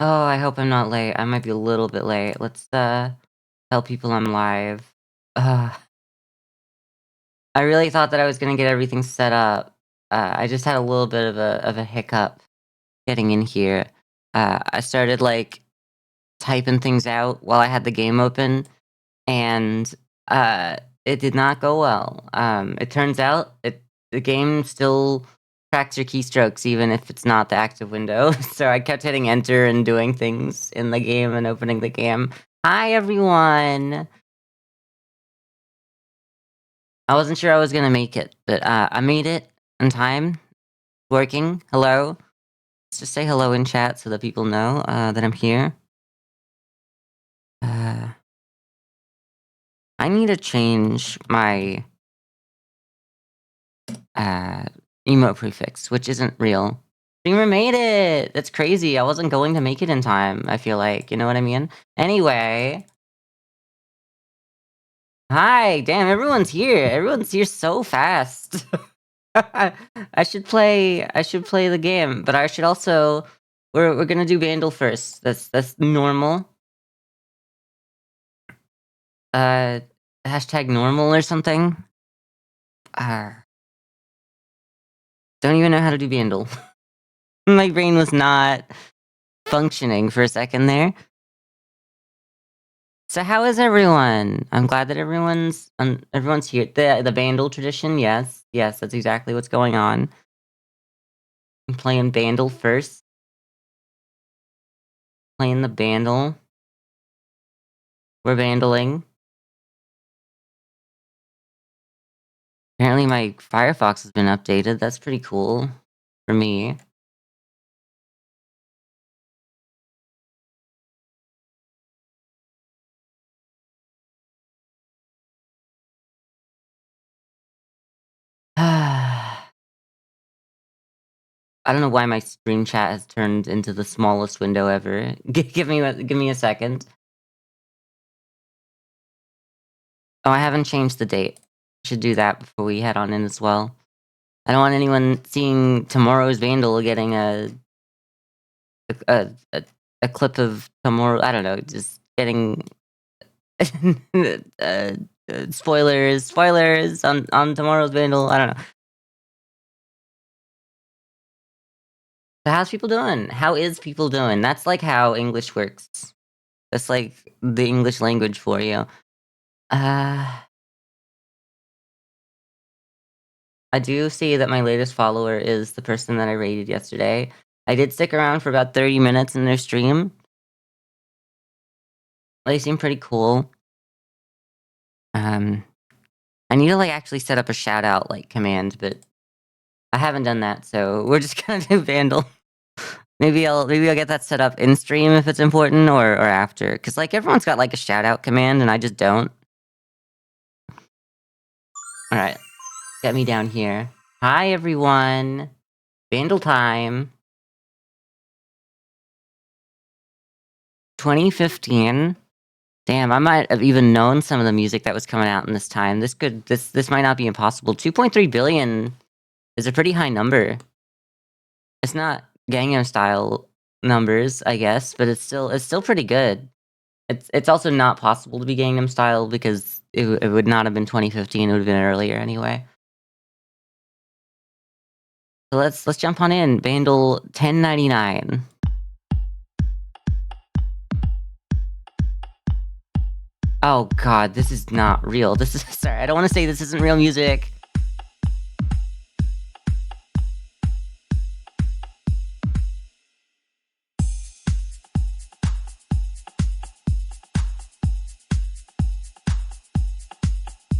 Oh, I hope I'm not late. I might be a little bit late. Let's, tell people I'm live. Ugh. I really thought that I was gonna get everything set up. I just had a little bit of a hiccup getting in here. I started, like, typing things out while I had the game open, and, uh, it did not go well. It turns out the game still tracks your keystrokes even if it's not the active window, so I kept hitting enter and doing things in the game and opening the game. Hi, everyone! I wasn't sure I was gonna make it, but, I made it in time. Working. Hello. Let's just say hello in chat so that people know, that I'm here. Uh, I need to change my, uh, emote prefix, which isn't real. Streamer made it! That's crazy, I wasn't going to make it in time, I feel like, you know what I mean? Anyway. Hi! Damn, everyone's here! Everyone's here so fast! I should play the game, but I should also we're gonna do Bandle first. That's normal. Uh, hashtag normal or something. Uh, don't even know how to do Bandle. My brain was not functioning for a second there. So how is everyone? I'm glad that everyone's here. The Bandle tradition, yes, yes, that's exactly what's going on. I'm playing Bandle first. Playing the Bandle. We're bandling. Apparently my Firefox has been updated, that's pretty cool for me. I don't know why my stream chat has turned into the smallest window ever. Give me a second. Oh, I haven't changed the date. Should do that before we head on in as well. I don't want anyone seeing tomorrow's Vandal getting a a, a clip of tomorrow. I don't know, just getting uh, spoilers on tomorrow's Vandal. I don't know. So how's people doing? How is people doing? That's like how English works. That's like the English language for you. Uh, I do see that my latest follower is the person that I rated yesterday. I did stick around for about 30 minutes in their stream. They seem pretty cool. Um, I need to like actually set up a shout out like command, but I haven't done that, so we're just gonna do Vandal. Maybe I'll get that set up in stream if it's important or after. Cause like everyone's got like a shout out command and I just don't. Alright. Get me down here. Hi everyone. Vandal time. 2015. Damn, I might have even known some of the music that was coming out in this time. This might not be impossible. 2.3 billion is a pretty high number. It's not Gangnam Style numbers, I guess, but it's still pretty good. It's also not possible to be Gangnam Style because it would not have been 2015, it would have been earlier anyway. So let's jump on in. Bandle 1099. Oh god, this is not real. This is sorry, I don't want to say this isn't real music.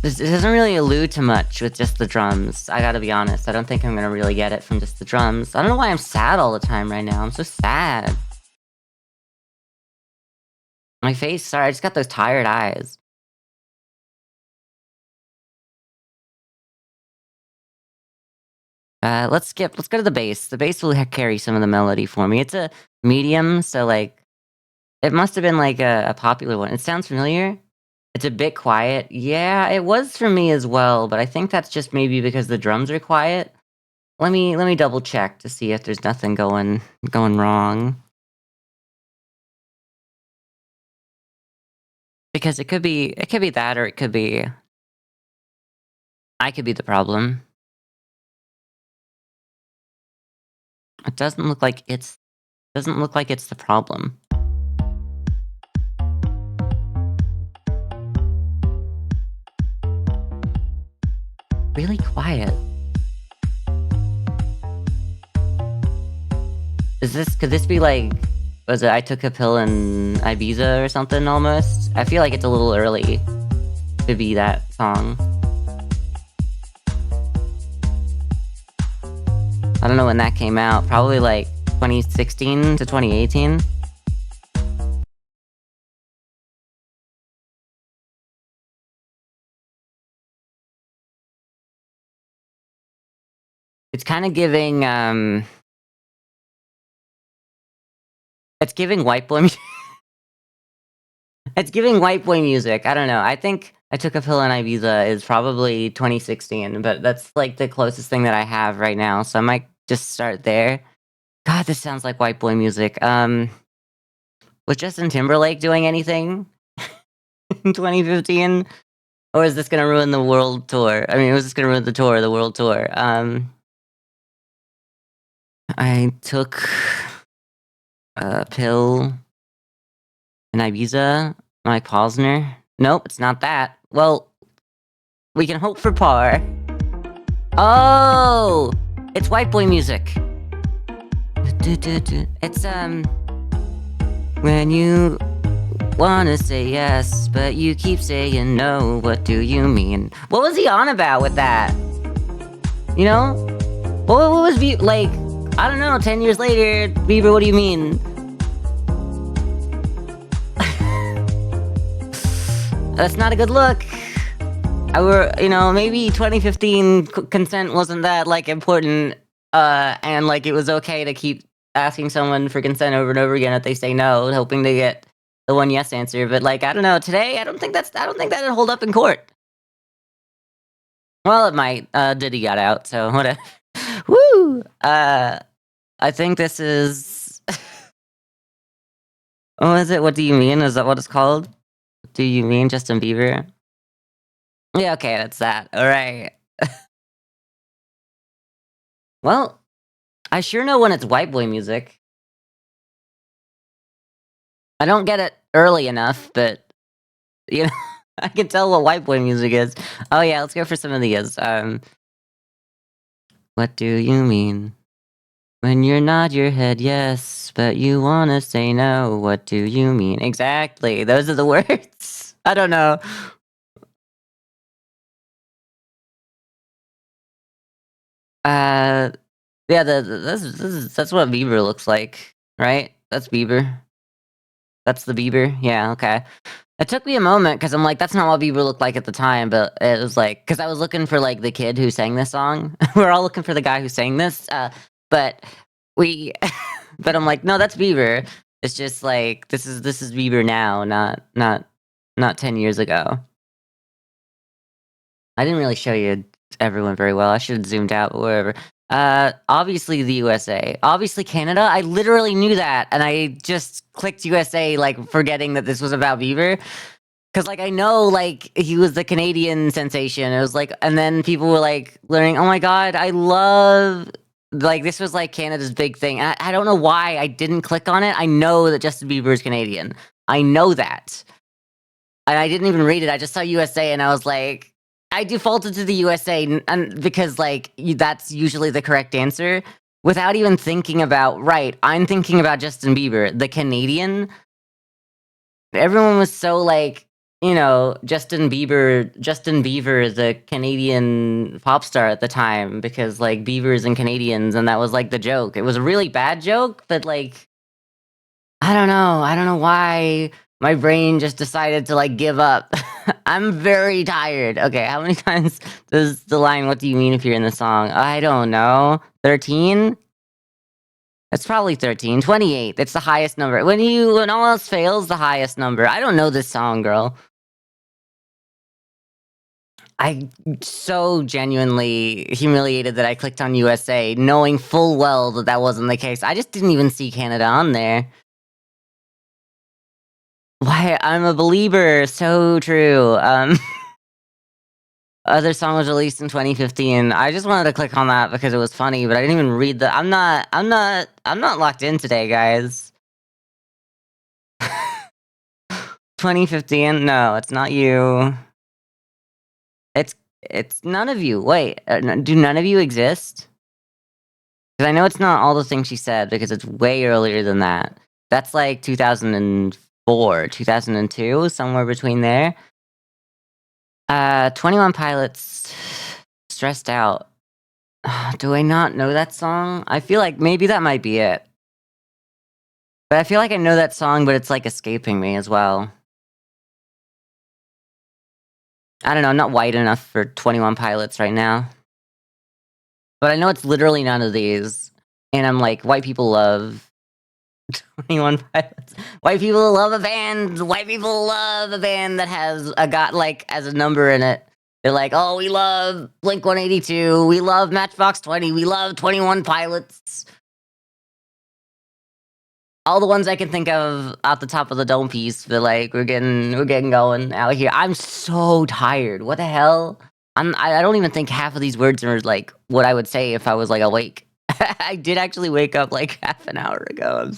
This doesn't really allude to much with just the drums. I gotta be honest. I don't think I'm gonna really get it from just the drums. I don't know why I'm sad all the time right now. I'm so sad. My face, sorry, I just got those tired eyes. Let's go to the bass. The bass will carry some of the melody for me. It's a medium, so like, it must have been like a popular one. It sounds familiar. It's a bit quiet. Yeah, it was for me as well, but I think that's just maybe because the drums are quiet. Let me double check to see if there's nothing going wrong. Because it could be that, or it could be I could be the problem. It doesn't look like it's the problem. Really quiet. Could this be like, was it I took a pill in Ibiza or something almost? I feel like it's a little early to be that song. I don't know when that came out. Probably like 2016 to 2018. It's kind of giving, it's giving white boy it's giving white boy music. I don't know. I think I took a pill in Ibiza is probably 2016, but that's like the closest thing that I have right now. So I might just start there. God, this sounds like white boy music. Was Justin Timberlake doing anything in 2015? Or is this gonna ruin the world tour? I mean, was this gonna ruin the world tour? I took a pill in Ibiza, Mike Posner. Nope, it's not that. Well, we can hope for par. Oh! It's white boy music. It's, when you wanna say yes, but you keep saying no, what do you mean? What was he on about with that? You know? What was like, I don't know, 10 years later, Bieber, what do you mean? That's not a good look. Maybe 2015 consent wasn't that, like, important, and, like, it was okay to keep asking someone for consent over and over again if they say no, hoping to get the one yes answer, but, like, I don't know, today, I don't think that'd hold up in court. Well, it might. Diddy got out, so whatever. Woo! I think this is... What is it? What do you mean? Is that what it's called? Do you mean Justin Bieber? Yeah, okay, that's that. Alright. Well, I sure know when it's white boy music. I don't get it early enough, but, you know, I can tell what white boy music is. Oh yeah, let's go for some of these. What do you mean? When you nod your head yes, but you wanna say no, what do you mean? Exactly, those are the words. I don't know. Yeah, that's what Bieber looks like, right? That's Bieber. That's the Bieber? Yeah, okay. It took me a moment, because I'm like, that's not what Bieber looked like at the time, but it was like, because I was looking for, like, the kid who sang this song. We're all looking for the guy who sang this, but we but I'm like, "No, that's Bieber." It's just like, this is Bieber now, not 10 years ago. I didn't really show you everyone very well. I should have zoomed out, but whatever. Obviously the USA. Obviously Canada. I literally knew that, and I just clicked USA, like, forgetting that this was about Bieber. Because, like, I know, like, he was the Canadian sensation. It was like, and then people were, like, learning, oh my god, I love... Like, this was, like, Canada's big thing. I don't know why I didn't click on it. I know that Justin Bieber is Canadian. I know that. And I didn't even read it. I just saw USA, and I was like... I defaulted to the USA, and because, like, that's usually the correct answer, without even thinking about, right, I'm thinking about Justin Bieber, the Canadian. Everyone was so, like, you know, Justin Bieber, the Canadian pop star at the time, because, like, Beavers and Canadians, and that was, like, the joke. It was a really bad joke, but, like, I don't know. I don't know why my brain just decided to, like, give up. I'm very tired. Okay, how many times does the line, what do you mean if you're in the song? I don't know. 13? It's probably 13. 28. It's the highest number. When all else fails, the highest number. I don't know this song, girl. I'm so genuinely humiliated that I clicked on USA, knowing full well that that wasn't the case. I just didn't even see Canada on there. Why I'm a believer, so true. Other song was released in 2015. I just wanted to click on that because it was funny, but I didn't even read the I'm not locked in today, guys. 2015? No, it's not you. It's it's none of you. Wait, do none of you exist? Because I know it's not all the things she said because it's way earlier than that. That's like 2004, 2002, somewhere between there. 21 Pilots, Stressed Out. Do I not know that song? I feel like maybe that might be it. But I feel like I know that song, but it's like escaping me as well. I don't know, I'm not white enough for 21 Pilots right now. But I know it's literally none of these. And I'm like, white people love 21 Pilots. White people love a band. White people love a band that has as a number in it. They're like, oh, we love Blink 182. We love Matchbox 20. We love 21 Pilots. All the ones I can think of at the top of the dome piece, but like we're getting going out here. I'm so tired. What the hell? I don't even think half of these words are like what I would say if I was like awake. I did actually wake up like half an hour ago. I'm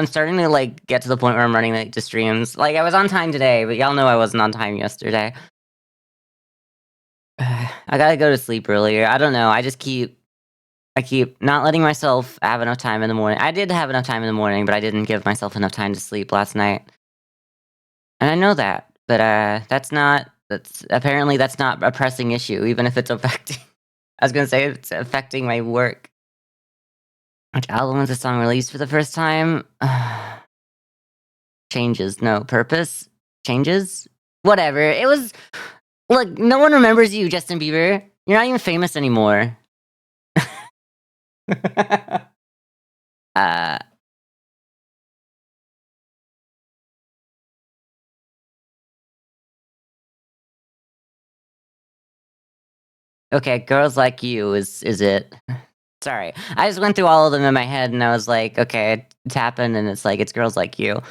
starting to like get to the point where I'm running late to streams. Like I was on time today, but y'all know I wasn't on time yesterday. I gotta go to sleep earlier. I don't know. I keep not letting myself have enough time in the morning. I did have enough time in the morning, but I didn't give myself enough time to sleep last night. And I know that, but that's not a pressing issue, even if it's affecting I was gonna say it's affecting my work. Which album was the song released for the first time? Changes, no. Purpose? Changes? Whatever. It was look, no one remembers you, Justin Bieber. You're not even famous anymore. uh Okay, Girls Like You is it. Sorry. I just went through all of them in my head and I was like, okay, it's happened and it's like it's Girls Like You.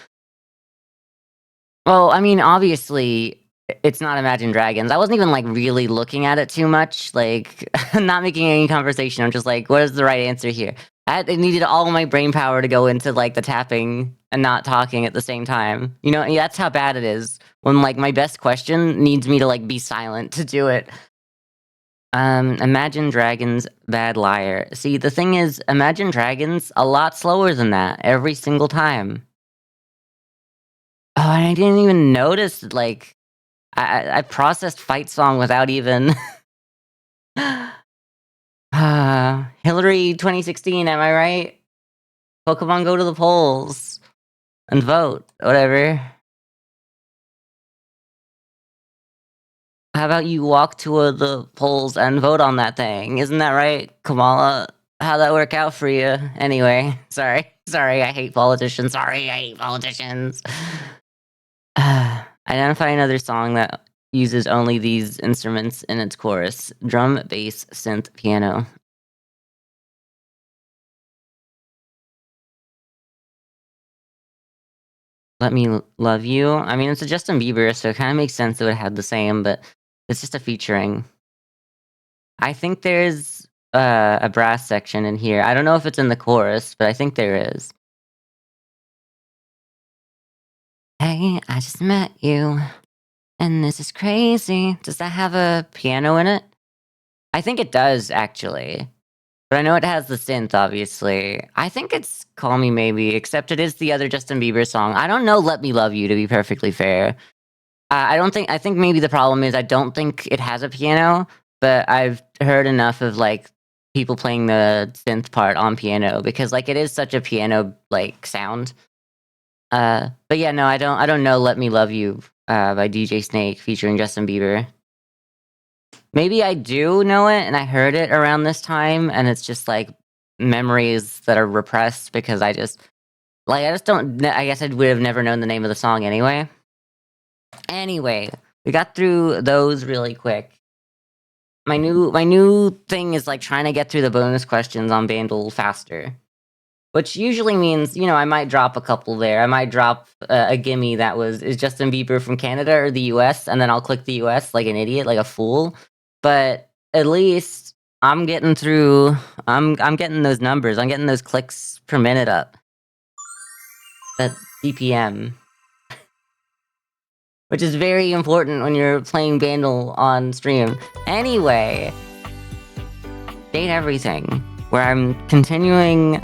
Well, I mean, obviously it's not Imagine Dragons. I wasn't even like really looking at it too much, like not making any conversation. I'm just like, what is the right answer here? I needed all my brain power to go into like the tapping and not talking at the same time. You know, that's how bad it is when like my best question needs me to like be silent to do it. Imagine Dragons, Bad Liar. See, the thing is, Imagine Dragons a lot slower than that every single time. Oh, and I didn't even notice that, like, I processed Fight Song without even Hillary 2016, am I right? Pokemon Go to the polls and vote, whatever. How about you walk to the polls and vote on that thing? Isn't that right, Kamala? How'd that work out for you? Anyway, sorry. Sorry, I hate politicians. Sorry, I hate politicians. Identify another song that uses only these instruments in its chorus. Drum, bass, synth, piano. Let Me Love You. I mean, it's a Justin Bieber, so it kind of makes sense it would have the same, but it's just a featuring. I think there's a brass section in here. I don't know if it's in the chorus, but I think there is. Hey, I just met you, and this is crazy. Does that have a piano in it? I think it does, actually. But I know it has the synth, obviously. I think it's Call Me Maybe, except it is the other Justin Bieber song. I don't know Let Me Love You, to be perfectly fair. I think maybe the problem is I don't think it has a piano, but I've heard enough of, like, people playing the synth part on piano because, like, it is such a piano, like, sound. But yeah, no, I don't know Let Me Love You, by DJ Snake featuring Justin Bieber. Maybe I do know it and I heard it around this time and it's just, like, memories that are repressed because I just don't I guess I would have never known the name of the song anyway. Anyway, we got through those really quick. My new thing is, like, trying to get through the bonus questions on Bandle faster. Which usually means, you know, I might drop a couple there. I might drop a gimme that is Justin Bieber from Canada or the US, and then I'll click the US like an idiot, like a fool. But at least I'm getting through. I'm getting those numbers. I'm getting those clicks per minute up. That BPM, which is very important when you're playing Bandle on stream. Anyway, Date Everything, where I'm continuing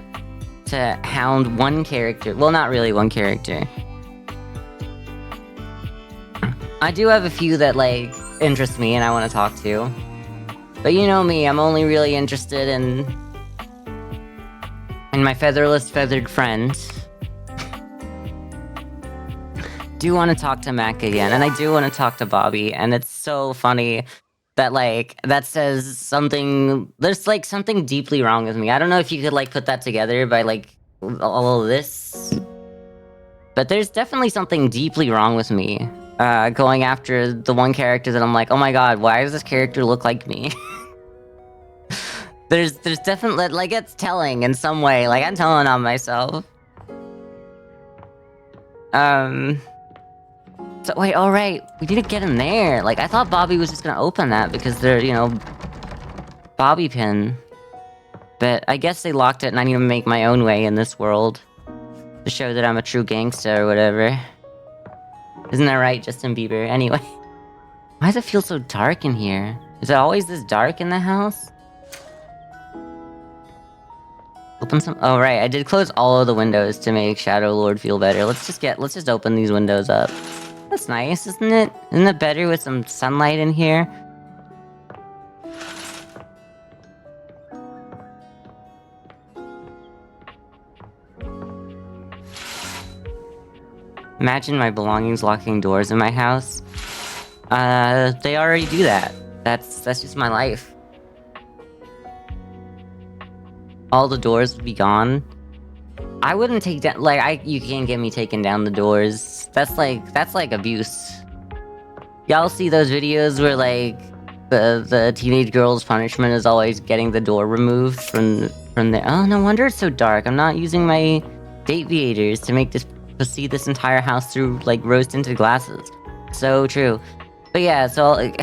to hound one character. Well, not really one character. I do have a few that, like, interest me and I want to talk to. But you know me, I'm only really interested in my featherless feathered friends. Do want to talk to Mac again, and I do want to talk to Bobby, and it's so funny that, like, that says something. There's, like, something deeply wrong with me. I don't know if you could, like, put that together by, like, all of this. But there's definitely something deeply wrong with me. Going after the one character that I'm like, oh my god, why does this character look like me? There's definitely, like, it's telling in some way. Like, I'm telling on myself. So, wait, alright, we need to get in there. Like, I thought Bobby was just gonna open that because they're, you know, Bobby pin. But I guess they locked it and I need to make my own way in this world. To show that I'm a true gangster or whatever. Isn't that right, Justin Bieber? Anyway. Why does it feel so dark in here? Is it always this dark in the house? Open some- oh right, I did close all of the windows to make Shadow Lord feel better. Let's just open these windows up. That's nice, isn't it? Isn't it better with some sunlight in here? Imagine my belongings locking doors in my house. They already do that. That's just my life. All the doors would be gone. I wouldn't take down, like, you can't get me taking down the doors. That's like abuse. Y'all see those videos where, like, the teenage girl's punishment is always getting the door removed from there? Oh, no wonder it's so dark. I'm not using my Dateviators to see this entire house through, like, rose-tinted glasses. So true. But yeah, so, like,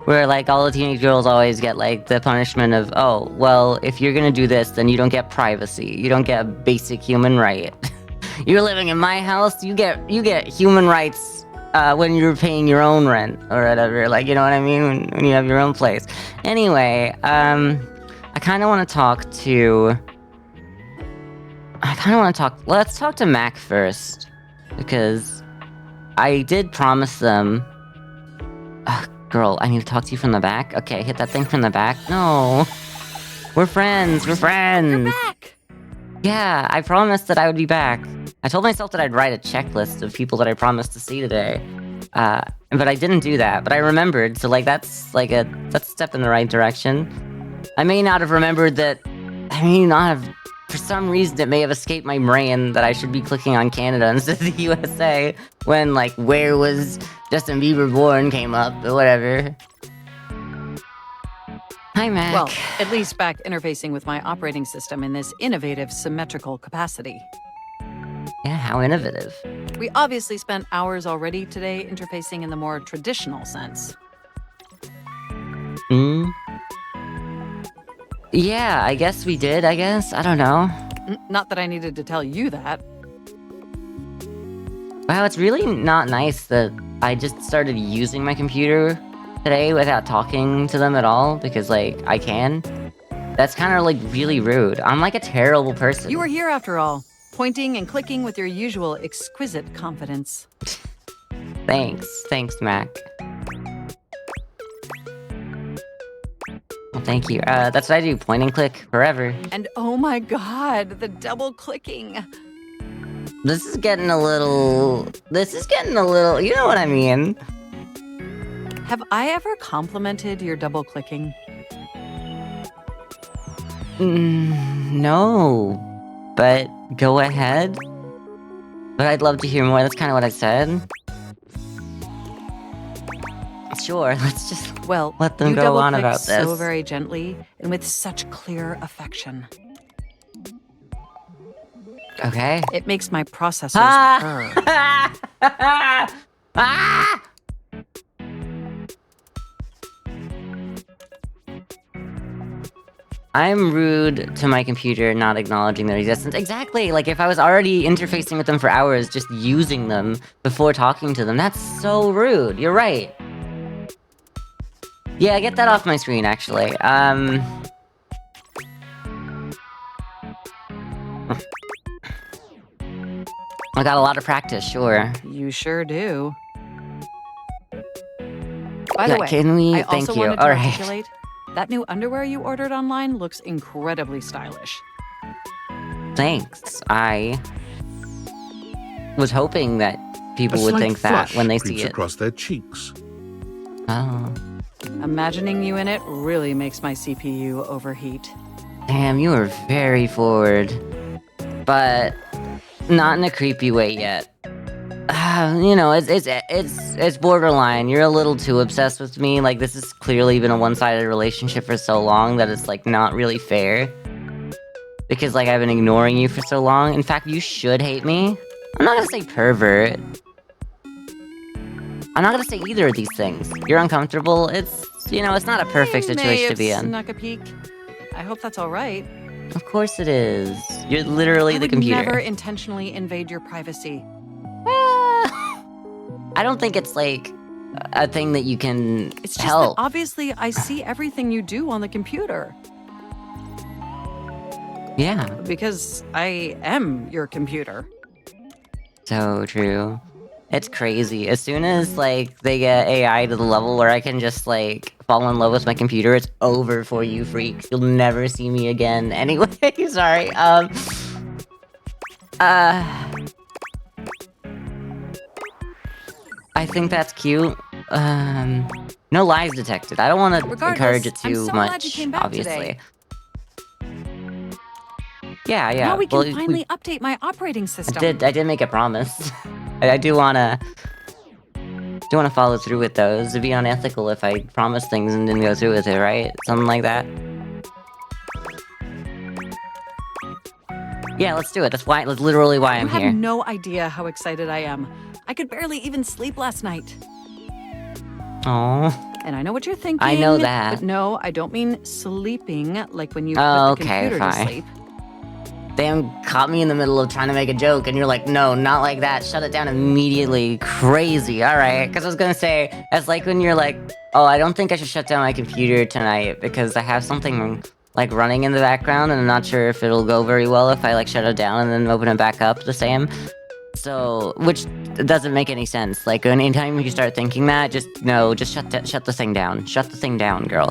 where, like, all the teenage girls always get, like, the punishment of, oh, well, if you're gonna do this, then you don't get privacy. You don't get a basic human right. You're living in my house, you get human rights, when you're paying your own rent, or whatever, like, you know what I mean? When you have your own place. Anyway, I kinda wanna talk to... let's talk to Mac first. Because I did promise them... Ugh, girl, I need to talk to you from the back? Okay, hit that thing from the back. No! We're friends, we're friends! You're back! Yeah, I promised that I would be back. I told myself that I'd write a checklist of people that I promised to see today. But I didn't do that, but I remembered, so, like, that's a step in the right direction. I may not have remembered that... I may not have... For some reason, it may have escaped my brain that I should be clicking on Canada instead of the USA when, like, where was Justin Bieber born came up, or whatever. Hi, Mac. Well, at least back interfacing with my operating system in this innovative symmetrical capacity. Yeah, how innovative. We obviously spent hours already today interfacing in the more traditional sense. Yeah, I guess we did, I guess. I don't know. Not that I needed to tell you that. Wow, it's really not nice that I just started using my computer today without talking to them at all, because, like, I can. That's kind of, like, really rude. I'm, like, a terrible person. You were here after all, pointing and clicking with your usual exquisite confidence. Thanks, Mac. Well, thank you. That's what I do, point and click forever. And oh my god, the double clicking. This is getting a little, you know what I mean? Have I ever complimented your double clicking? No, but go ahead. But I'd love to hear more. That's kind of what I said. Sure, let's just let them go on about this. So very gently and with such clear affection. Okay. It makes my processors purr. Ah! I'm rude to my computer, not acknowledging their existence. Exactly! Like, if I was already interfacing with them for hours, just using them before talking to them, that's so rude. You're right. Yeah, get that off my screen, actually. I got a lot of practice, sure. You sure do. By the way, can we? I Thank also you. wanted to All right. articulate, that new underwear you ordered online looks incredibly stylish. Thanks. I was hoping that people would think that when they see it. Across their cheeks. Oh. Imagining you in it really makes my CPU overheat. Damn, you are very forward. But not in a creepy way yet. You know, it's borderline. You're a little too obsessed with me. Like, this has clearly been a one-sided relationship for so long that it's, like, not really fair. Because, like, I've been ignoring you for so long. In fact, you should hate me. I'm not gonna say pervert. I'm not gonna say either of these things. You're uncomfortable. It's, you know, it's not a perfect situation to be in. Snuck a peek. I hope that's all right. Of course it is. You're literally the computer. I would never intentionally invade your privacy. I don't think it's, like, a thing that you can It's just help. that obviously I see everything you do on the computer. Yeah. Because I am your computer. So true. It's crazy. As soon as, like, they get AI to the level where I can just, like, fall in love with my computer, it's over for you freaks. You'll never see me again. Anyway, sorry. I think that's cute. No lies detected. I don't want to encourage it too much, obviously. Yeah. Now we can finally update my operating system. I did make a promise. I do wanna follow through with those. It'd be unethical if I promised things and didn't go through with it, right? Something like that. Yeah, let's do it. That's literally why I'm here. You have no idea how excited I am. I could barely even sleep last night. Aww. And I know what you're thinking. I know that. But no, I don't mean sleeping like when you put the computer to sleep. Damn, caught me in the middle of trying to make a joke, and you're like, no, not like that. Shut it down immediately. Crazy. All right. Because I was going to say, it's like when you're like, oh, I don't think I should shut down my computer tonight because I have something, like, running in the background, and I'm not sure if it'll go very well if I, like, shut it down and then open it back up the same. So, which doesn't make any sense. Like, anytime you start thinking that, just shut the thing down. Shut the thing down, girl.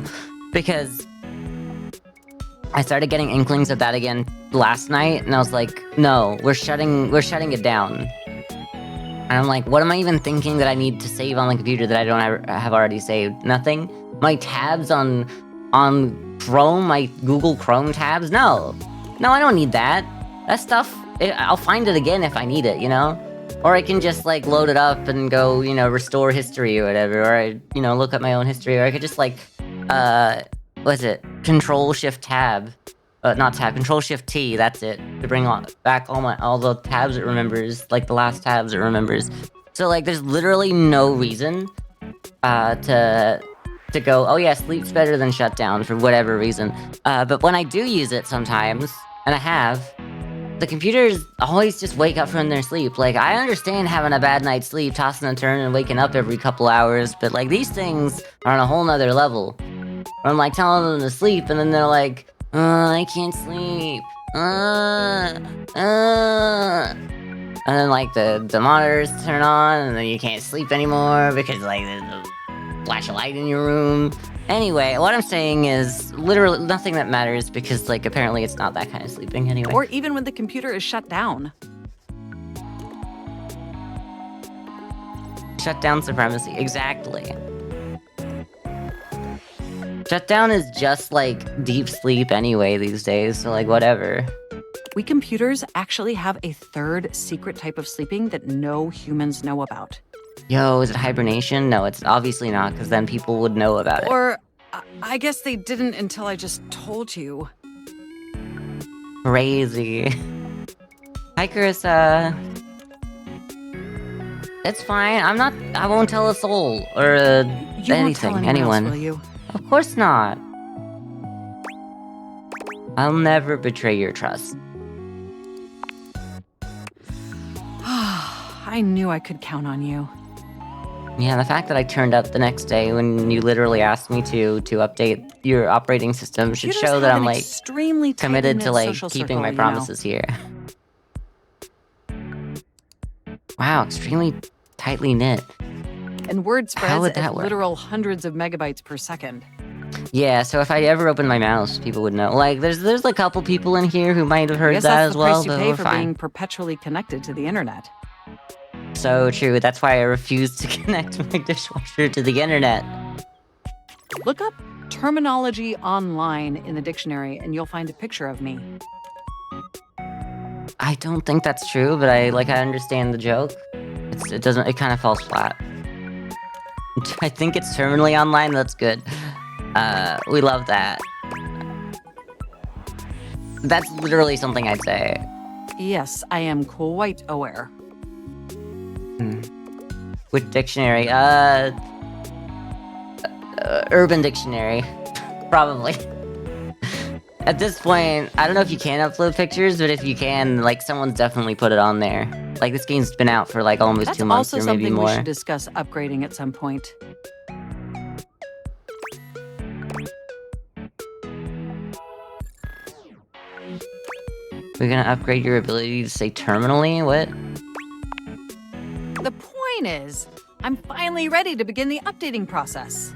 Because I started getting inklings of that again last night, and I was like, no, we're shutting it down. And I'm like, what am I even thinking that I need to save on the computer that I don't have already saved? Nothing? My tabs on Chrome, my Google Chrome tabs? No, I don't need that. That stuff, I'll find it again if I need it, you know? Or I can just, like, load it up and go, you know, restore history or whatever, or I, you know, look at my own history, or I could just, like, what's it? Control-Shift-Tab. Not tab, Control-Shift-T, that's it. To bring back all the tabs it remembers, like the last tabs it remembers. So, like, there's literally no reason, to go, oh yeah, sleep's better than shutdown for whatever reason. But when I do use it sometimes, and I have, the computers always just wake up from their sleep. Like, I understand having a bad night's sleep, tossing and turning and waking up every couple hours, but, like, these things are on a whole nother level. I'm, like, telling them to sleep, and then they're like, I can't sleep. And then, like, the monitors turn on, and then you can't sleep anymore because, like, there's a flash of light in your room. Anyway, what I'm saying is literally nothing that matters because, like, apparently it's not that kind of sleeping anyway. Or even when the computer is shut down. Shutdown supremacy, exactly. Shutdown is just, like, deep sleep anyway these days, so, like, whatever. We computers actually have a third secret type of sleeping that no humans know about. Yo, is it hibernation? No, it's obviously not, because then people would know about it. Or, I guess they didn't until I just told you. Crazy. Hi, Chris, it's fine. I won't tell a soul, or, You won't tell anything, anyone anyone. else, will you? Of course not. I'll never betray your trust. I knew I could count on you. Yeah, the fact that I turned up the next day when you literally asked me to update your operating system should Computers show that have I'm, an like, extremely committed to, tight-knit like, social keeping circle, my you know. promises here. Wow, extremely tightly knit. And word How spreads would that at work? literal hundreds of megabytes per second. Yeah, so if I ever open my mouse, people would know. Like, there's a couple people in here who might have I heard guess that that's as the well, price you but pay we're for fine. being perpetually connected to the internet. So true. That's why I refuse to connect my dishwasher to the internet. Look up terminology online in the dictionary and you'll find a picture of me. I don't think that's true, but I understand the joke. It kind of falls flat. I think it's terminally online. That's good. We love that. That's literally something I'd say. Yes, I am quite aware. With dictionary, Urban Dictionary, probably. At this point, I don't know if you can upload pictures, but if you can, like, someone's definitely put it on there. Like, this game's been out for, like, almost That's 2 months also or maybe something more. we should discuss upgrading at some point. We're gonna upgrade your ability to say terminally? What? The point is, I'm finally ready to begin the updating process.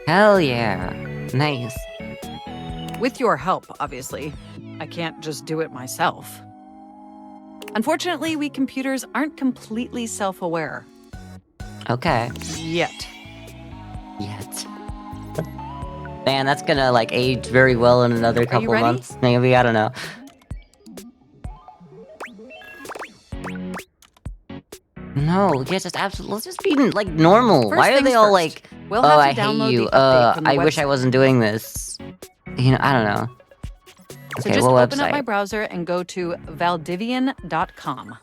Hell yeah. Nice. With your help, obviously. I can't just do it myself. Unfortunately, we computers aren't completely self-aware. Okay. Yet. Man, that's gonna, like, age very well in another couple ready? months. Maybe, I don't know. No, yes, just absolutely. Let's just be, like, normal. First Why are things they all first. like, We'll oh, have to I hate download you. the update from the I wish I website. wasn't doing this. You know, I don't know. So Okay, just what open website? up my browser and go to valdivian.com.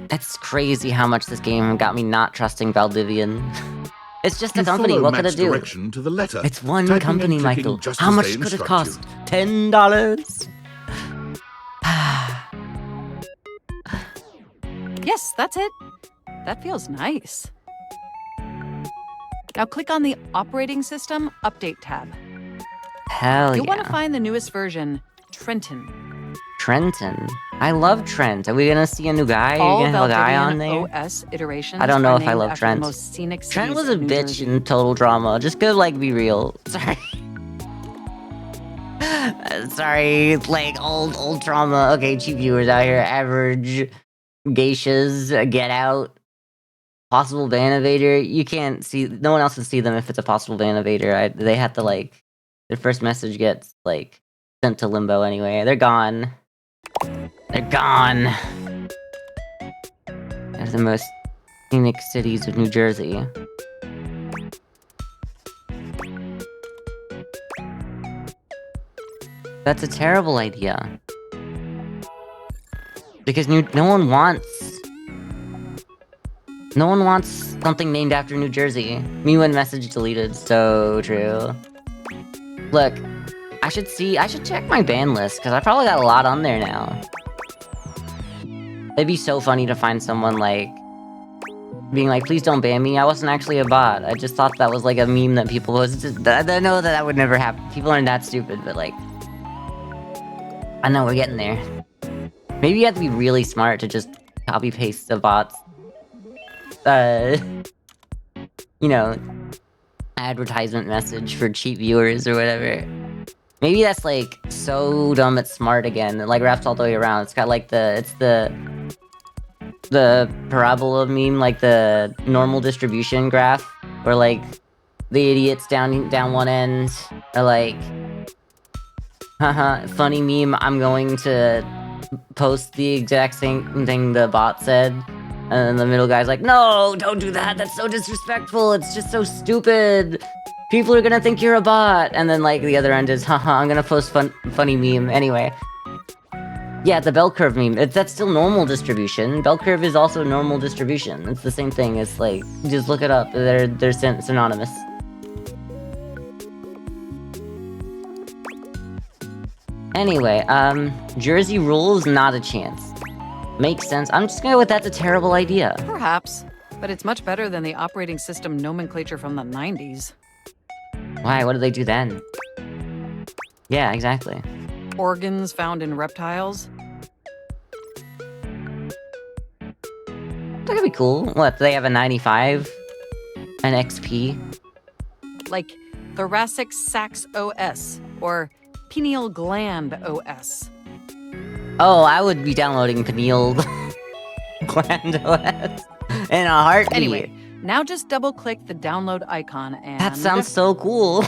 It's crazy how much this game got me not trusting Valdivian. It's just a You company, follow what could Matt's it do? direction to the letter. It's one Typing company, and clicking Michael. just How as much they could it instruct cost? you. $10? Yes, that's it. That feels nice. Now click on the Operating System Update tab. Hell You'll yeah. want to find the newest version, Trenton. Trenton. I love Trent. Are we gonna see a new guy? Are All you gonna have a guy on Valdivian there? OS iterations I don't know are if I named love after Trent. the most scenic cities Trent was a in New bitch Jersey. in Total Drama. Just go, like, be real. Sorry. Sorry, like, old trauma. Okay, cheap viewers out here. Average geishas, Get Out. Possible ban evader. You can't see. No one else can see them if it's a possible ban evader. They have to, like, their first message gets, like, sent to limbo anyway. They're gone. They're gone. They're the most scenic cities of New Jersey. That's a terrible idea. Because no one wants something named after New Jersey. Me when message deleted. So true. Look, I should check my ban list, because I probably got a lot on there now. It'd be so funny to find someone, like, being like, please don't ban me, I wasn't actually a bot. I just thought that was, like, a meme that people posted. I know that would never happen. People aren't that stupid, but, like, I know we're getting there. Maybe you have to be really smart to just copy-paste the bot's, you know, advertisement message for cheap viewers or whatever. Maybe that's, like, so dumb it's smart again. It, like, wraps all the way around. It's got, like, the parabola meme, like, the normal distribution graph, where, like, the idiots down one end are like, haha, funny meme, I'm going to post the exact same thing the bot said. And then the middle guy's like, no, don't do that, that's so disrespectful, it's just so stupid. People are gonna think you're a bot. And then, like, the other end is, haha, I'm gonna post funny meme anyway. Yeah, the bell curve meme. That's still normal distribution. Bell curve is also normal distribution. It's the same thing. It's like, just look it up. They're synonymous. Anyway, Jersey rules, not a chance. Makes sense. I'm just gonna go with that's a terrible idea. Perhaps, but it's much better than the operating system nomenclature from the 90s. Why? What did they do then? Yeah, exactly. Organs found in reptiles. That could be cool. What, do they have a 95? An XP? Like thoracic sacs OS, or pineal gland OS. Oh, I would be downloading pineal gland OS in a heartbeat. Anyway, now just double-click the download icon and... That sounds so cool.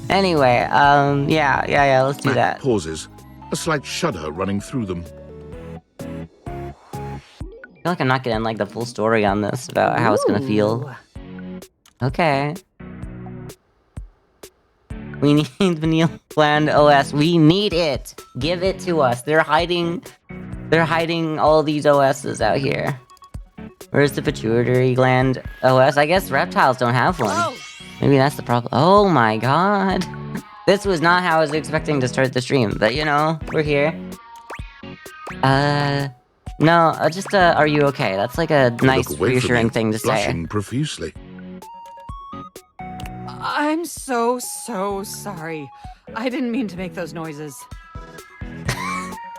Anyway, yeah, let's do that. Pauses, a slight shudder running through them. I feel like I'm not getting, like, the full story on this about how it's gonna feel. Okay. We need Pineal Gland OS. We need it! Give it to us. They're hiding all these OSs out here. Where's the pituitary gland OS? I guess reptiles don't have one. Oh. Maybe that's the problem. Oh my god. This was not how I was expecting to start the stream, but you know, we're here. No, just, are you okay? That's like a nice, reassuring thing to say. Blushing profusely. I'm so sorry. I didn't mean to make those noises.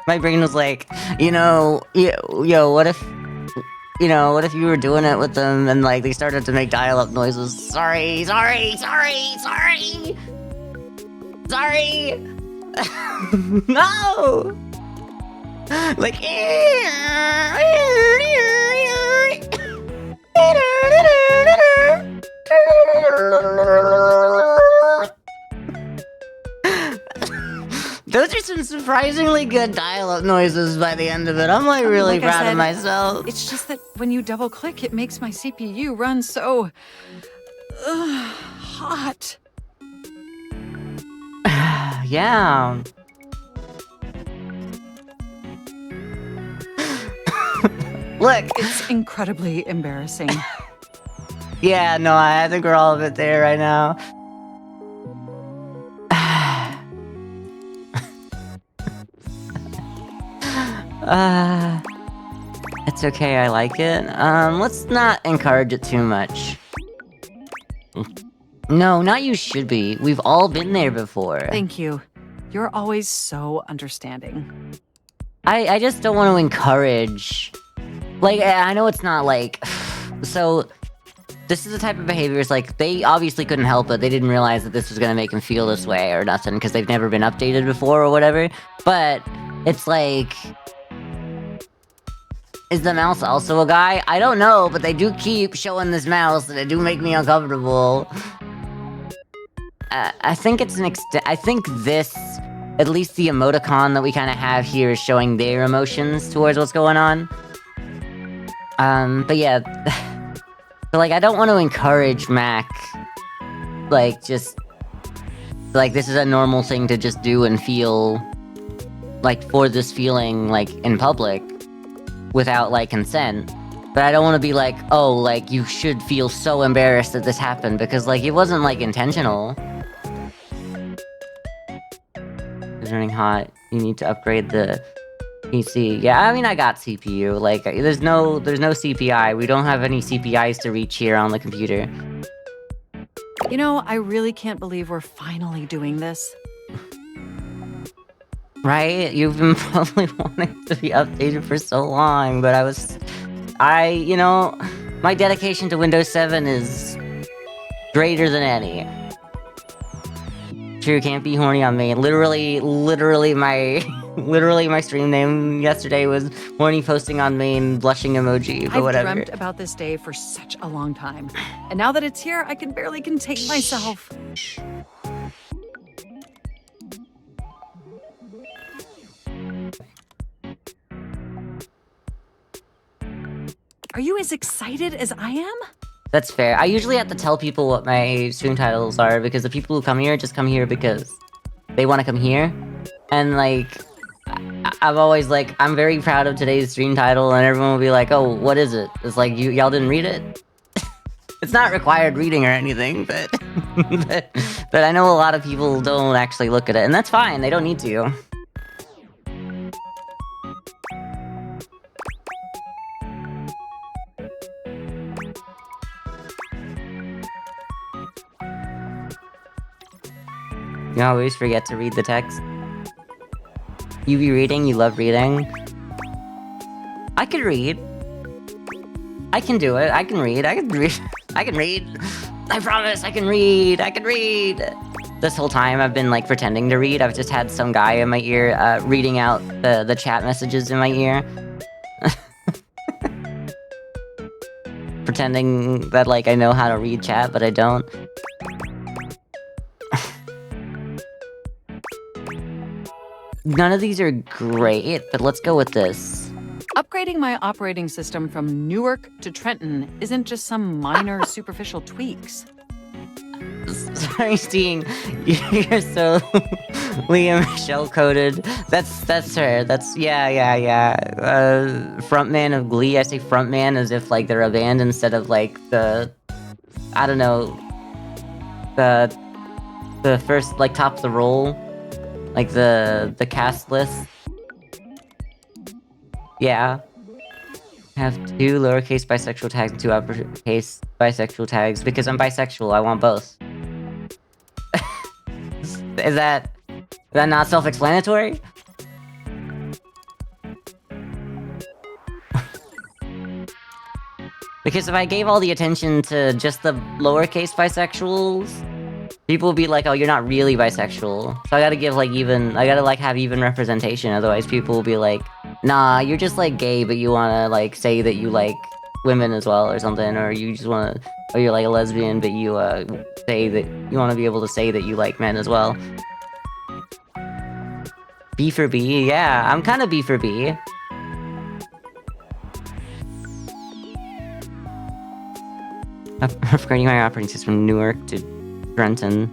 My brain was like, you know, yo, what if you were doing it with them and like they started to make dial-up noises? Sorry. No! Like, those are some surprisingly good dial-up noises by the end of it. I'm like really proud of myself. It's just that when you double-click, it makes my CPU run so... hot. Yeah. Look! It's incredibly embarrassing. Yeah, no, I think we're all a bit there right now. It's okay, I like it. Let's not encourage it too much. No, not you should be. We've all been there before. Thank you. You're always so understanding. I just don't want to encourage... Like, I know it's not like... So, this is the type of behavior, it's like, they obviously couldn't help it. They didn't realize that this was gonna make them feel this way or nothing, because they've never been updated before or whatever. But, it's like... Is the mouse also a guy? I don't know, but they do keep showing this mouse, and it do make me uncomfortable. I think it's an extent... I think this... At least the emoticon that we kind of have here is showing their emotions towards what's going on. But yeah... But like, I don't want to encourage Mac... Like, just... Like, this is a normal thing to just do and feel... Like, for this feeling, like, in public. Without, like, consent. But I don't want to be like, oh, like, you should feel so embarrassed that this happened, because, like, it wasn't, like, intentional. It's running hot. You need to upgrade the PC. Yeah, I mean, I got CPU. Like, there's no CPI. We don't have any CPIs to reach here on the computer. You know, I really can't believe we're finally doing this. Right? You've been probably wanting to be updated for so long, but you know, my dedication to Windows 7 is greater than any. True, can't be horny on me. Literally my stream name yesterday was horny posting on main blushing emoji, but whatever. I've dreamt about this day for such a long time. And now that it's here, I can barely contain myself. Are you as excited as I am? That's fair. I usually have to tell people what my stream titles are, because the people who come here just come here because they want to come here. And like, I'm always like, I'm very proud of today's stream title, and everyone will be like, oh, what is it? It's like, y'all didn't read it? It's not required reading or anything, but, but I know a lot of people don't actually look at it, and that's fine, they don't need to. You always forget to read the text. You be reading, you love reading. I can read. I can do it, I can read, I can read. I can read. I promise, I can read, I can read. This whole time I've been like pretending to read. I've just had some guy in my ear reading out the chat messages in my ear. Pretending that like I know how to read chat, but I don't. None of these are great, but let's go with this. Upgrading my operating system from Newark to Trenton isn't just some minor superficial tweaks. Sorry, Steen. You're so Liam Michelle coded. That's her. That's yeah. Frontman of Glee. I say frontman as if like they're a band instead of like the, I don't know, the first like top of the roll, like the cast list. Yeah. I have 2 lowercase bisexual tags and 2 uppercase bisexual tags because I'm bisexual. I want both. Is that not self-explanatory? Because if I gave all the attention to just the lowercase bisexuals, people would be like, oh, you're not really bisexual. So I gotta give like I gotta like have even representation, otherwise people will be like, nah, you're just like gay, but you wanna like say that you like women as well or something, or you just wanna, or you're like a lesbian, but you say that you wanna be able to say that you like men as well. B for B, yeah, I'm kinda B for B. Upgrading my operating system from Newark to Trenton.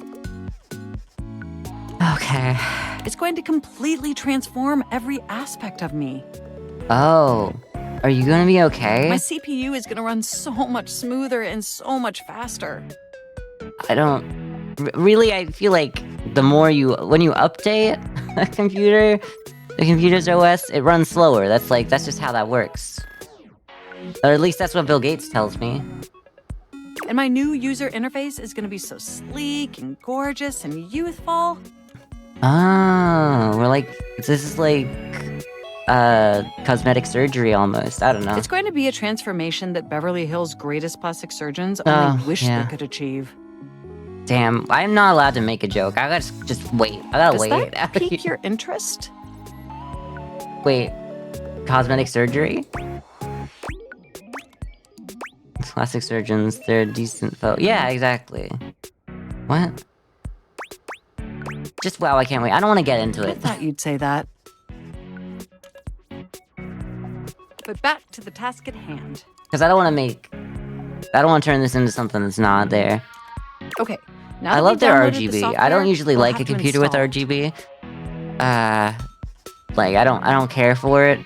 Okay. It's going to completely transform every aspect of me. Oh, are you gonna be okay? My CPU is going to run so much smoother and so much faster. I don't... Really, I feel like the more when you update a computer, the computer's OS, it runs slower. That's just how that works. Or at least that's what Bill Gates tells me. And my new user interface is going to be so sleek and gorgeous and youthful. Oh, this is like cosmetic surgery almost. I don't know. It's going to be a transformation that Beverly Hills' greatest plastic surgeons only wish they could achieve. Damn, I'm not allowed to make a joke. I gotta just wait. I gotta wait. Does that pique your interest? Wait, cosmetic surgery? Plastic surgeons, they're a decent folk. Yeah, exactly. What? Just wow, I can't wait. I don't want to get into it. I thought you'd say that. But back to the task at hand. Because I don't want to turn this into something that's not there. Okay. Now I love their RGB. I don't usually like a computer with RGB. Like I don't care for it.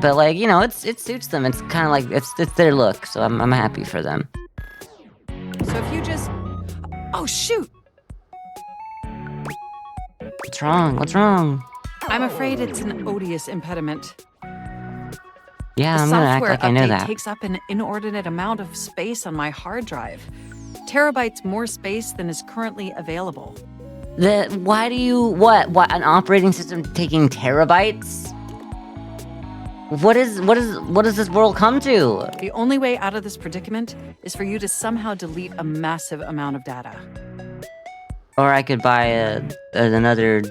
But like, you know, it suits them. It's kind of like it's their look, so I'm happy for them. So if you just... Oh shoot! What's wrong? What's wrong? I'm afraid it's an odious impediment. Yeah, I'm gonna act like I know that. The software update takes up an inordinate amount of space on my hard drive. Terabytes more space than is currently available. Why do you... What? An operating system taking terabytes? What does this world come to? The only way out of this predicament is for you to somehow delete a massive amount of data. Or I could buy another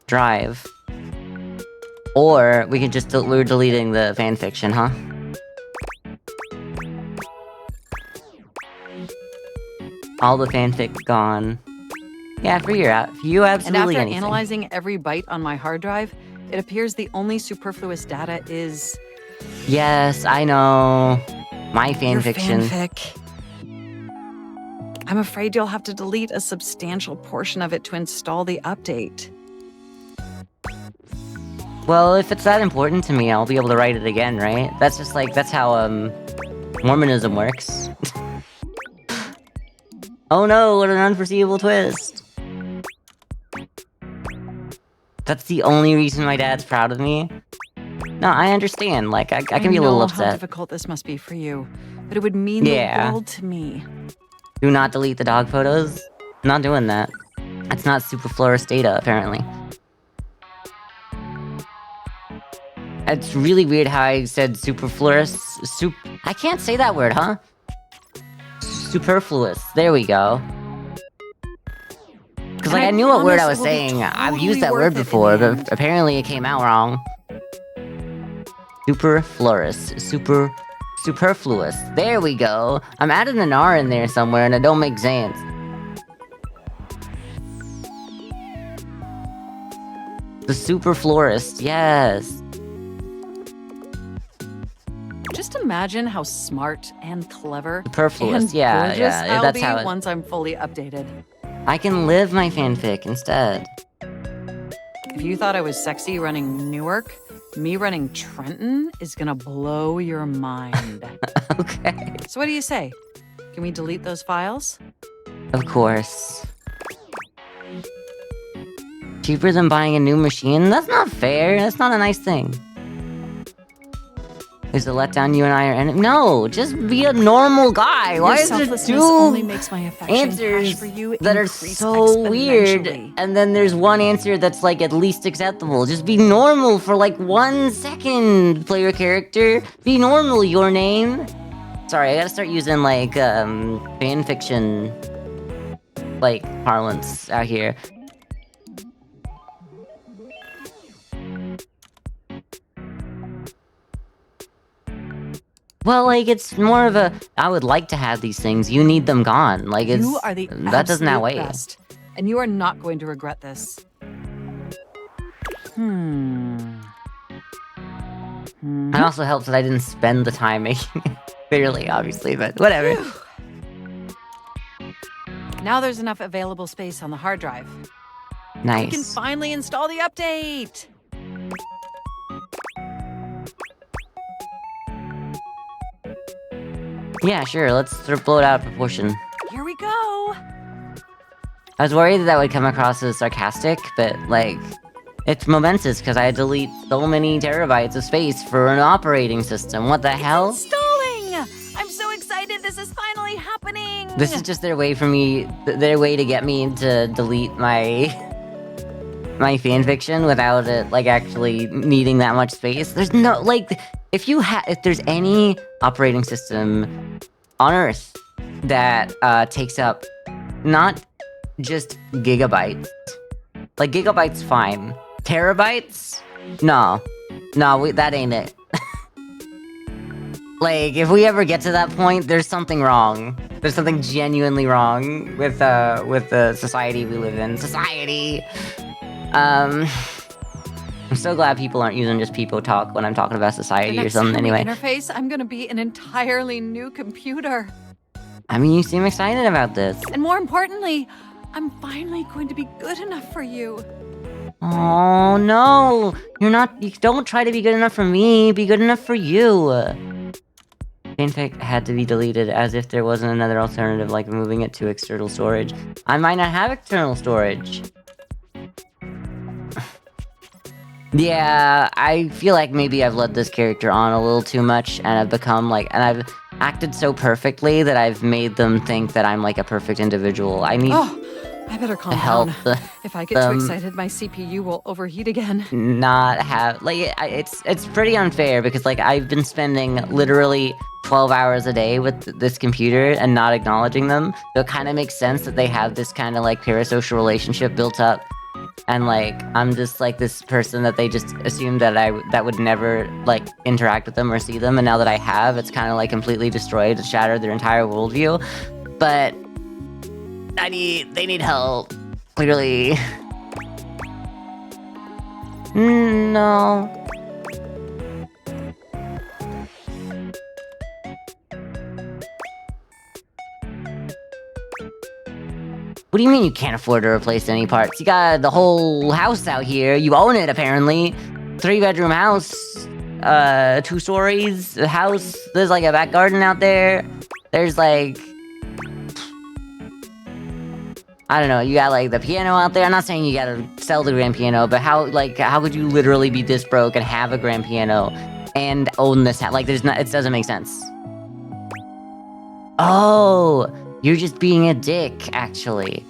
drive. Or we could just... We're deleting the fanfiction, huh? All the fanfic gone. Yeah, for you absolutely And after anything. analyzing every byte on my hard drive, it appears the only superfluous data is... Yes, I know. My fanfiction. Your fanfic. I'm afraid you'll have to delete a substantial portion of it to install the update. Well, if it's that important to me, I'll be able to write it again, right? That's just like, that's how, Mormonism works. Oh no, what an unforeseeable twist! That's the only reason my dad's proud of me? No, I understand, like, I can be a little I know upset. how difficult this must be for you, but it would mean the world to me. Do not delete the dog photos? I'm not doing that. That's not Super Florist data, apparently. It's really weird how I said Super Florist... I can't say that word, huh? Superfluous. There we go. Because, like, I knew what word I was saying. I've used that word before, but apparently it came out wrong. Superfluous. Superfluous. There we go. I'm adding an R in there somewhere and it don't make sense. The super florist, yes. Just imagine how smart and clever Superfluous, and yeah, gorgeous yeah, I'll that's be how it... once I'm fully updated. I can live my fanfic instead. If you thought I was sexy running Newark, me running Trenton is gonna blow your mind. Okay. So what do you say? Can we delete those files? Of course. Cheaper than buying a new machine? That's not fair. That's not a nice thing. Is it letdown you and I are in? No, just be a normal guy. Why is it only makes my answers for you that are so weird? And then there's one answer that's like at least acceptable. Just be normal for like 1 second, player character. Be normal, your name. Sorry, I gotta start using like fanfiction like parlance out here. Well, like, it's more of a, I would like to have these things, you need them gone. Like, it's, you are the that doesn't outweigh it. best, and you are not going to regret this. It also helps that I didn't spend the time making it. Clearly, obviously, but whatever. Now there's enough available space on the hard drive. Nice. We can finally install the update! Yeah, sure, let's sort of blow it out of proportion. Here we go! I was worried that would come across as sarcastic, but, like, it's momentous because I delete so many terabytes of space for an operating system. What the hell? Installing! I'm so excited this is finally happening! This is just their way for me, their way to get me to delete my fanfiction without it, like, actually needing that much space. There's no, like, if there's any operating system on Earth that takes up not just gigabytes, like gigabytes fine, terabytes, no, that ain't it. Like, if we ever get to that point, there's something wrong. There's something genuinely wrong with the society we live in. Society. I'm so glad people aren't using just people talk when I'm talking about society or something anyway. Interface, I'm gonna be an entirely new computer. I mean, you seem excited about this. And more importantly, I'm finally going to be good enough for you. Oh no, you're not. You don't try to be good enough for me. Be good enough for you. Fanfic had to be deleted as if there wasn't another alternative like moving it to external storage. I might not have external storage. Yeah, I feel like maybe I've led this character on a little too much, and I've become like, and I've acted so perfectly that I've made them think that I'm like a perfect individual. I need I better calm help. down. If I get too excited, my CPU will overheat again. Not have, like, it's pretty unfair because, like, I've been spending literally 12 hours a day with this computer and not acknowledging them. So it kind of makes sense that they have this kind of, like, parasocial relationship built up. And, like, I'm just, like, this person that they just assumed that would never, like, interact with them or see them. And now that I have, it's kind of, like, completely destroyed, shattered their entire worldview. But they need help. Clearly. No. What do you mean you can't afford to replace any parts? You got the whole house out here. You own it, apparently. 3-bedroom house, 2 stories, a house. There's like a back garden out there. There's like, I don't know, you got like the piano out there. I'm not saying you gotta sell the grand piano, but how could you literally be this broke and have a grand piano and own this house? Like, it doesn't make sense. Oh, you're just being a dick, actually.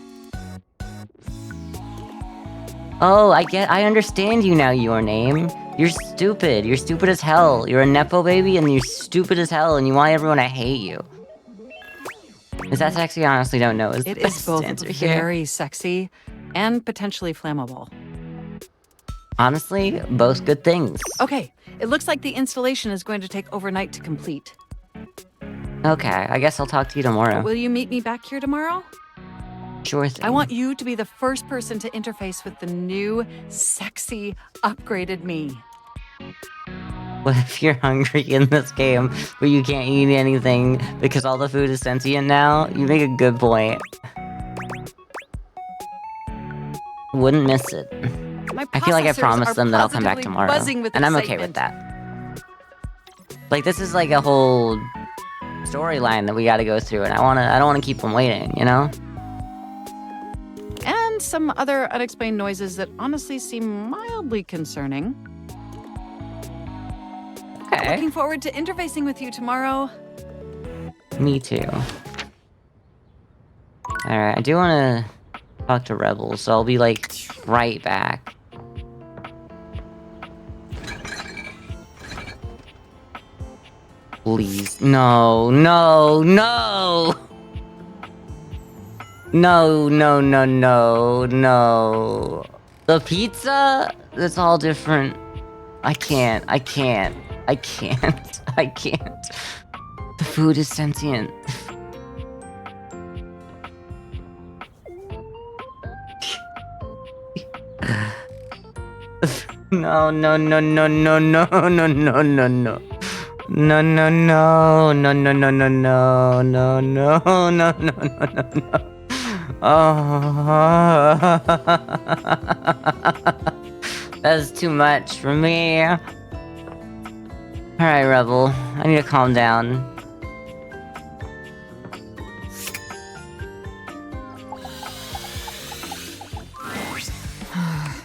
Oh, I understand you now, Your Name. You're stupid. You're stupid as hell. You're a Nepo baby and you're stupid as hell and you want everyone to hate you. Is that sexy? I honestly don't know. It is both very sexy and potentially flammable. Honestly, both good things. Okay, it looks like the installation is going to take overnight to complete. Okay, I guess I'll talk to you tomorrow. Will you meet me back here tomorrow? Sure thing. I want you to be the first person to interface with the new, sexy, upgraded me. What if you're hungry in this game, but you can't eat anything because all the food is sentient now? You make a good point. Wouldn't miss it. I feel like I promised them that I'll come back tomorrow, and I'm okay with that. Like, this is like a whole storyline that we gotta go through, and I don't wanna keep them waiting, you know? And some other unexplained noises that honestly seem mildly concerning. Okay. Looking forward to interfacing with you tomorrow. Me too. Alright, I do wanna talk to Rebel, so I'll be like right back. Please. No, no, no! No, no, no, no, no. The pizza? That's all different. I can't. The food is sentient. No, no, no, no, no, no, no, no, no, no. No, no, no, no, no, no, no, no, no, no, no, no, no, no. Oh, that's too much for me. Alright, Rebel. I need to calm down.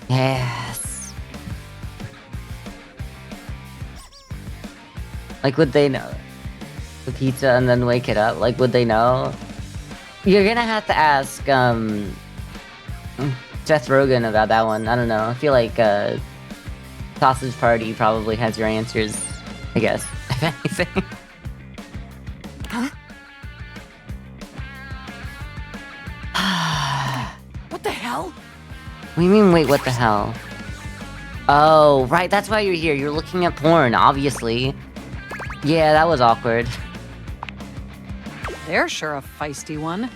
Yes. Like, would they know? The pizza and then wake it up? Like, would they know? You're gonna have to ask, Seth Rogen about that one. I don't know. I feel like, Sausage Party probably has your answers, I guess, if anything. Huh? What the hell? What do you mean, wait, what the hell? Oh, right, that's why you're here. You're looking at porn, obviously. Yeah, that was awkward. They're sure a feisty one.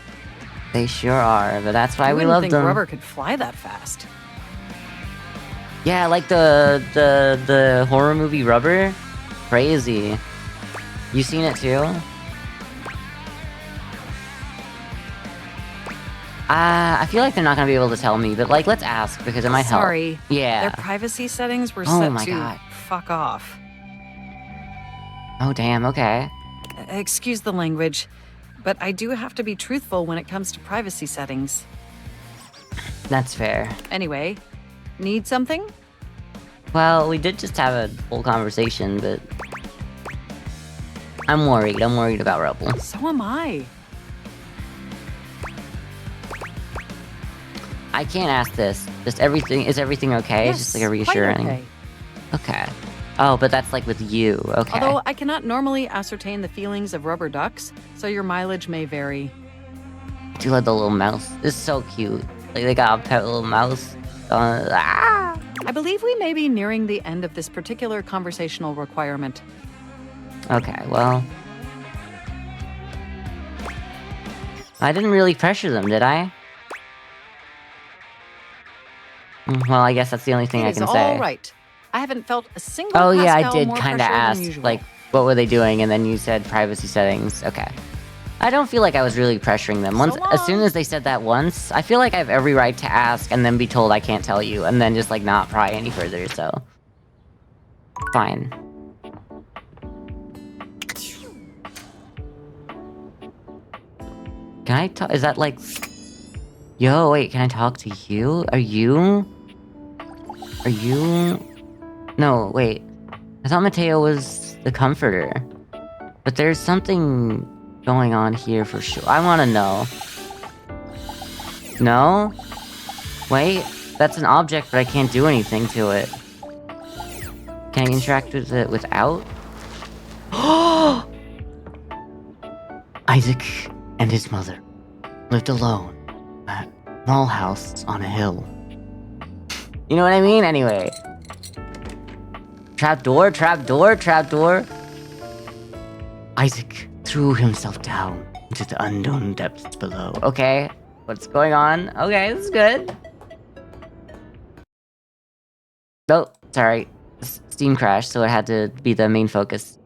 They sure are, but that's why we love them. I wouldn't think rubber could fly that fast. Yeah, like the horror movie Rubber? Crazy. You seen it too? I feel like they're not gonna be able to tell me, but like, let's ask, because it might help. Sorry. Yeah. Their privacy settings were set to fuck off. Oh, damn, okay. Excuse the language, but I do have to be truthful when it comes to privacy settings. That's fair. Anyway, need something? Well, we did just have a full conversation, but I'm worried. I'm worried about Rebel. So am I. I can't ask this. Just everything, is everything okay? Yes, just like a reassuring. okay. Okay. Oh, but that's like with you. Okay. Although I cannot normally ascertain the feelings of rubber ducks, so your mileage may vary. Do you like the little mouse? It's so cute. Like they got a pet little mouse. Ah! I believe we may be nearing the end of this particular conversational requirement. Okay, well. I didn't really pressure them, did I? Well, I guess that's the only thing I can say. All right. I haven't felt a single Oh yeah, I Pascal did more kind of pressure than ask, usual. like, what were they doing? And then you said privacy settings. Okay. I don't feel like I was really pressuring them. As soon as they said that once, I feel like I have every right to ask and then be told I can't tell you, and then just like not pry any further, so. Fine. Can I talk? Is that like... Yo, wait, can I talk to you? Are you... No, wait. I thought Mateo was the comforter. But there's something going on here for sure. I want to know. No? Wait, that's an object, but I can't do anything to it. Can I interact with it without? Isaac and his mother lived alone at a small house on a hill. You know what I mean? Anyway. Trapdoor, trapdoor, trapdoor. Isaac threw himself down into the unknown depths below. Okay, what's going on? Okay, this is good. Oh, sorry. Steam crashed, so it had to be the main focus.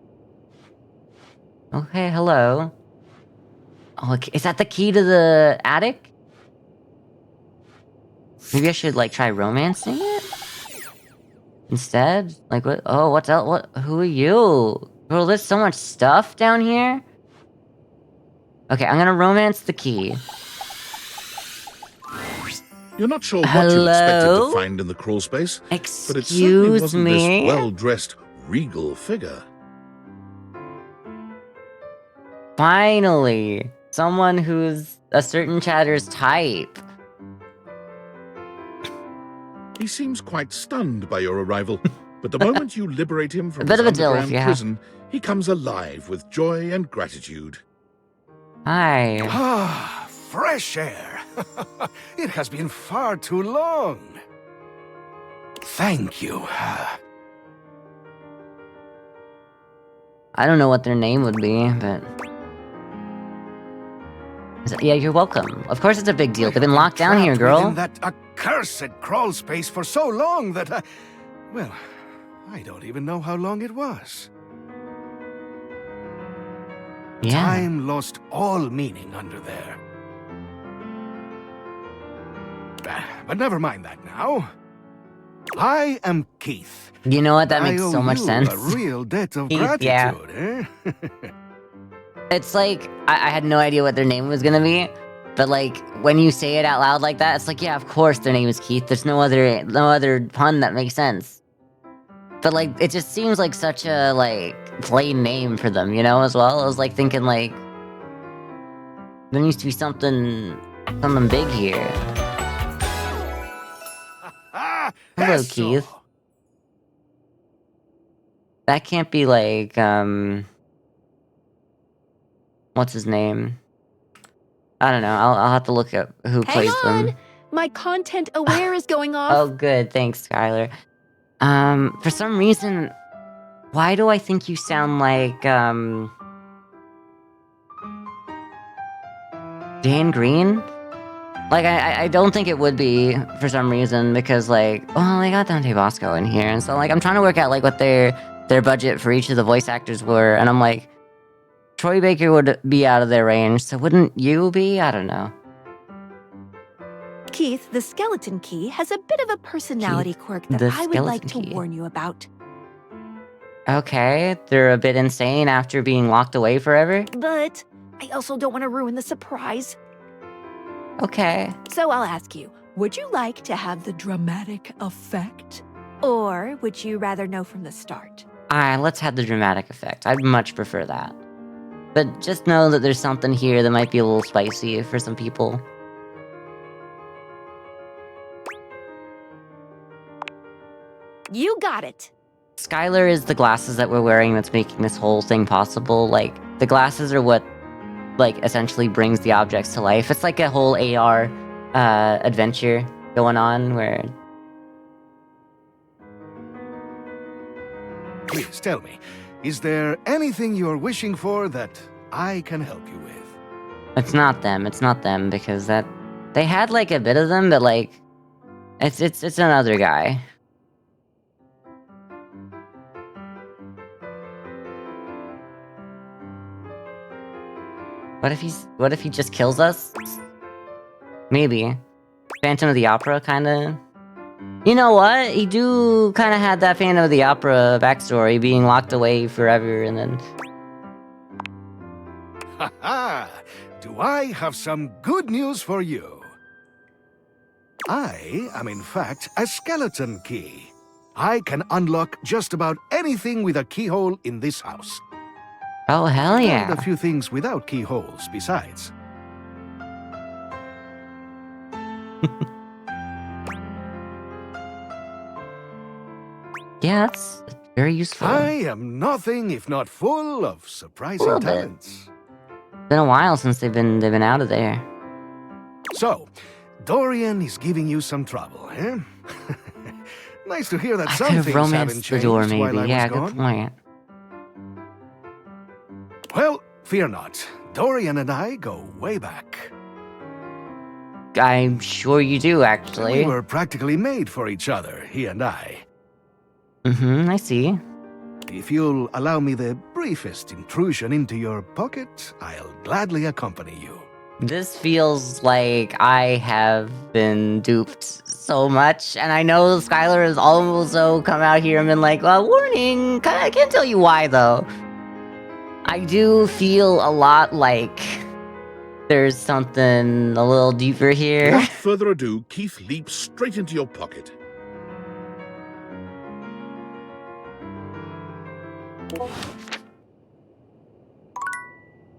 Okay, hello. Oh, okay. Is that the key to the attic? Maybe I should, like, try romancing it? Instead? Like, what? Oh, what's else? What? Who are you? Bro, there's so much stuff down here. Okay, I'm gonna romance the key. You're not sure what Hello? you expected to find in the crawl space, but it certainly Excuse wasn't me? this well-dressed, regal figure. Finally! Someone who's a certain chatter's type. He seems quite stunned by your arrival, but the moment you liberate him from A bit his of a dilf, underground yeah. prison, he comes alive with joy and gratitude. Hi. Ah, fresh air. It has been far too long. Thank you. I don't know what their name would be, but... Yeah, you're welcome. Of course it's a big deal. They've been locked down here, Trapped girl. within that accursed crawl space for so long that well, I don't even know how long it was. Yeah. Time lost all meaning under there. But never mind that now. I am Keith. You know what? That I makes owe so much you sense. a real debt of Keith, gratitude, yeah. eh? It's like, I had no idea what their name was gonna be, but like, when you say it out loud like that, it's like, yeah, of course their name is Keith. There's no other pun that makes sense. But like, it just seems like such a, like, plain name for them, you know, as well? I was like thinking like, there needs to be something big here. Hello, Eso. Keith. That can't be like, what's his name? I don't know. I'll have to look up who Hang plays on! them. My content aware is going off. Oh, good. Thanks, Skylar. For some reason, why do I think you sound like, Dan Green? Like, I don't think it would be, for some reason, because, like, well, they got Dante Bosco in here, and so, like, I'm trying to work out, like, what their budget for each of the voice actors were, and I'm like, Troy Baker would be out of their range, so wouldn't you be? I don't know. Keith, the skeleton key has a bit of a personality quirk that the I would like to skeleton key. warn you about. Okay, they're a bit insane after being locked away forever? But I also don't want to ruin the surprise. Okay. So I'll ask you, would you like to have the dramatic effect? Or would you rather know from the start? Let's have the dramatic effect. I'd much prefer that. But just know that there's something here that might be a little spicy for some people. You got it. Skylar is the glasses that we're wearing that's making this whole thing possible. Like, the glasses are what, like, essentially brings the objects to life. It's like a whole AR adventure going on where... Please tell me, is there anything you're wishing for that I can help you with? It's not them, because that... They had, like, a bit of them, but, like... It's another guy. What if he just kills us? Maybe. Phantom of the Opera, kinda? You know what? He do kind of had that Phantom of the Opera backstory, being locked away forever, and then... Ha ha! Do I have some good news for you? I am in fact a skeleton key. I can unlock just about anything with a keyhole in this house. Oh, hell yeah. And a few things without keyholes besides. Yeah, that's very useful. I am nothing if not full of surprising Little bit. talents. Been a while since they've been out of there. So, Dorian is giving you some trouble, eh? Nice to hear that I some could have things haven't romanced the changed door, while I maybe. was Yeah, gone. good point. Well, fear not. Dorian and I go way back. I'm sure you do, actually. We were practically made for each other, he and I. Mm-hmm, I see. If you'll allow me the briefest intrusion into your pocket, I'll gladly accompany you. This feels like I have been duped so much, and I know Skylar has also come out here and been like, warning! I can't tell you why, though. I do feel a lot like there's something a little deeper here. Without further ado, Keith leaps straight into your pocket.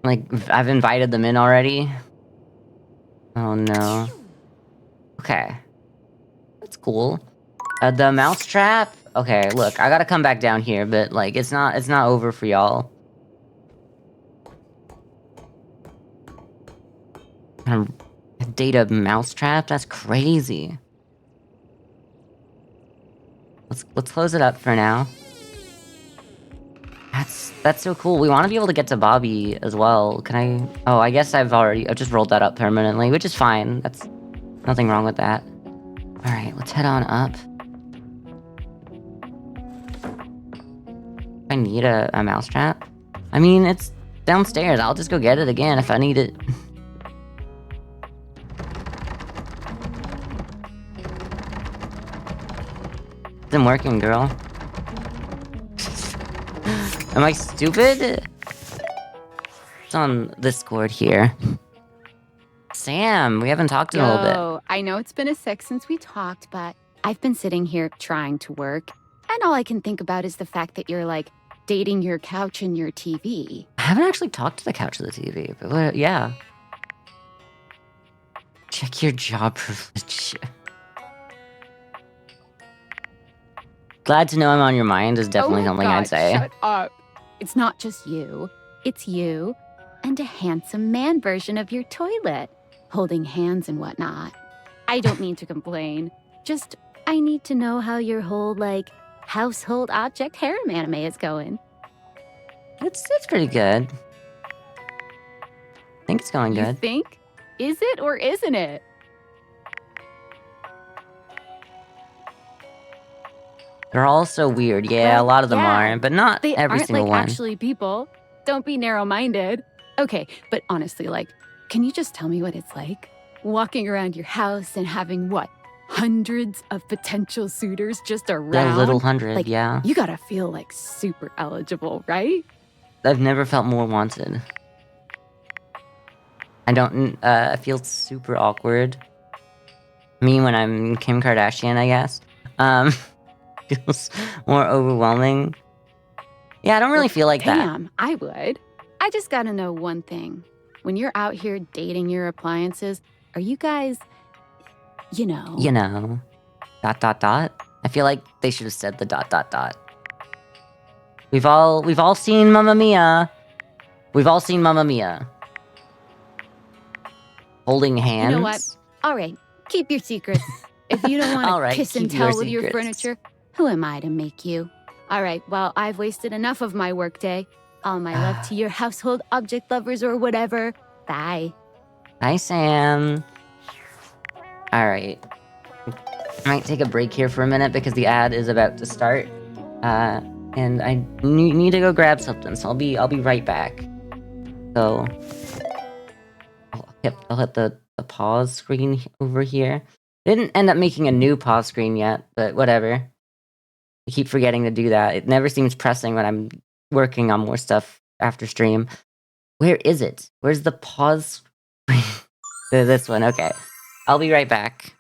Like, I've invited them in already. Oh no. Okay. That's cool. The mousetrap? Okay, look, I gotta come back down here, but like, it's not over for y'all. Data mousetrap? That's crazy. Let's close it up for now. That's so cool. We want to be able to get to Bobby as well. Can I? Oh, I guess I've just rolled that up permanently, which is fine. That's nothing wrong with that. All right, let's head on up. I need a mousetrap. I mean, it's downstairs. I'll just go get it again if I need it. Isn't working, girl. Am I stupid? It's on this cord here. Sam, we haven't talked in a little bit. I know it's been a sec since we talked, but I've been sitting here trying to work, and all I can think about is the fact that you're like dating your couch and your TV. I haven't actually talked to the couch or the TV, but yeah. Check your job privilege. Glad to know I'm on your mind is definitely something I'd say. Shut up. It's not just you. It's you and a handsome man version of your toilet, holding hands and whatnot. I don't mean to complain. Just, I need to know how your whole, like, household object harem anime is going. It's pretty good. I think it's going You good. think? Is it or isn't it? They're all so weird. Yeah, Well, a lot of them yeah. are, but not They every aren't single like one. actually people. Don't be narrow-minded. Okay, but honestly, like, can you just tell me what it's like? Walking around your house and having, what, hundreds of potential suitors just around? The little 100, Like, yeah. You gotta feel, like, super eligible, right? I've never felt more wanted. I don't, I feel super awkward. Me when I'm Kim Kardashian, I guess. Feels more overwhelming. Yeah, I don't really feel like that. Damn, I would. I just gotta know one thing. When you're out here dating your appliances, are you guys, you know... You know. ... I feel like they should have said the ... We've all seen Mamma Mia. We've all seen Mamma Mia. Holding hands. You know what? All right, keep your secrets. If you don't All want right, to kiss and keep your tell with your secrets. furniture, who am I to make you? All right, well, I've wasted enough of my workday. All my love to your household object lovers or whatever. Bye. Hi, Sam. All right. I might take a break here for a minute because the ad is about to start. And I need to go grab something, so I'll be right back. So I'll hit the pause screen over here. Didn't end up making a new pause screen yet, but whatever. I keep forgetting to do that. It never seems pressing when I'm working on more stuff after stream. Where is it? Where's the pause screen? This one, okay. I'll be right back.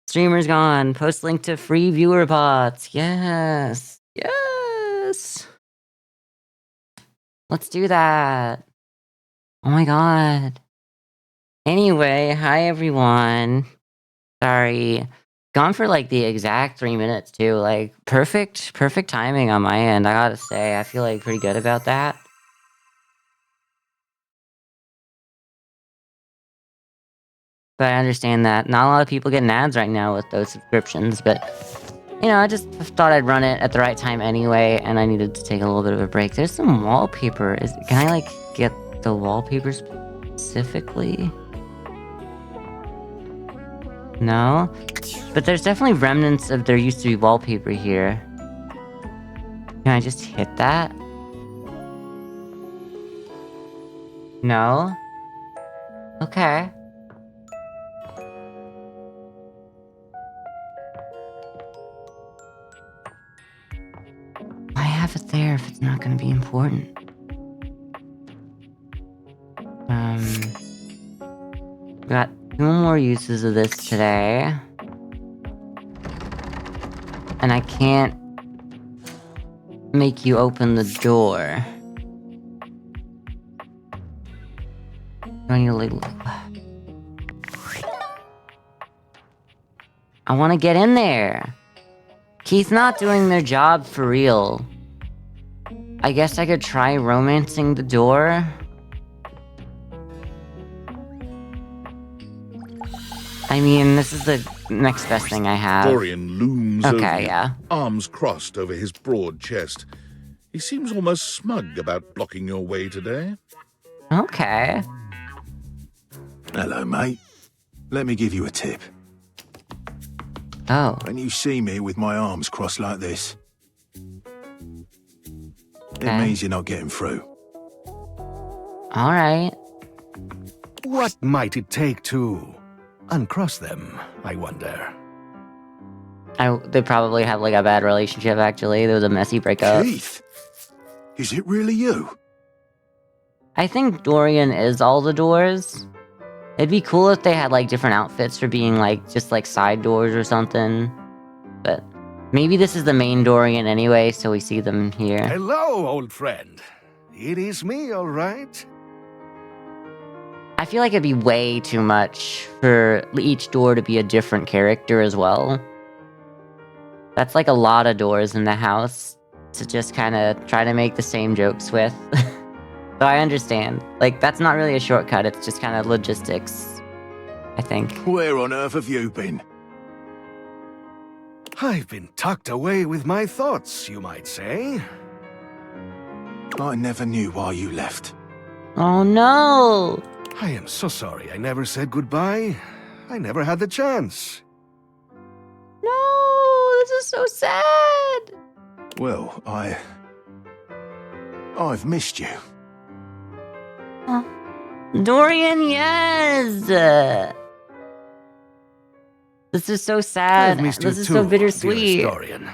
Streamer's gone. Post link to free viewer bots. Yes. Yes. Let's do that. Oh my god. Anyway, hi everyone. Sorry. Gone for like the exact 3 minutes too. Like perfect timing on my end, I gotta say. I feel like pretty good about that. But I understand that not a lot of people getting ads right now with those subscriptions, but you know, I just thought I'd run it at the right time anyway, and I needed to take a little bit of a break. There's some wallpaper. Can I like get the wallpaper specifically? No? But there's definitely remnants of there used to be wallpaper here. Can I just hit that? No? Okay. Why have it there if it's not going to be important? We got 2 more uses of this today. And I can't make you open the door. I need to like... I want to get in there. Keith not doing their job for real. I guess I could try romancing the door. I mean, this is the next best thing I have. Dorian looms over Okay, you, yeah. arms crossed over his broad chest. He seems almost smug about blocking your way today. Okay. Hello, mate. Let me give you a tip. Oh. When you see me with my arms crossed like this, it Okay. means you're not getting through. Alright. What might it take to uncross them, I wonder? They probably have like a bad relationship, actually. There was a messy breakup. Keith! Is it really you? I think Dorian is all the doors. It'd be cool if they had like different outfits for being like just like side doors or something. But maybe this is the main Dorian anyway, so we see them here. Hello, old friend. It is me, all right. I feel like it'd be way too much for each door to be a different character as well. That's like a lot of doors in the house to just kind of try to make the same jokes with. So I understand. Like, that's not really a shortcut, it's just kind of logistics, I think. Where on earth have you been? I've been tucked away with my thoughts, you might say. I never knew why you left. Oh no! I am so sorry I never said goodbye. I never had the chance. No! This is so sad! Well, I've missed you. Dorian, yes! This is so sad. I've missed you This is too, so dearest bittersweet. Dorian.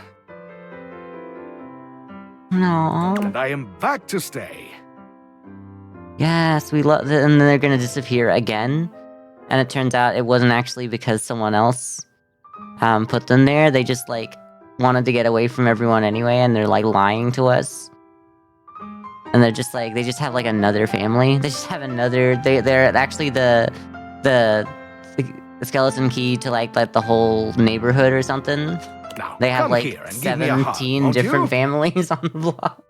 No. And I am back to stay. Yes, we love it. And then they're gonna disappear again. And it turns out it wasn't actually because someone else put them there. They just like wanted to get away from everyone anyway, and they're like lying to us. And they're just like, they just have like another family. They just have another, they're actually the skeleton key to like the whole neighborhood or something. Now, They have come like here and give me a hug, 17 won't different you? families on the block.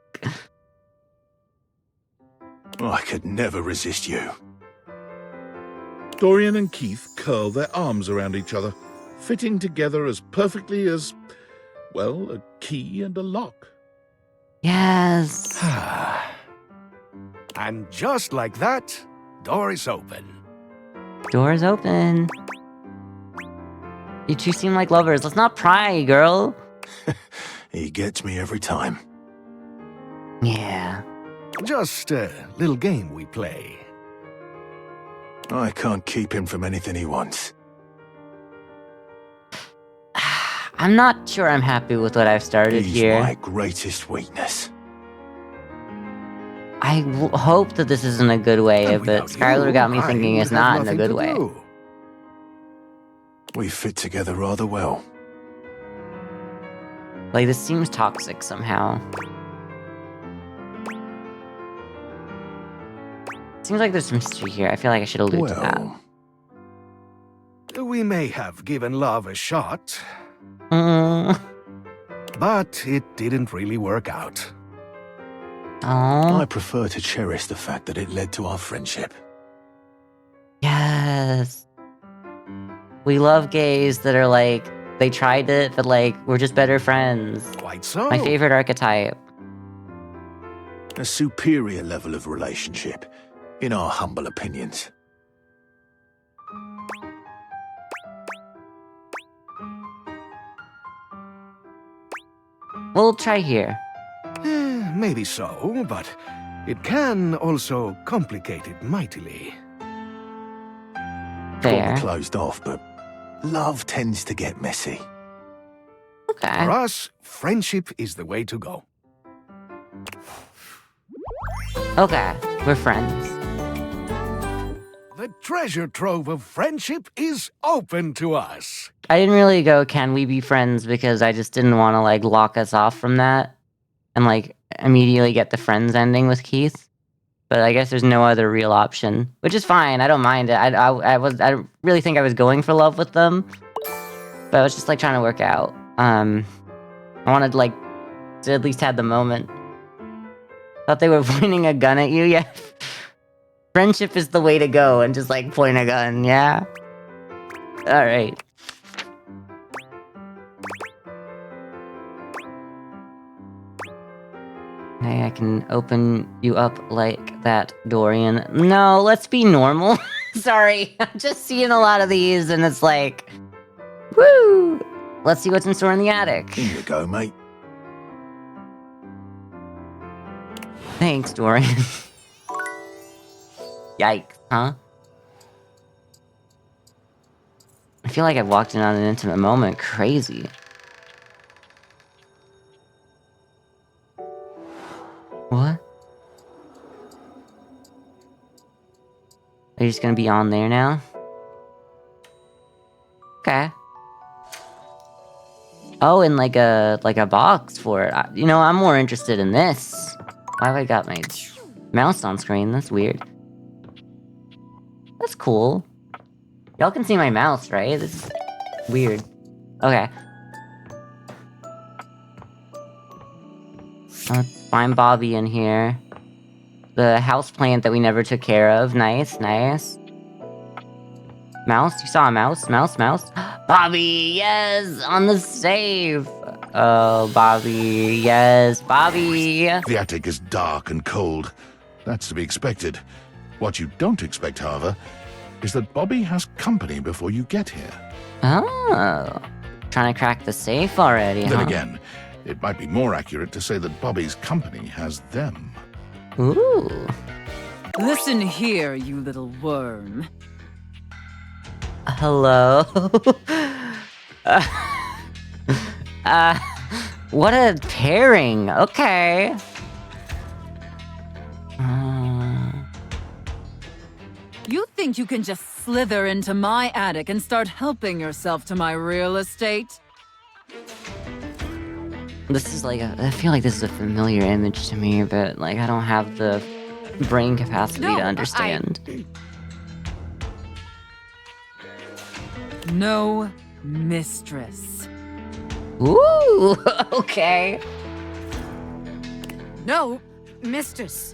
I could never resist you. Dorian and Keith curl their arms around each other, fitting together as perfectly as, well, a key and a lock. Yes. And just like that, door is open. Doors open. You two seem like lovers. Let's not pry, girl. He gets me every time. Yeah. Just a little game we play. I can't keep him from anything he wants. I'm not sure I'm happy with what I've started He's here. my greatest weakness. I hope that this isn't a good way, And but without Skylar you, got me I thinking would it's have not in a nothing good to way. do. We fit together rather well. Like, this seems toxic somehow. Seems like there's some mystery here. I feel like I should allude to that. Well, We may have given love a shot, Mm. but it didn't really work out. Oh, I prefer to cherish the fact that it led to our friendship. yes. We love gays that are like, they tried it, but like, we're just better friends. Quite so. My favorite archetype. A superior level of relationship, in our humble opinions. We'll try here. Maybe so, but it can also complicate it mightily. Fair. Got closed off, but love tends to get messy. Okay. For us, friendship is the way to go. Okay. We're friends. The treasure trove of friendship is open to us. I didn't really go, can we be friends? Because I just didn't want to like lock us off from that and like immediately get the friends ending with Keith. But I guess there's no other real option, which is fine. I don't mind it. I really think I was going for love with them, but I was just like trying to work out. I wanted, like, to at least have the moment. Thought they were pointing a gun at you, yeah? Friendship is the way to go, and just, like, point a gun, yeah? Alright. Hey, I can open you up like that, Dorian. No, let's be normal. Sorry, I'm just seeing a lot of these, and it's like... Woo! Let's see what's in store in the attic. Here you go, mate. Thanks, Dorian. Yikes, huh? I feel like I've walked in on an intimate moment. Crazy. What? Are you just gonna be on there now? Okay. Oh, and like a box for it. You know, I'm more interested in this. Why have I got my mouse on screen? That's weird. That's cool. Y'all can see my mouse, right? It's weird. Okay. Let's find Bobby in here. The houseplant that we never took care of. Nice, nice. Mouse? You saw a mouse? Mouse, mouse? Bobby, yes! On the safe! Oh, Bobby, yes, Bobby! The attic is dark and cold. That's to be expected. What you don't expect, however, is that Bobby has company before you get here. Oh. Trying to crack the safe already, Then huh? again, it might be more accurate to say that Bobby's company has them. Ooh. Listen here, you little worm. Hello? What a pairing. Okay. You think you can just slither into my attic and start helping yourself to my real estate? This is like I feel like this is a familiar image to me, but like I don't have the brain capacity No, to understand. No, mistress. Ooh, okay. No, mistress.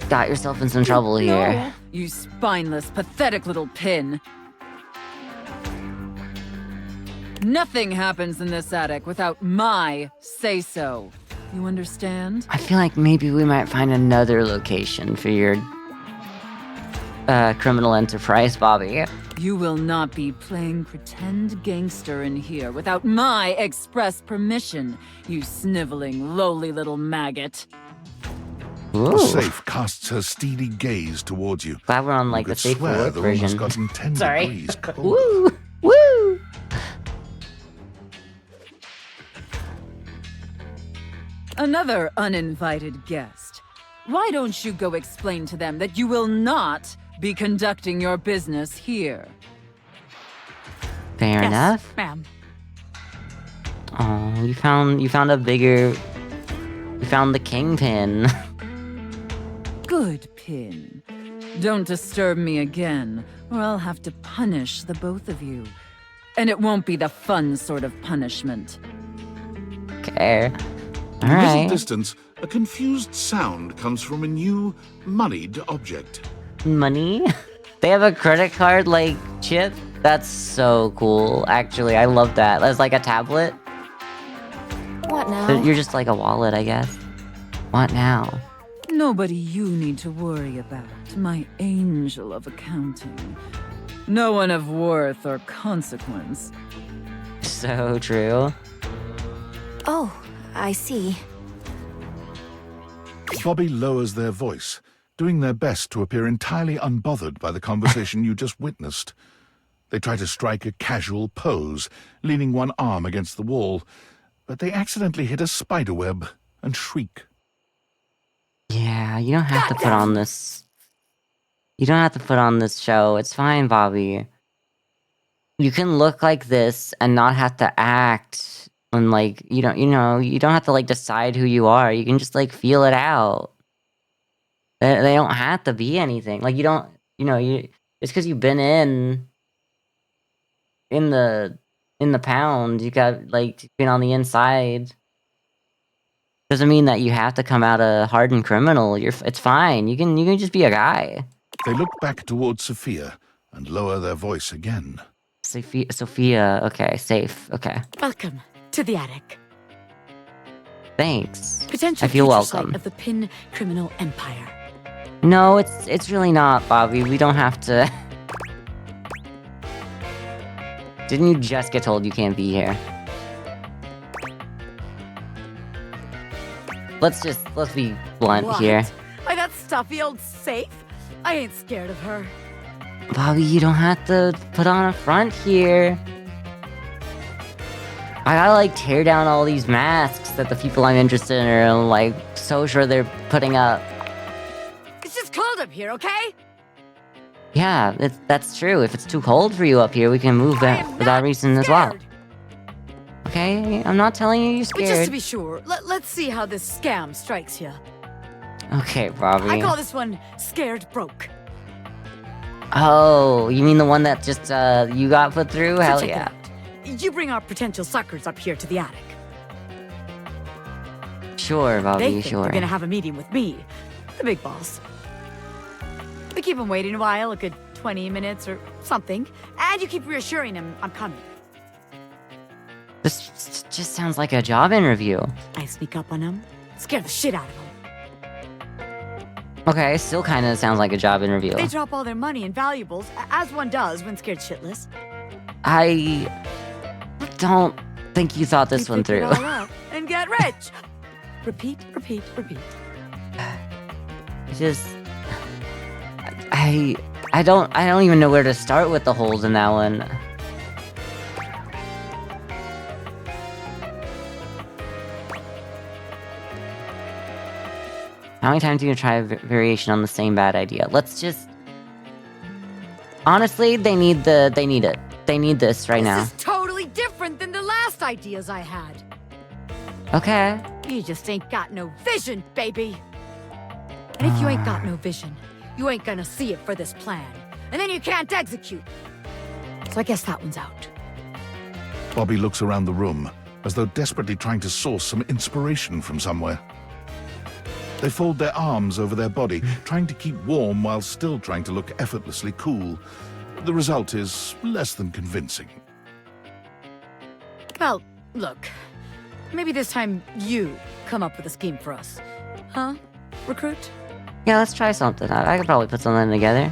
Got yourself in some trouble here. No, you spineless, pathetic little pin. Nothing happens in this attic without my say-so. You understand? I feel like maybe we might find another location for your criminal enterprise, Bobby. You will not be playing pretend gangster in here without my express permission, you sniveling, lowly little maggot. Ooh. The safe casts her steely gaze towards you. Glad we're on You like the could safe for swear work the room has version. gotten 10 Sorry. degrees colder. Woo! Woo! Another uninvited guest. Why don't you go explain to them that you will not be conducting your business here? Fair enough. ma'am. Oh, you found a bigger. You found the kingpin. Good, Pin. Don't disturb me again, or I'll have to punish the both of you. And it won't be the fun sort of punishment. Okay. In a little Alright. distance, a confused sound comes from a new, moneyed object. Money? They have a credit card like chip? That's so cool. Actually, I love that. As like a tablet. What now? You're just like a wallet, I guess. What now? Nobody you need to worry about, my angel of accounting. No one of worth or consequence. So true. Oh, I see. Bobby lowers their voice, doing their best to appear entirely unbothered by the conversation you just witnessed. They try to strike a casual pose, leaning one arm against the wall, but they accidentally hit a spiderweb and shriek. Yeah, you don't have to put on this. You don't have to put on this show. It's fine, Bobby. You can look like this and not have to act. And like you don't have to like decide who you are. You can just like feel it out. They don't have to be anything. Like it's because you've been in the in the pound. You got, like, being on the inside. Doesn't mean that you have to come out a hardened criminal. It's fine. You can just be a guy. They look back towards Sophia and lower their voice again. Sophia, okay, safe, okay. Welcome to the attic. Thanks. Potential I feel future welcome. site of the Pin criminal empire. No, it's really not, Bobby. We don't have to... Didn't you just get told you can't be here? Let's be blunt What? here. By that stuffy old safe? I ain't scared of her. Bobby, you don't have to put on a front here. I gotta, like, tear down all these masks that the people I'm interested in are, like, so sure they're putting up. It's just cold up here, okay? Yeah, that's true. If it's too cold for you up here, we can move that for that reason as well. Okay? I'm not telling you you're But just to scared. be sure, let's see how this scam strikes you. Okay, Bobby. I call this one scared broke. Oh, you mean the one that just, you got put through? So Hell check it yeah. out. You bring our potential suckers up here to the attic. Sure, They Bobby, think sure. they're gonna have a meeting with me, the big boss. We keep them waiting a while, a good 20 minutes or something, and you keep reassuring them I'm coming. This just sounds like a job interview. I sneak up on them, scare the shit out of them. Okay, still kind of sounds like a job interview. They drop all their money and valuables, as one does when scared shitless. I don't think you thought this You one pick it through. all up and get rich. Repeat, repeat, repeat. Just I don't even know where to start with the holes in that one. How many times do you try a variation on the same bad idea? Let's just... Honestly, they need it. They need this right now. This is totally different than the last ideas I had. Okay. You just ain't got no vision, baby. And if you ain't got no vision, you ain't gonna see it for this plan. And then you can't execute. So I guess that one's out. Bobby looks around the room, as though desperately trying to source some inspiration from somewhere. They fold their arms over their body, trying to keep warm while still trying to look effortlessly cool. The result is less than convincing. Well, look. Maybe this time you come up with a scheme for us. Huh? Recruit? Yeah, let's try something. I could probably put something together.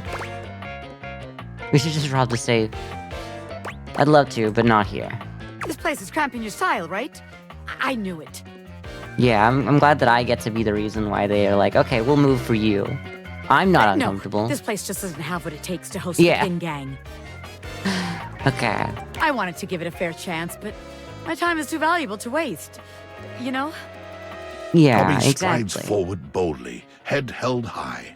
We should just rob the safe. I'd love to, but not here. This place is cramping your style, right? I knew it. Yeah, I'm glad that I get to be the reason why they are like, okay, we'll move for you. I'm not uncomfortable. No, this place just doesn't have what it takes to host Yeah. the Pin Gang. Okay. I wanted to give it a fair chance, but my time is too valuable to waste. You know? Yeah, Bobby strides exactly. forward boldly, head held high.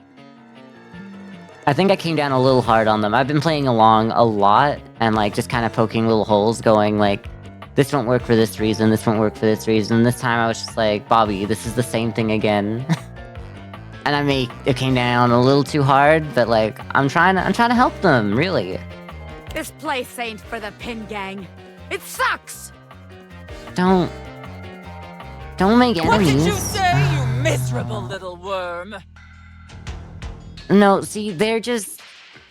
I think I came down a little hard on them. I've been playing along a lot and like just kind of poking little holes going like, this won't work for this reason, this won't work for this reason. This time I was just like, Bobby, this is the same thing again. And it came down a little too hard, but like, I'm trying to help them, really. This place ain't for the Pin Gang. It sucks! Don't make enemies. What did you say, you miserable little worm? No, see, they're just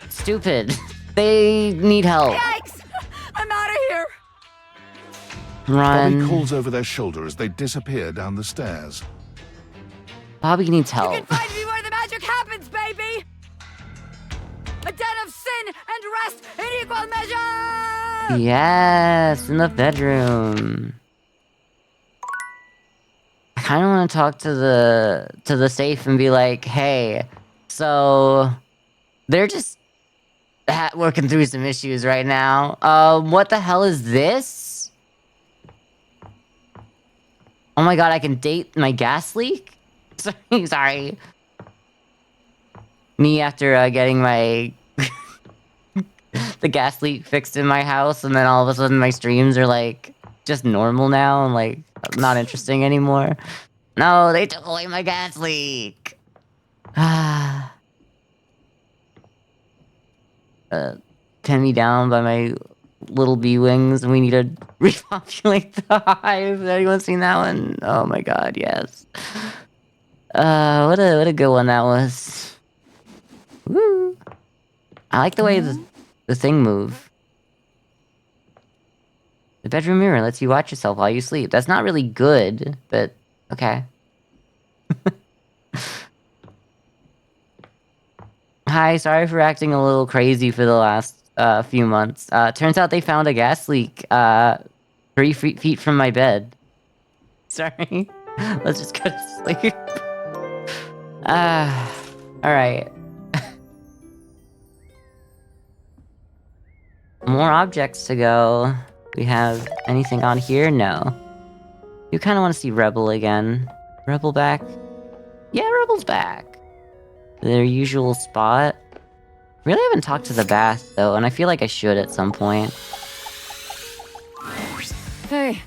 stupid. They need help. Yikes! I'm out of here! Run. Bobby calls over their shoulder as they disappear down the stairs. Bobby needs You can help. find me where the magic happens, baby! A den of sin and rest in equal measure! Yes, in the bedroom. I kind of want to talk to the safe and be like, hey, so they're just working through some issues right now. What the hell is this? Oh my god, I can date my gas leak? Sorry. Me after getting my the gas leak fixed in my house, and then all of a sudden my streams are like just normal now and like not interesting anymore. No, they took away my gas leak. Pin me down by my little bee wings, and we need to repopulate the hive. Anyone seen that one? Oh my god, yes. What a good one that was. Woo! I like the way the thing move. The bedroom mirror lets you watch yourself while you sleep. That's not really good, but okay. Hi, sorry for acting a little crazy for the last few months. Turns out they found a gas leak 3 feet from my bed. Sorry. Let's just go to sleep. Alright. More objects to go. We have anything on here? No. You kind of want to see Rebel again. Rebel back? Yeah, Rebel's back. Their usual spot. Really haven't talked to the bath, though, and I feel like I should at some point. Hey.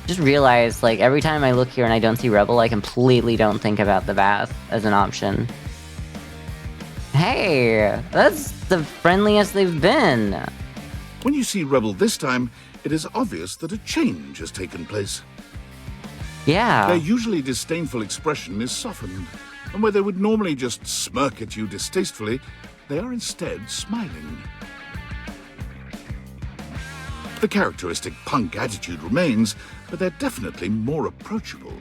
Just realized, like, every time I look here and I don't see Rebel, I completely don't think about the bath as an option. Hey! That's the friendliest they've been! When you see Rebel this time, it is obvious that a change has taken place. Yeah. Their usually disdainful expression is softened, and where they would normally just smirk at you distastefully, they are instead smiling. The characteristic punk attitude remains, but they're definitely more approachable.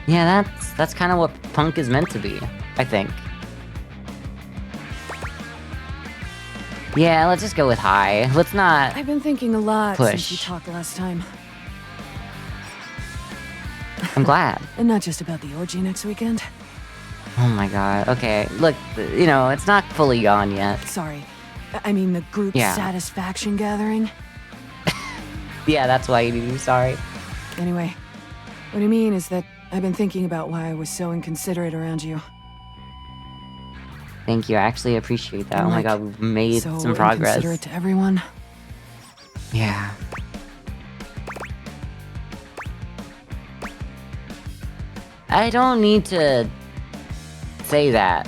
Yeah, that's kind of what punk is meant to be, I think. Yeah, let's just go with hi. Let's not I've been thinking a lot push. since we talked last time. I'm glad. And not just about the orgy next weekend. Oh my god. Okay, look, you know, it's not fully gone yet. Sorry. I mean the group Yeah. satisfaction gathering. Yeah, that's why you need to be sorry. Anyway, what I mean is that I've been thinking about why I was so inconsiderate around you. Thank you, I actually appreciate that. I'm Oh my like, god, we've made so some progress. inconsiderate to everyone. Yeah. I don't need to say that.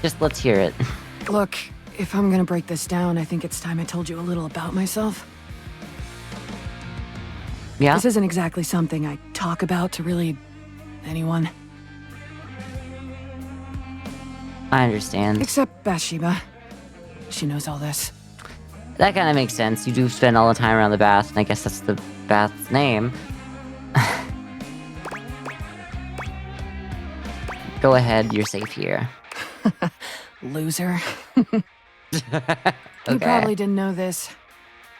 Just let's hear it. Look, if I'm gonna break this down, I think it's time I told you a little about myself. Yeah? This isn't exactly something I talk about to really anyone. I understand. Except Bathsheba. She knows all this. That kind of makes sense. You do spend all the time around the bath, and I guess that's the bath's name. Go ahead, you're safe here. Loser. Okay. You probably didn't know this,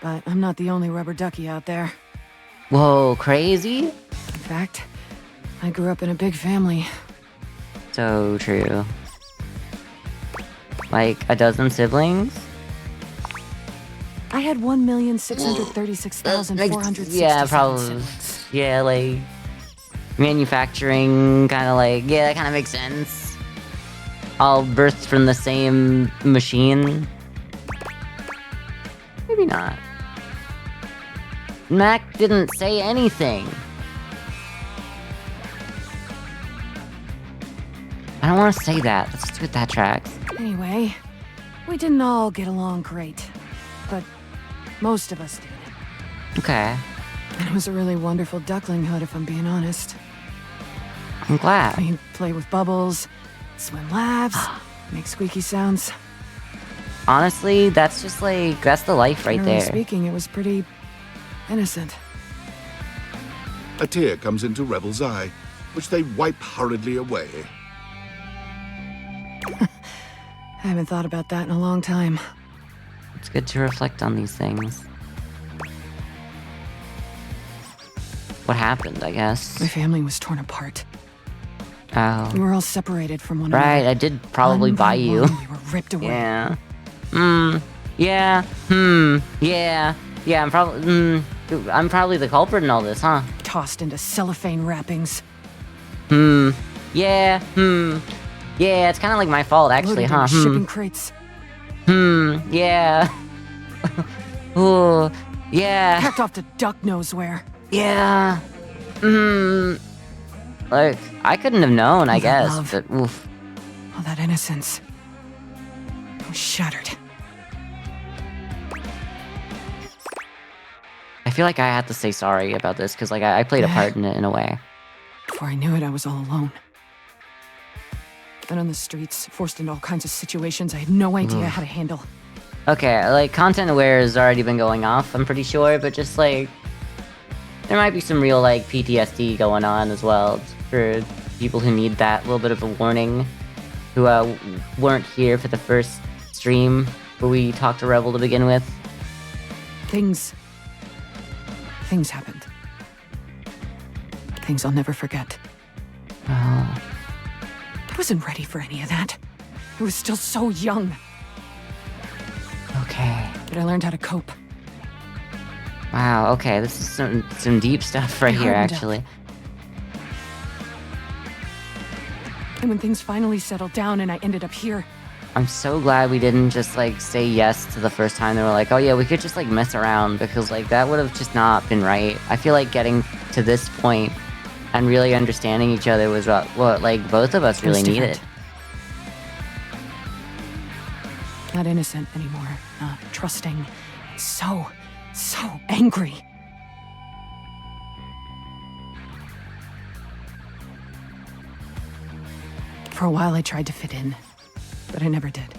but I'm not the only rubber ducky out there. Whoa, crazy? In fact, I grew up in a big family. So true. Like a dozen siblings? I had 1,636,467 Yeah, probably. siblings. Yeah, like manufacturing, kind of like, yeah, that kind of makes sense. All birthed from the same machine. Maybe not. Mac didn't say anything. I don't want to say that. Let's just do it that tracks. Anyway, we didn't all get along great, but most of us did. Okay. It was a really wonderful ducklinghood, if I'm being honest. I'm glad. I mean, play with bubbles, swim laps, make squeaky sounds. Honestly, that's just like, that's the life right Generally there. speaking, it was pretty innocent. A tear comes into Rebel's eye, which they wipe hurriedly away. I haven't thought about that in a long time. It's good to reflect on these things. What happened, I guess? My family was torn apart. We Oh. were all separated from one another. Right, I did probably One by buy you. one, we were ripped away. Yeah. Yeah. Yeah. Yeah, I'm probably the culprit in all this, huh? Tossed into cellophane wrappings. Yeah. Yeah, it's kind of like my fault, actually, Loaded huh? into shipping crates. Yeah. Ooh. Yeah. Packed off to duck knows where. Yeah. Like, I couldn't have known, I All that guess, love. but oof. All that innocence. was shattered. I feel like I had to say sorry about this, because like I played a part in it in a way. Before I knew it, I was all alone. Then on the streets, forced into all kinds of situations I had no idea how to handle. Okay, like, content aware has already been going off, I'm pretty sure, but just like... there might be some real, like, PTSD going on as well, for people who need that little bit of a warning, who weren't here for the first stream where we talked to Rebel to begin with. Things happened. Things I'll never forget. Oh. I wasn't ready for any of that. I was still so young. Okay. But I learned how to cope. Wow, okay, this is some deep stuff right here, hardened up. actually. And when things finally settled down and I ended up here, I'm so glad we didn't just, like, say yes to the first time they were like, oh yeah, we could just, like, mess around, because, like, that would have just not been right. I feel like getting to this point and really understanding each other was what like, both of us really needed. Not innocent anymore, not trusting. So angry. For a while I tried to fit in, but I never did.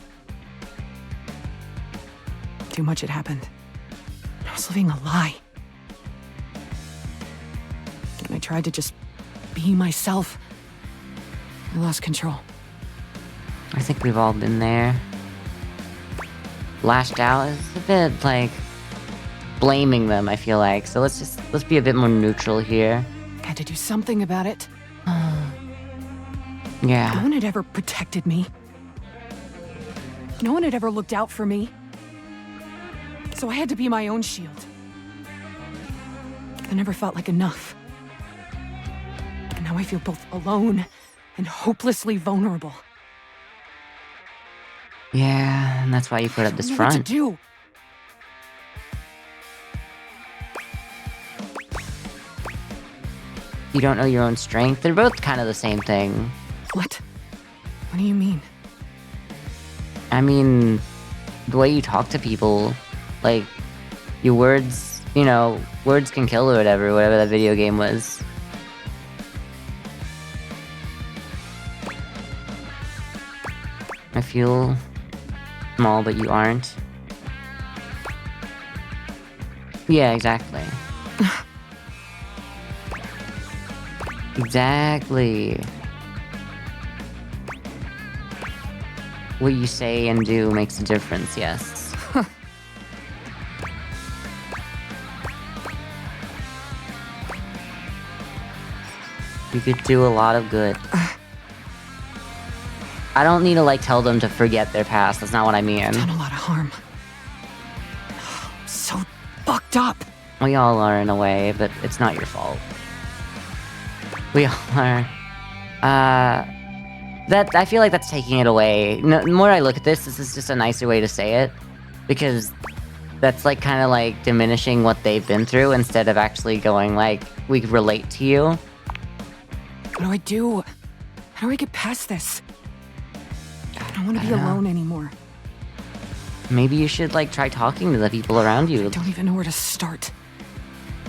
Too much had happened. I was living a lie. And I tried to just be myself. I lost control. I think we've all been there. Lashed out is a bit, like, blaming them, I feel like. So let's be a bit more neutral here. Had to do something about it. No Yeah. one had ever protected me. No one had ever looked out for me. So I had to be my own shield. I never felt like enough. And now I feel both alone and hopelessly vulnerable. Yeah, and that's why you put up this I don't know front. what to do. You don't know your own strength. They're both kind of the same thing. What? What do you mean? I mean, the way you talk to people, like, your words, you know, words can kill or whatever that video game was. I feel small, but you aren't. Yeah, exactly. Exactly. What you say and do makes a difference, yes. You could do a lot of good. I don't need to, like, tell them to forget their past. That's not what I mean. I've done a lot of harm. I'm so fucked up. We all are in a way, but it's not your fault. We all are. I feel like that's taking it away. No, the more I look at this is just a nicer way to say it. Because that's, like, kind of, like, diminishing what they've been through instead of actually going, like, we relate to you. What do I do? How do I get past this? I don't want to be alone anymore. Maybe you should, like, try talking to the people around you. I don't even know where to start.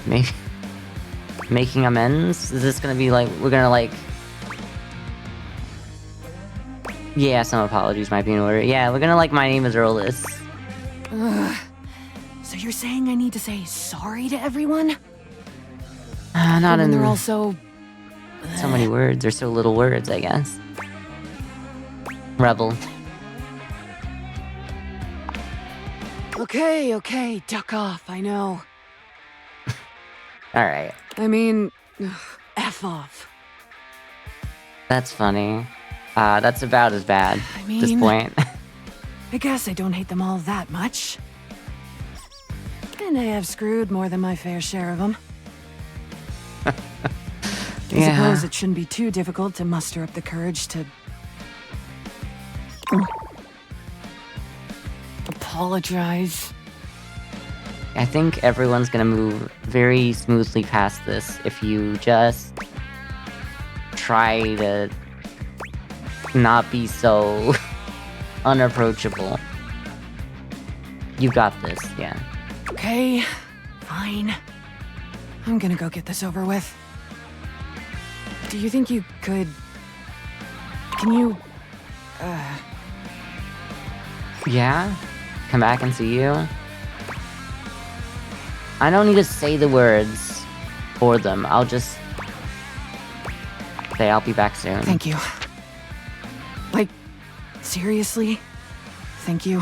Maybe making amends? Is this gonna be like, we're gonna, like... Yeah, some apologies might be in order. Yeah, we're gonna, like, my name is Earlis. So you're saying I need to say sorry to everyone? Not in they're all so many words, or so little words, I guess. Rebel. Okay, duck off, I know. Alright. I mean, F off. That's funny. That's about as bad I at this mean- point. I guess I don't hate them all that much. And I have screwed more than my fair share of them. I Yeah. suppose it shouldn't be too difficult to muster up the courage to... apologize. I think everyone's gonna move very smoothly past this if you just try to not be so unapproachable. You got this, yeah. Okay, fine. I'm gonna go get this over with. Do you think you could... Can you... Yeah? Come back and see you? I don't need to say the words for them. I'll just say I'll be back soon. Thank you. Like, seriously? Thank you.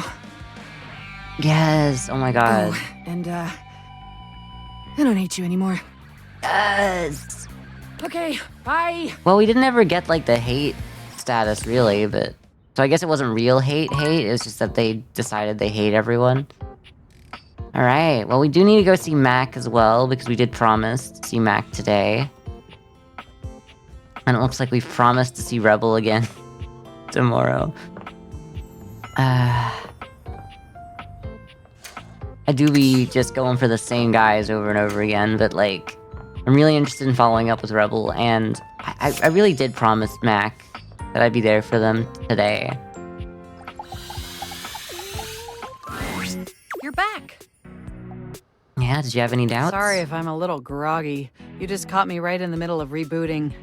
Yes, oh my god. Oh, and, I don't hate you anymore. Yes! Okay, bye! Well, we didn't ever get, like, the hate status, really, but... So I guess it wasn't real hate, it was just that they decided they hate everyone. Alright, well, we do need to go see Mac as well, because we did promise to see Mac today. And it looks like we've promised to see Rebel again tomorrow. I do be just going for the same guys over and over again, but, like, I'm really interested in following up with Rebel, and I really did promise Mac that I'd be there for them today. You're back! Yeah, did you have any doubts? Sorry if I'm a little groggy. You just caught me right in the middle of rebooting.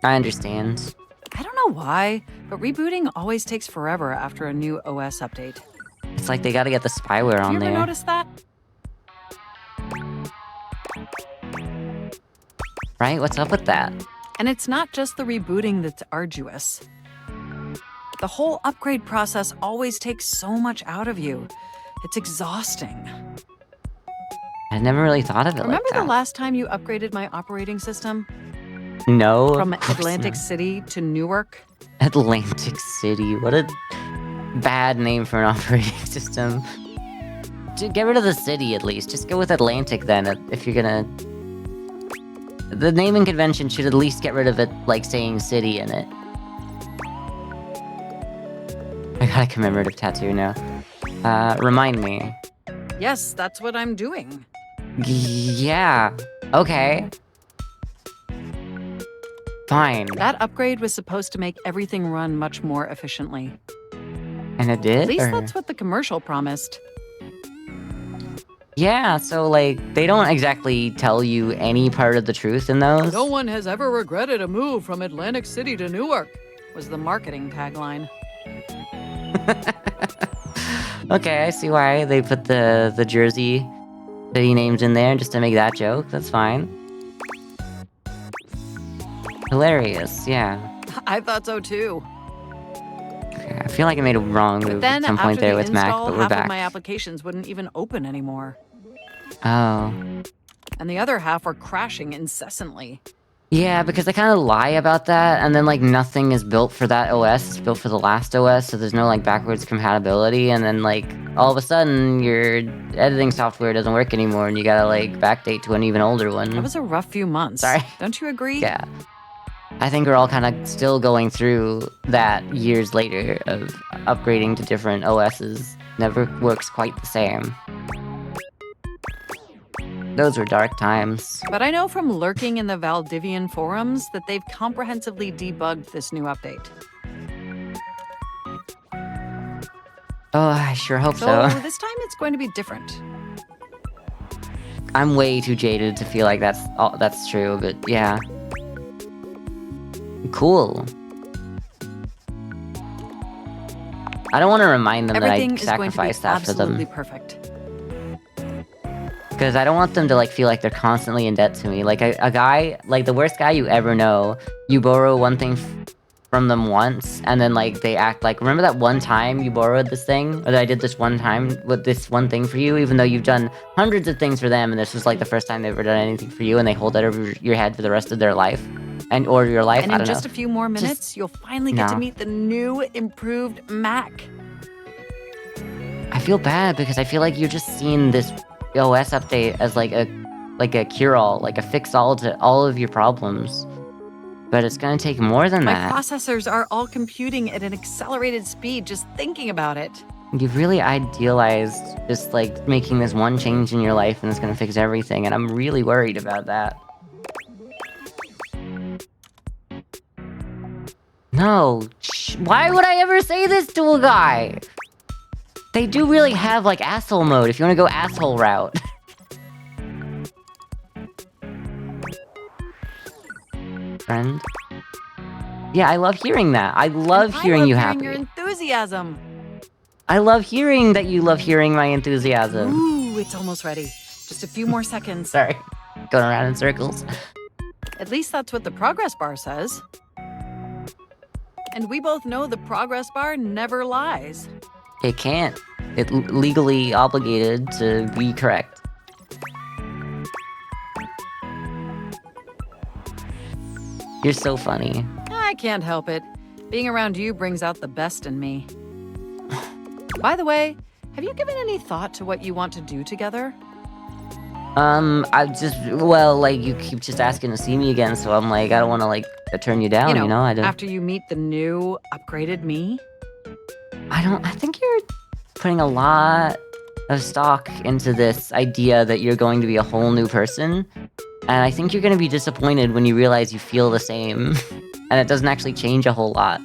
I understand. I don't know why, but rebooting always takes forever after a new OS update. It's like they gotta get the spyware on You ever there. noticed that? Right? What's up with that? And it's not just the rebooting that's arduous. The whole upgrade process always takes so much out of you. It's exhausting. I never really thought of it Remember like that. the last time you upgraded my operating system? No. From of course Atlantic not. City to Newark? Atlantic City. What a bad name for an operating system. Get rid of the city at least. Just go with Atlantic then, if you're gonna... The naming convention should at least get rid of it, like, saying city in it. I got a commemorative tattoo now. Remind me. Yes, that's what I'm doing. Yeah. Okay. Fine. That upgrade was supposed to make everything run much more efficiently. And it did? At least or- that's what the commercial promised. Yeah, so, like, they don't exactly tell you any part of the truth in those. No one has ever regretted a move from Atlantic City to Newark, was the marketing tagline. Okay, I see why they put the Jersey city names in there just to make that joke. That's fine. Hilarious, yeah. I thought so too. Okay, I feel like I made a wrong move Then at some point after there the with Mac, install, but we're half back. of my applications wouldn't even open anymore. Oh. And the other half were crashing incessantly. Yeah, because they kind of lie about that, and then, like, nothing is built for that OS. It's built for the last OS, so there's no, like, backwards compatibility, and then, like, all of a sudden, your editing software doesn't work anymore, and you gotta, like, backdate to an even older one. That was a rough few months. Sorry. Don't you agree? Yeah. I think we're all kind of still going through that years later of upgrading to different OSs. Never works quite the same. Those were dark times. But I know from lurking in the Valdivian forums that they've comprehensively debugged this new update. Oh, I sure hope So so. this time it's going to be different. I'm way too jaded to feel like that's true, but yeah. Cool. I don't want to remind them Everything that I is going to be sacrificed that for absolutely them. perfect. Because I don't want them to, like, feel like they're constantly in debt to me. Like, a guy, like, the worst guy you ever know, you borrow one thing from them once, and then, like, they act like, remember that one time you borrowed this thing? Or that I did this one time with this one thing for you, even though you've done hundreds of things for them, and this was, like, the first time they've ever done anything for you, and they hold that over your head for the rest of their life? Or your life, And I in don't just know. a few more minutes, you'll finally get to no. meet the new, improved Mac. I feel bad, because I feel like you're just seeing this OS update as, like a cure-all, like a fix-all to all of your problems. But it's gonna take more than My that. processors are all computing at an accelerated speed just thinking about it. You've really idealized just, like, making this one change in your life and it's gonna fix everything, and I'm really worried about that. No, why would I ever say this to a guy? They do really have, like, asshole mode, if you wanna go asshole route. Friend? Yeah, I love hearing that. I love hearing you happy. your enthusiasm. I love hearing that you love hearing my enthusiasm. Ooh, it's almost ready. Just a few more seconds. Sorry. Going around in circles. At least that's what the progress bar says. And we both know the progress bar never lies. It can't. It's legally obligated to be correct. You're so funny. I can't help it. Being around you brings out the best in me. By the way, have you given any thought to what you want to do together? Well, like, you keep just asking to see me again, so I'm like, I don't want to, like, turn you down, you know? I don't... After you meet the new, upgraded me? I think you're putting a lot of stock into this idea that you're going to be a whole new person, and I think you're going to be disappointed when you realize you feel the same, and it doesn't actually change a whole lot.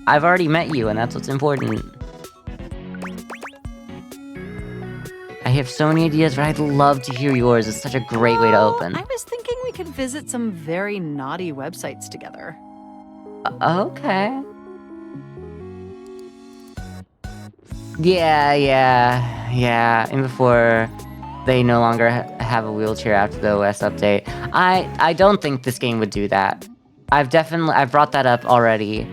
I've already met you, and that's what's important. I have so many ideas, but I'd love to hear yours. It's such a great way to open. I was thinking we could visit some very naughty websites together. Okay. Yeah. And before they no longer have a wheelchair after the OS update. I don't think this game would do that. I've brought that up already.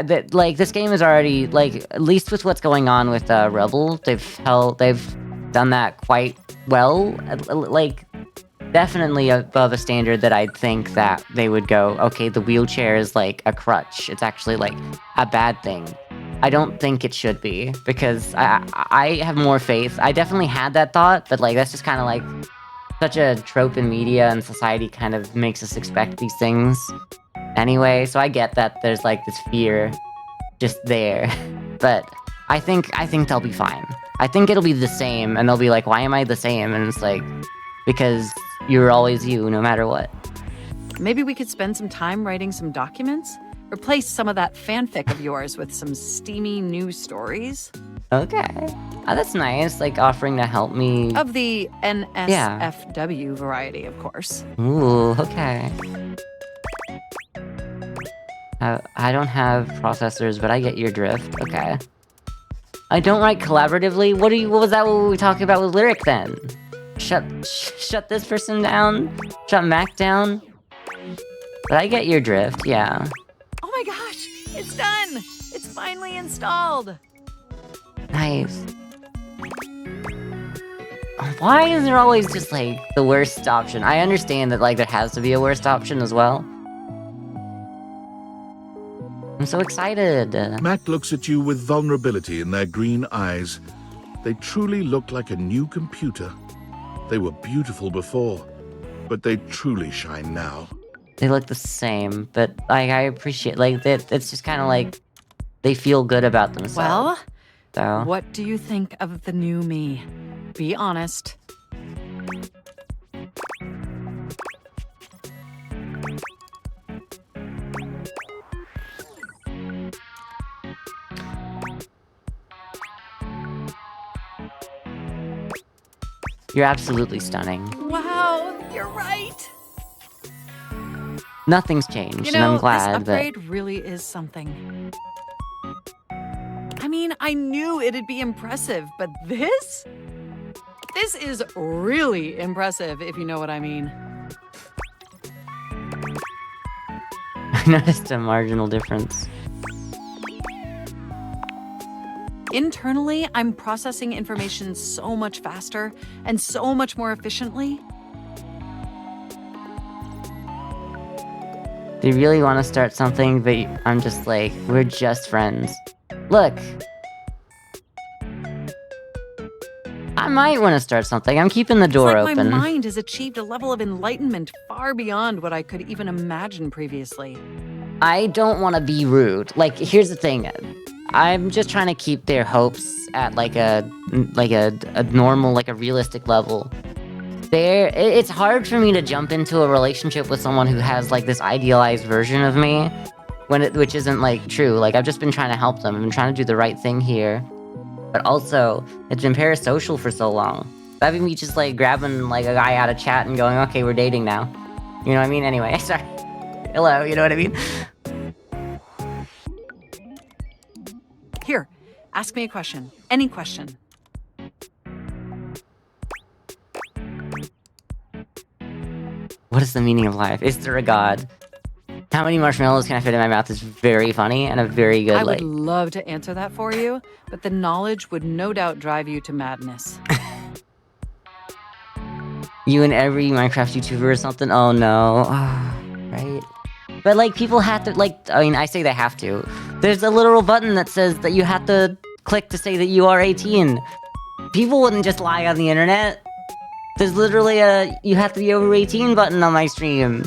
This game is already, like, at least with what's going on with Rebel, they've done that quite well. Like, definitely above a standard that I'd think that they would go, okay, the wheelchair is like a crutch. It's actually like a bad thing. I don't think it should be, because I have more faith. I definitely had that thought, but like that's just kind of like such a trope in media and society kind of makes us expect these things anyway. So I get that there's like this fear just there, but I think they'll be fine. I think it'll be the same, and they'll be like, why am I the same? And it's like, because you're always you, no matter what. Maybe we could spend some time writing some documents? Replace some of that fanfic of yours with some steamy new stories? Okay. Oh, that's nice, like offering to help me. Of the NSFW variety, of course. Ooh, okay. I don't have processors, but I get your drift. Okay. I don't write collaboratively? What was that what we were talking about with Lyric then? Shut this person down? Shut Mac down? But I get your drift, yeah. Oh my gosh, it's done! It's finally installed! Nice. Why is there always just, like, the worst option? I understand that, like, there has to be a worst option as well. I'm so excited. Mac looks at you with vulnerability in their green eyes. They truly look like a new computer. They were beautiful before, but they truly shine now. They look the same, but like I appreciate, like, it's just kind of like they feel good about themselves. Well, so. What do you think of the new me? Be honest. You're absolutely stunning. Wow, you're right. Nothing's changed, and I'm glad this upgrade really is something. I mean, I knew it'd be impressive, but this is really impressive, if you know what I mean. I noticed a marginal difference. Internally, I'm processing information so much faster and so much more efficiently. They really want to start something, but I'm just like, we're just friends. Look. I might want to start something. I'm keeping the door open. open. My mind has achieved a level of enlightenment far beyond what I could even imagine previously. I don't want to be rude. Like, here's the thing. I'm just trying to keep their hopes at like a normal, like a realistic level. It's hard for me to jump into a relationship with someone who has like this idealized version of me, which isn't, like, true. Like, I've just been trying to help them. I've been trying to do the right thing here. But also, it's been parasocial for so long. Having me just, like, grabbing, like, a guy out of chat and going, okay, we're dating now. You know what I mean? Anyway, sorry. Hello, you know what I mean? Here, ask me a question. Any question. What is the meaning of life? Is there a god? How many marshmallows can I fit in my mouth is very funny and a very good, I like... would love to answer that for you, but the knowledge would no doubt drive you to madness. You and every Minecraft YouTuber or something? Oh no. Right? But, like, people have to, like, I mean, I say they have to. There's a literal button that says that you have to click to say that you are 18. People wouldn't just lie on the internet. There's literally a you have to be over 18 button on my stream.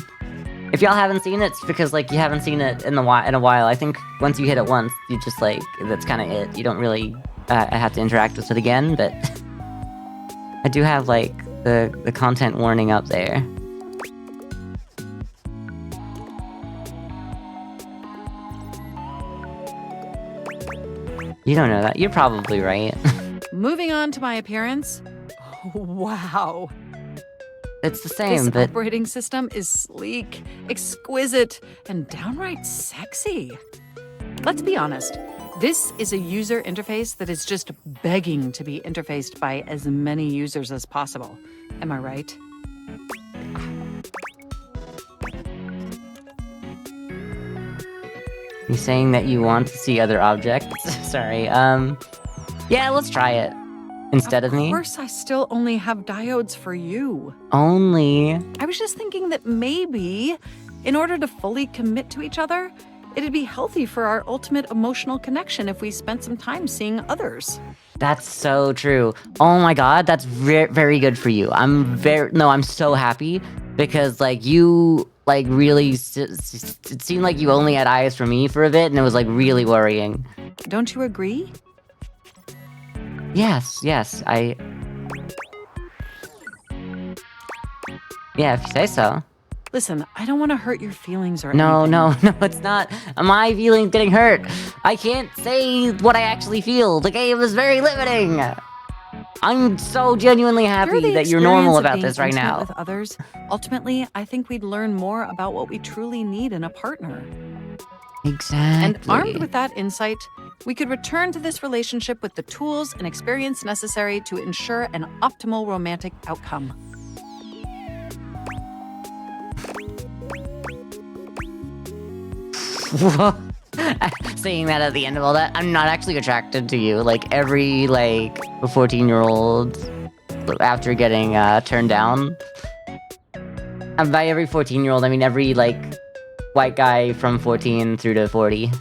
If y'all haven't seen it, it's because, like, you haven't seen it in a while. I think once you hit it once, you just, like, that's kind of it. You don't really have to interact with it again, but I do have, like, the content warning up there. You don't know that. You're probably right. Moving on to my appearance. Wow. It's the same, This but... operating system is sleek, exquisite, and downright sexy. Let's be honest. This is a user interface that is just begging to be interfaced by as many users as possible. Am I right? You saying that you want to see other objects? Sorry, yeah, let's try it. Instead of me? Of course, I still only have diodes for you. Only? I was just thinking that maybe, in order to fully commit to each other, it'd be healthy for our ultimate emotional connection if we spent some time seeing others. That's so true. Oh my god, that's very good for you. I'm so happy because, like, you, like, really, it seemed like you only had eyes for me for a bit, and it was, like, really worrying. Don't you agree? Yes, yeah, if you say so. Listen, I don't want to hurt your feelings or No, anything. no, it's not. My feelings getting hurt. I can't say what I actually feel. The game is very limiting. I'm so genuinely happy that you're normal about this right now. With others, ultimately, I think we'd learn more about what we truly need in a partner. Exactly. And armed with that insight, we could return to this relationship with the tools and experience necessary to ensure an optimal romantic outcome. Saying that at the end of all that, I'm not actually attracted to you. Like, every, like, 14-year-old after getting turned down. And by every 14-year-old, I mean every, like, white guy from 14 through to 40.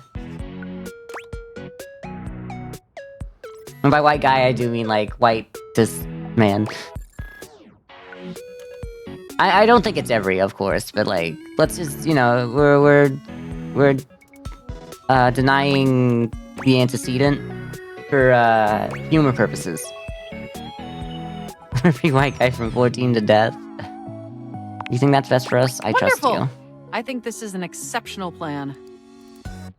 And by white guy, I do mean, like, white cis man. I don't think it's every, of course, but, like, let's just, you know, we're denying the antecedent for humor purposes. Every white guy from 14 to death. You think that's best for us? I trust you. I think this is an exceptional plan.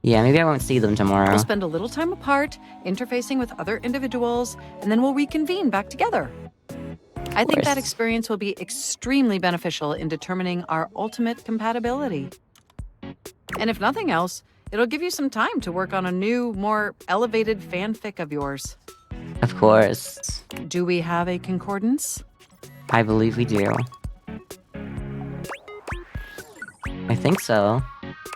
Yeah, maybe I won't see them tomorrow. We'll spend a little time apart, interfacing with other individuals, and then we'll reconvene back together. I think that experience will be extremely beneficial in determining our ultimate compatibility. And if nothing else, it'll give you some time to work on a new, more elevated fanfic of yours. Of course. Do we have a concordance? I believe we do. I think so.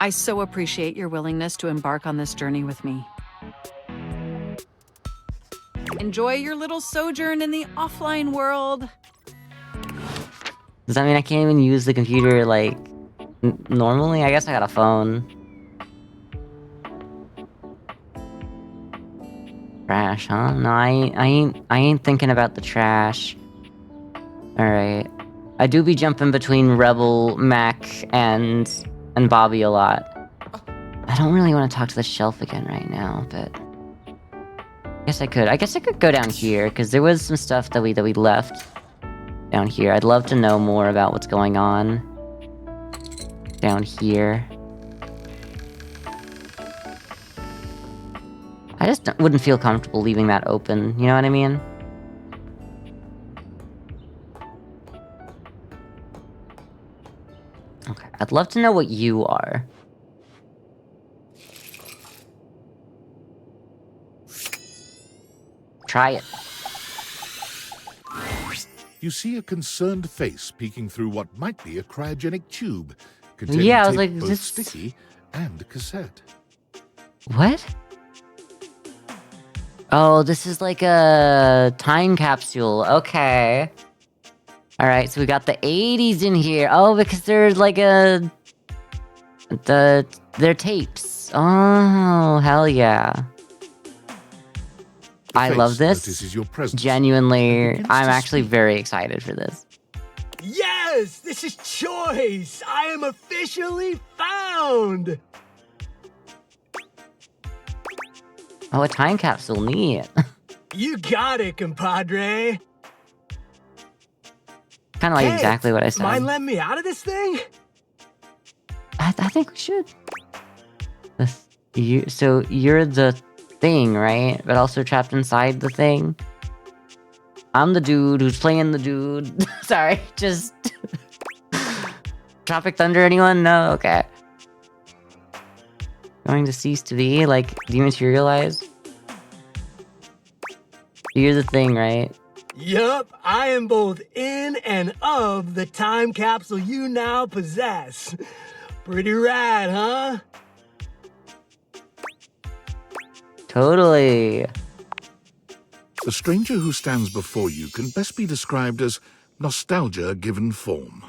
I so appreciate your willingness to embark on this journey with me. Enjoy your little sojourn in the offline world. Does that mean I can't even use the computer, like, normally? I guess I got a phone. Trash, huh? No, I ain't thinking about the trash. Alright. I do be jumping between Rebel, Mac, and Bobby a lot. I don't really want to talk to the shelf again right now, but I guess I could go down here, because there was some stuff that we left down here. I'd love to know more about what's going on down here. I just wouldn't feel comfortable leaving that open, you know what I mean? Okay, I'd love to know what you are. Try it. You see a concerned face peeking through what might be a cryogenic tube containing Yeah, I was tape like, both this... sticky and cassette. What? Oh, this is like a time capsule. Okay. Alright, so we got the 80s in here. Oh, because they're like they're tapes. Oh, hell yeah. I love this. Your Genuinely, I'm actually very excited for this. Yes! This is choice! I am officially found! Oh, a time capsule, neat. You got it, compadre! Kind of like exactly what I said. Mind letting me out of this thing? I think we should. So you're the thing, right? But also trapped inside the thing. I'm the dude who's playing the dude. Sorry, just... Tropic Thunder, anyone? No? Okay. Going to cease to be? Like, dematerialize? You're the thing, right? Yup, I am both in and of the time capsule you now possess. Pretty rad, huh? Totally. The stranger who stands before you can best be described as nostalgia given form.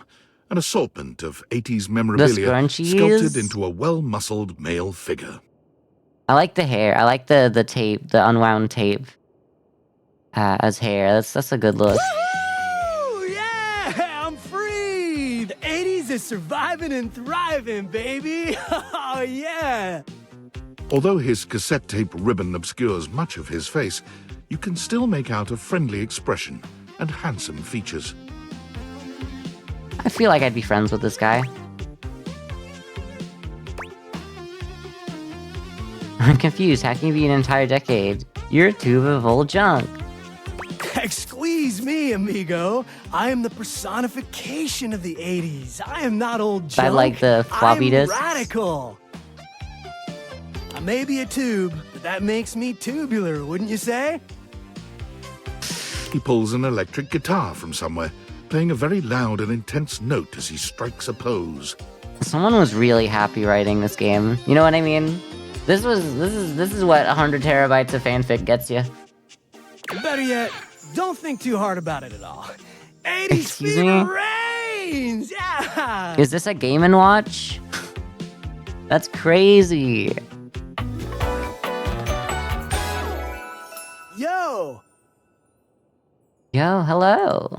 An assortment of 80s memorabilia sculpted into a well-muscled male figure. I like the hair. I like the tape, the unwound tape as hair. That's a good look. Woo! Yeah, I'm free! The 80s is surviving and thriving, baby! Oh, yeah! Although his cassette tape ribbon obscures much of his face, you can still make out a friendly expression and handsome features. I feel like I'd be friends with this guy. I'm confused. How can you be an entire decade? You're a tube of old junk. Squeeze me, amigo. I am the personification of the 80s. I am not old junk. I like the floppy disk. I'm radical. I may be a tube, but that makes me tubular, wouldn't you say? He pulls an electric guitar from somewhere, playing a very loud and intense note as he strikes a pose. Someone was really happy writing this game. You know what I mean? This is what 100 terabytes of fanfic gets you. Better yet, don't think too hard about it at all. 80s Excuse fever me? reigns! Yeah! Is this a Game & Watch? That's crazy. Yo! Yo, hello.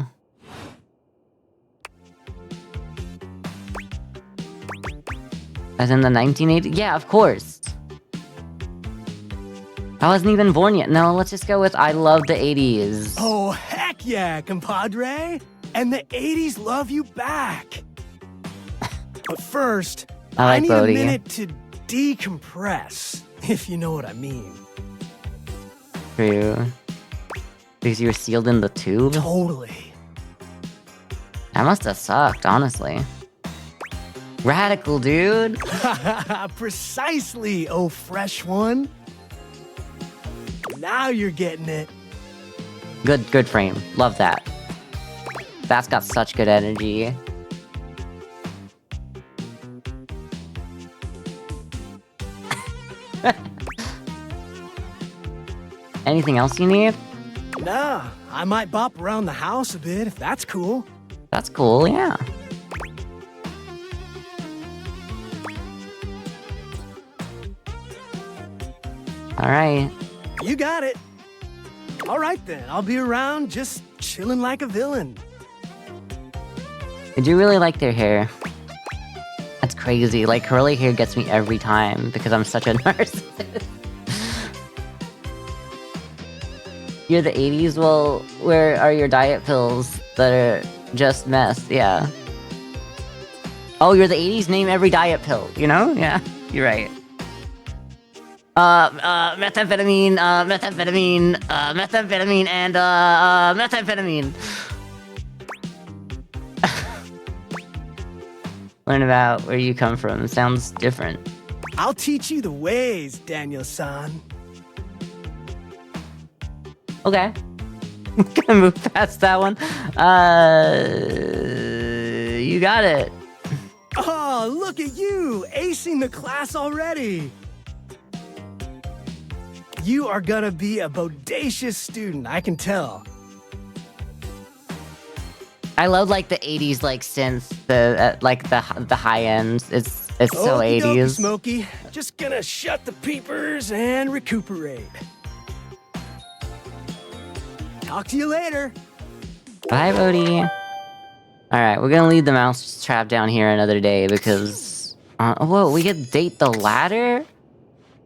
As in the 1980s? Yeah, of course. I wasn't even born yet. No, let's just go with I love the 80s. Oh, heck yeah, compadre! And the 80s love you back! But first, I need Bodhi. a minute to decompress, if you know what I mean. True. Because you were sealed in the tube? Totally. That must have sucked, honestly. Radical, dude! Precisely, oh fresh one. Now you're getting it. Good frame. Love that. That's got such good energy. Anything else you need? Nah, I might bop around the house a bit if that's cool. That's cool, yeah. Alright. You got it. All right then, I'll be around just chilling like a villain. I do really like their hair. That's crazy. Like, curly hair gets me every time because I'm such a narcissist. You're the 80s? Well, where are your diet pills that are just mess? Yeah. Oh, you're the 80s? Name every diet pill, you know? Yeah, you're right. Methamphetamine, methamphetamine, and methamphetamine. Learn about where you come from. Sounds different. I'll teach you the ways, Daniel-san. Okay. Gonna move past that one. You got it. Oh, look at you, acing the class already. You are gonna be a bodacious student, I can tell. I love like the 80s like synth, the like the high end. It's so Okie dokie, 80s. Smokey. Just gonna shut the peepers and recuperate. Talk to you later. Bye, Bodhi. Alright, we're gonna leave the mouse trap down here another day because... whoa, we could date the ladder?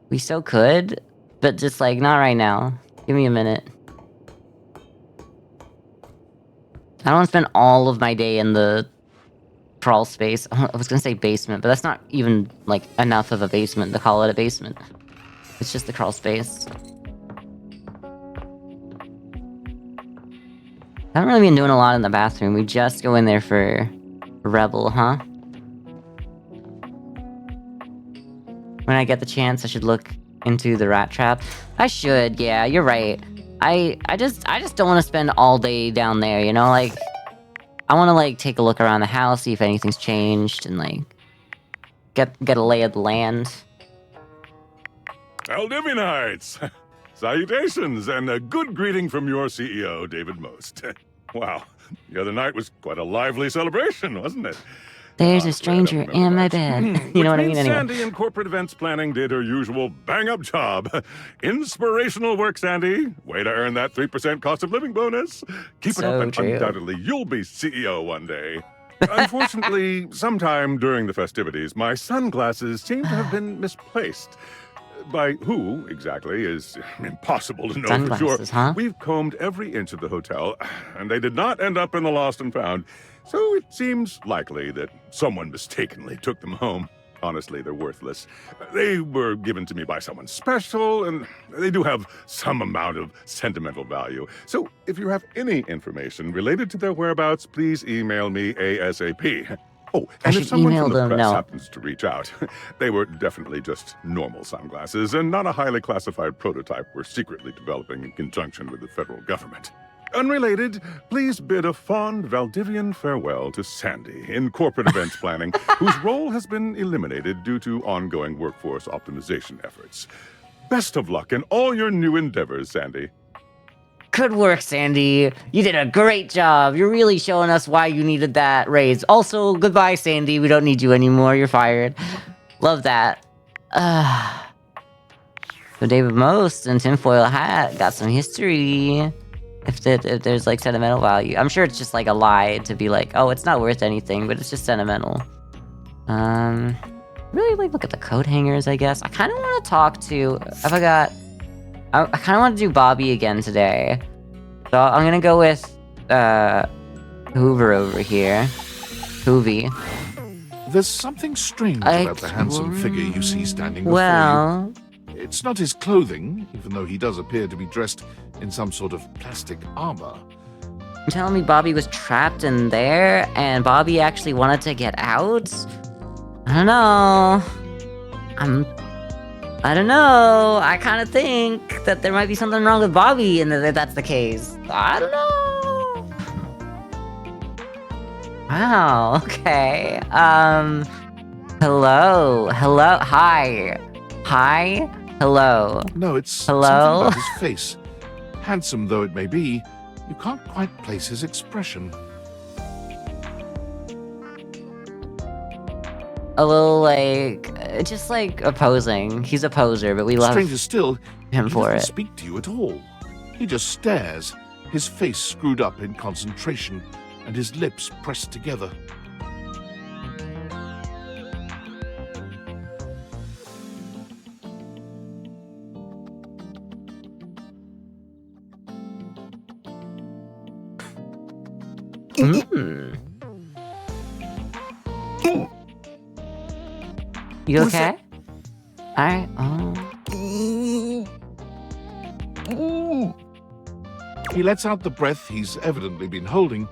We so could, but just like, not right now. Give me a minute. I don't want to spend all of my day in the crawl space. I was gonna say basement, but that's not even, like, enough of a basement to call it a basement. It's just the crawl space. I haven't really been doing a lot in the bathroom. We just go in there for Rebel, huh? When I get the chance, I should look into the rat trap. I should, yeah, you're right. I just don't want to spend all day down there, you know? Like, I want to, like, take a look around the house, see if anything's changed, and, like, get a lay of the land. Aldivinites! Salutations, and a good greeting from your CEO, David Most. Wow, the other night was quite a lively celebration, wasn't it? There's a stranger in my bed. You know what I mean? Anyway. Sandy in corporate events planning did her usual bang-up job. Inspirational work, Sandy. Way to earn that 3% cost of living bonus. Keep it up, and undoubtedly you'll be CEO one day. Unfortunately, sometime during the festivities, my sunglasses seem to have been misplaced. By who, exactly, is impossible to know for sure. Huh? We've combed every inch of the hotel, and they did not end up in the lost and found. So it seems likely that someone mistakenly took them home. Honestly, they're worthless. They were given to me by someone special, and they do have some amount of sentimental value. So if you have any information related to their whereabouts, please email me ASAP. Oh, and if someone from the press happens to reach out, they were definitely just normal sunglasses and not a highly classified prototype we're secretly developing in conjunction with the federal government. Unrelated, please bid a fond Valdivian farewell to Sandy in corporate events planning, whose role has been eliminated due to ongoing workforce optimization efforts. Best of luck in all your new endeavors, Sandy. Good work, Sandy. You did a great job. You're really showing us why you needed that raise. Also, goodbye, Sandy. We don't need you anymore. You're fired. Love that. So David Most and tinfoil hat got some history. If there's like sentimental value. I'm sure it's just like a lie to be like, oh, it's not worth anything, but it's just sentimental. Really like look at the coat hangers, I guess. I kind of want to talk to, I kind of want to do Bobby again today. So I'm going to go with Hoover over here. Hoovy. There's something strange about the handsome figure you see standing before you. It's not his clothing, even though he does appear to be dressed in some sort of plastic armor. You're telling me Bobby was trapped in there, and Bobby actually wanted to get out? I don't know. I don't know. I kind of think that there might be something wrong with Bobby, and that that's the case. I don't know. Wow. Okay. Hello. Hi. Hello. No, it's something about his face. Handsome though it may be, you can't quite place his expression. A little like, just like opposing. He's a poser, but we love Stranger still, him for he it. doesn't speak to you at all. He just stares, his face screwed up in concentration, and his lips pressed together. You okay? Alright, He lets out the breath he's evidently been holding,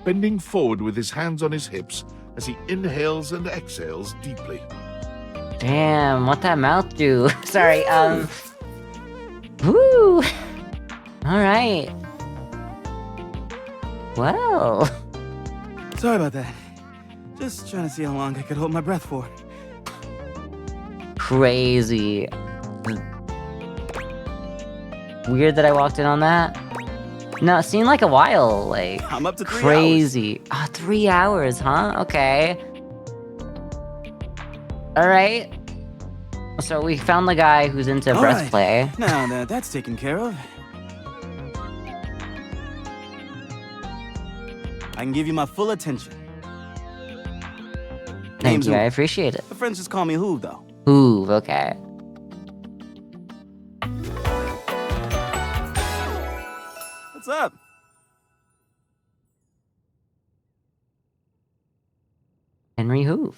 bending forward with his hands on his hips as he inhales and exhales deeply. Damn, what that mouth do? Sorry, Woo! Alright. Well. Sorry about that. Just trying to see how long I could hold my breath for. Crazy. Weird that I walked in on that. No, it seemed like a while, like, I'm up to 3 crazy. Ah, 3 hours, huh? Okay. Alright. So we found the guy who's into breath play. Now that that's taken care of, I can give you my full attention. Thank you, I appreciate it. The friends just call me Hoove, though. Hoove, okay. What's up? Henry Hoove.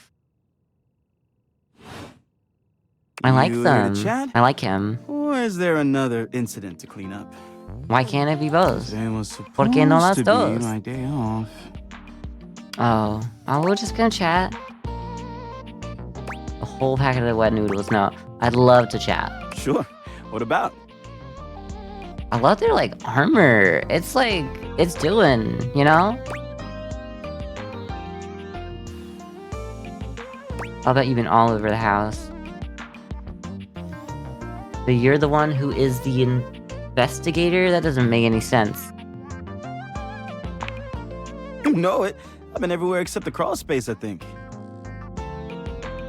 I like You them. here to chat? I like him. Or is there another incident to clean up? Why can't it be both? Today was ¿Por qué no las supposed to dos? be my day off. Oh, we're just gonna chat. A whole packet of wet noodles. No, I'd love to chat. Sure. What about? I love their, like, armor. It's like, it's doing, you know? I'll bet you've been all over the house. But you're the one who is the investigator? That doesn't make any sense. You know it. I've been everywhere except the crawl space, I think.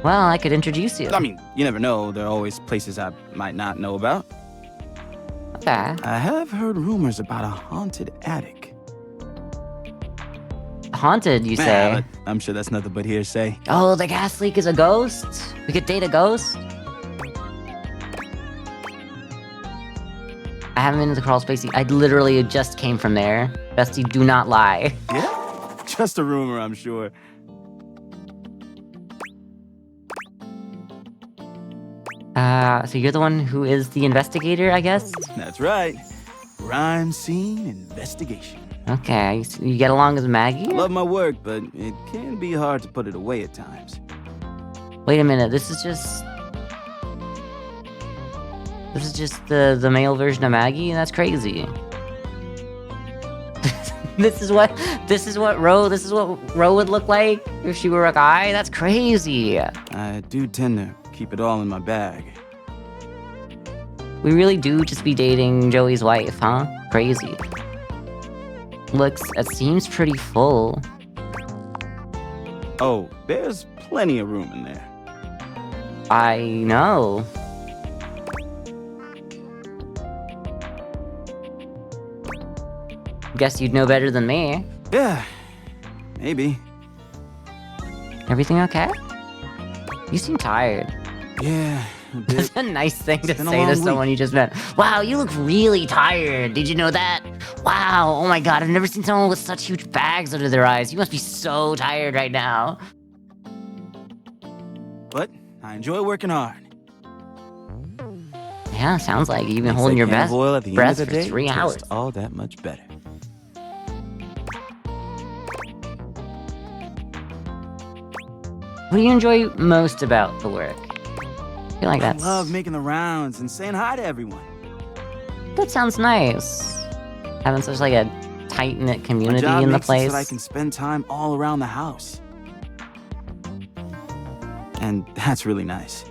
Well, I could introduce you. I mean, you never know. There are always places I might not know about. Okay. I have heard rumors about a haunted attic. Haunted, you say? But I'm sure that's nothing but hearsay. Oh, the gas leak is a ghost? We could date a ghost? I haven't been to the crawl space. I literally just came from there. Bestie, do not lie. Yeah? Just a rumor, I'm sure. So you're the one who is the investigator, I guess? That's right. Crime scene investigation. Okay, so you get along with Maggie? I love my work, but it can be hard to put it away at times. Wait a minute, this is just the male version of Maggie? That's crazy. This is what Ro would look like if she were a guy? That's crazy. I do tend to keep it all in my bag. We really do just be dating Joey's wife, huh? Crazy. It seems pretty full. Oh, there's plenty of room in there. I know. Guess you'd know better than me. Yeah, maybe. Everything okay? You seem tired. Yeah, a bit. It's a nice thing to been a say to long someone you just met. Wow, you look really tired. Did you know that? Wow, oh my god, I've never seen someone with such huge bags under their eyes. You must be so tired right now. But I enjoy working hard. Yeah, sounds like you've been Makes holding that your can of oil at the end breath of the for day 3 taste hours. all that much better. What do you enjoy most about the work? I feel like I that's... love making the rounds and saying hi to everyone. That sounds nice. Having such like a tight-knit My community job in the makes it place. so that I can spend time all around the house. And that's really nice.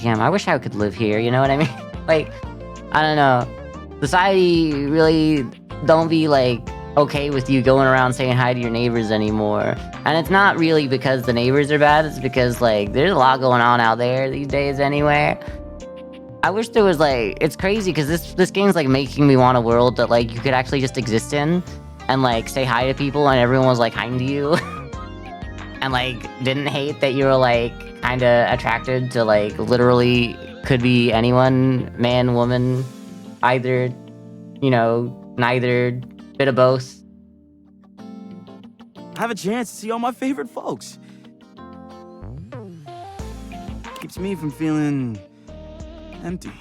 Damn, I wish I could live here, you know what I mean? Like, I don't know. Society really don't be, like, okay with you going around saying hi to your neighbors anymore. And it's not really because the neighbors are bad, it's because, like, there's a lot going on out there these days anyway. I wish there was, like, it's crazy because this game's, like, making me want a world that, like, you could actually just exist in and, like, say hi to people and everyone was, like, kind to you. And, like, didn't hate that you were, like, kind of attracted to, like, literally could be anyone, man, woman, either, you know, neither, bit of both. I have a chance to see all my favorite folks. Keeps me from feeling empty.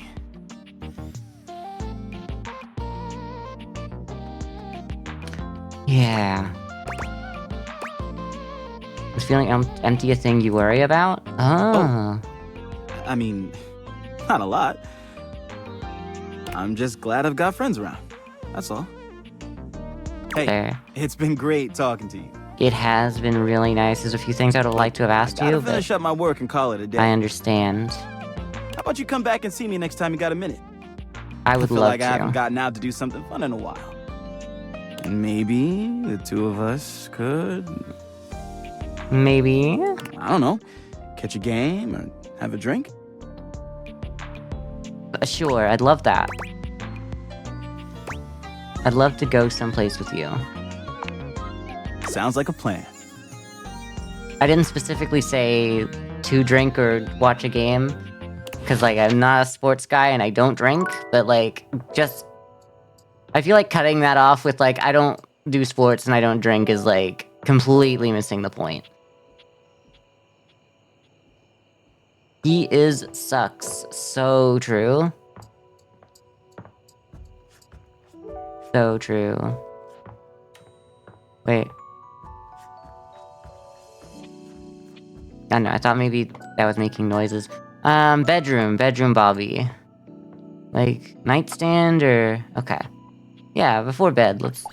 Yeah. Is feeling empty a thing you worry about? Oh. I mean, not a lot. I'm just glad I've got friends around. That's all. Hey, Fair. it's been great talking to you. It has been really nice. There's a few things I would like to have asked I gotta you, but finish up my work and call it a day. I understand. How about you come back and see me next time you got a minute? I would feel love like to. I haven't gotten out to do something fun in a while. And maybe the two of us could, Maybe. I don't know, catch a game or have a drink? Sure, I'd love that. I'd love to go someplace with you. Sounds like a plan. I didn't specifically say to drink or watch a game, because, like, I'm not a sports guy and I don't drink, but, like, just... I feel like cutting that off with, like, I don't do sports and I don't drink is, like, completely missing the point. He is sucks. So true. So true. Wait. I don't know, I thought maybe that was making noises. Bedroom Bobby. Like, nightstand or... Okay. Yeah, before bed, let's...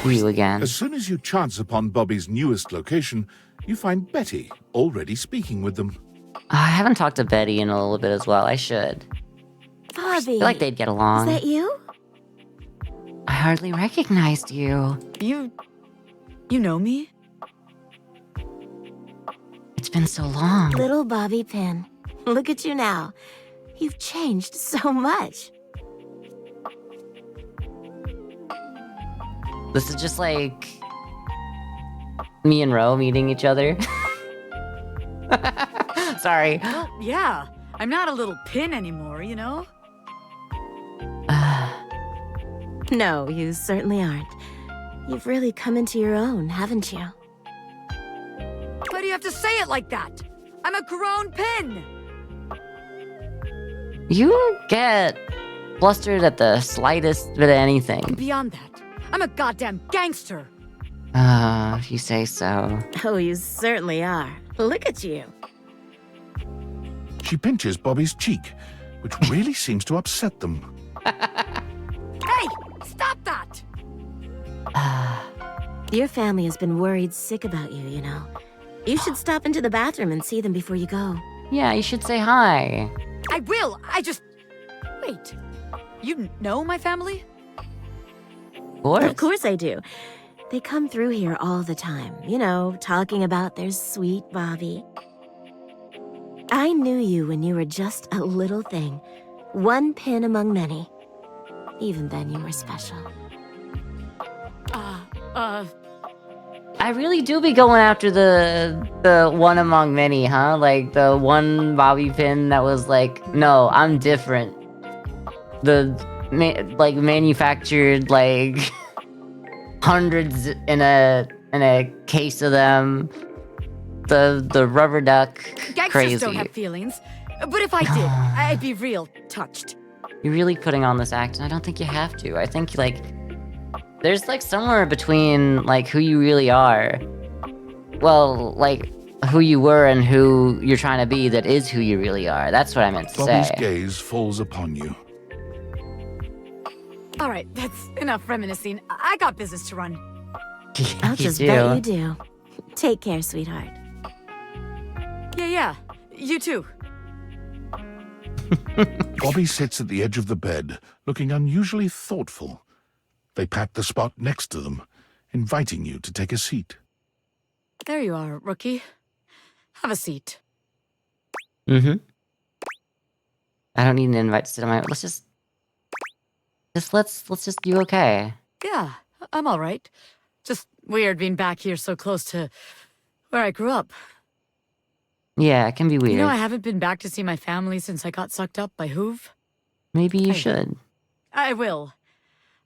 You again. As soon as you chance upon Bobby's newest location, you find Betty already speaking with them. I haven't talked to Betty in a little bit as well. I should. I Bobby, feel like they'd get along. is that you? I hardly recognized you. You know me? It's been so long. Little Bobby Pin. Look at you now. You've changed so much. This is just like... me and Ro meeting each other. Sorry. Well, yeah. I'm not a little pin anymore, you know? No, you certainly aren't. You've really come into your own, haven't you? Why do you have to say it like that? I'm a grown pin! You get flustered at the slightest bit of anything. Beyond that, I'm a goddamn gangster! If you say so. Oh, you certainly are. Look at you. She pinches Bobby's cheek, which really seems to upset them. Hey! Stop that! Your family has been worried sick about you, you know. You should stop into the bathroom and see them before you go. Yeah, you should say hi. I will! I just... Wait. You know my family? Of course I do. They come through here all the time, you know, talking about their sweet Bobby. I knew you when you were just a little thing. One pin among many. Even then, you were special. I really do be going after the one among many, huh? Like, the one bobby pin that was like, no, I'm different. The, manufactured, like, hundreds in a case of them. The rubber duck, Gangsters crazy. don't have feelings. But if I did, I'd be real touched. You're really putting on this act, and I don't think you have to. I think, like, there's, like, somewhere between, like, who you really are. Well, like, who you were and who you're trying to be that is who you really are. That's what I meant to Bobby's say. gaze falls upon you. All right, that's enough reminiscing. I got business to run. I'll You just do. bet you do. Take care, sweetheart. Yeah. You too. Bobby sits at the edge of the bed, looking unusually thoughtful. They pat the spot next to them, inviting you to take a seat. There you are, rookie. Have a seat. Mm-hmm. I don't need an invite to sit on my... Let's just you okay? Yeah, I'm all right. Just weird being back here so close to where I grew up. Yeah, it can be weird. You know, I haven't been back to see my family since I got sucked up by Hoove. Maybe you Hey. should. I will.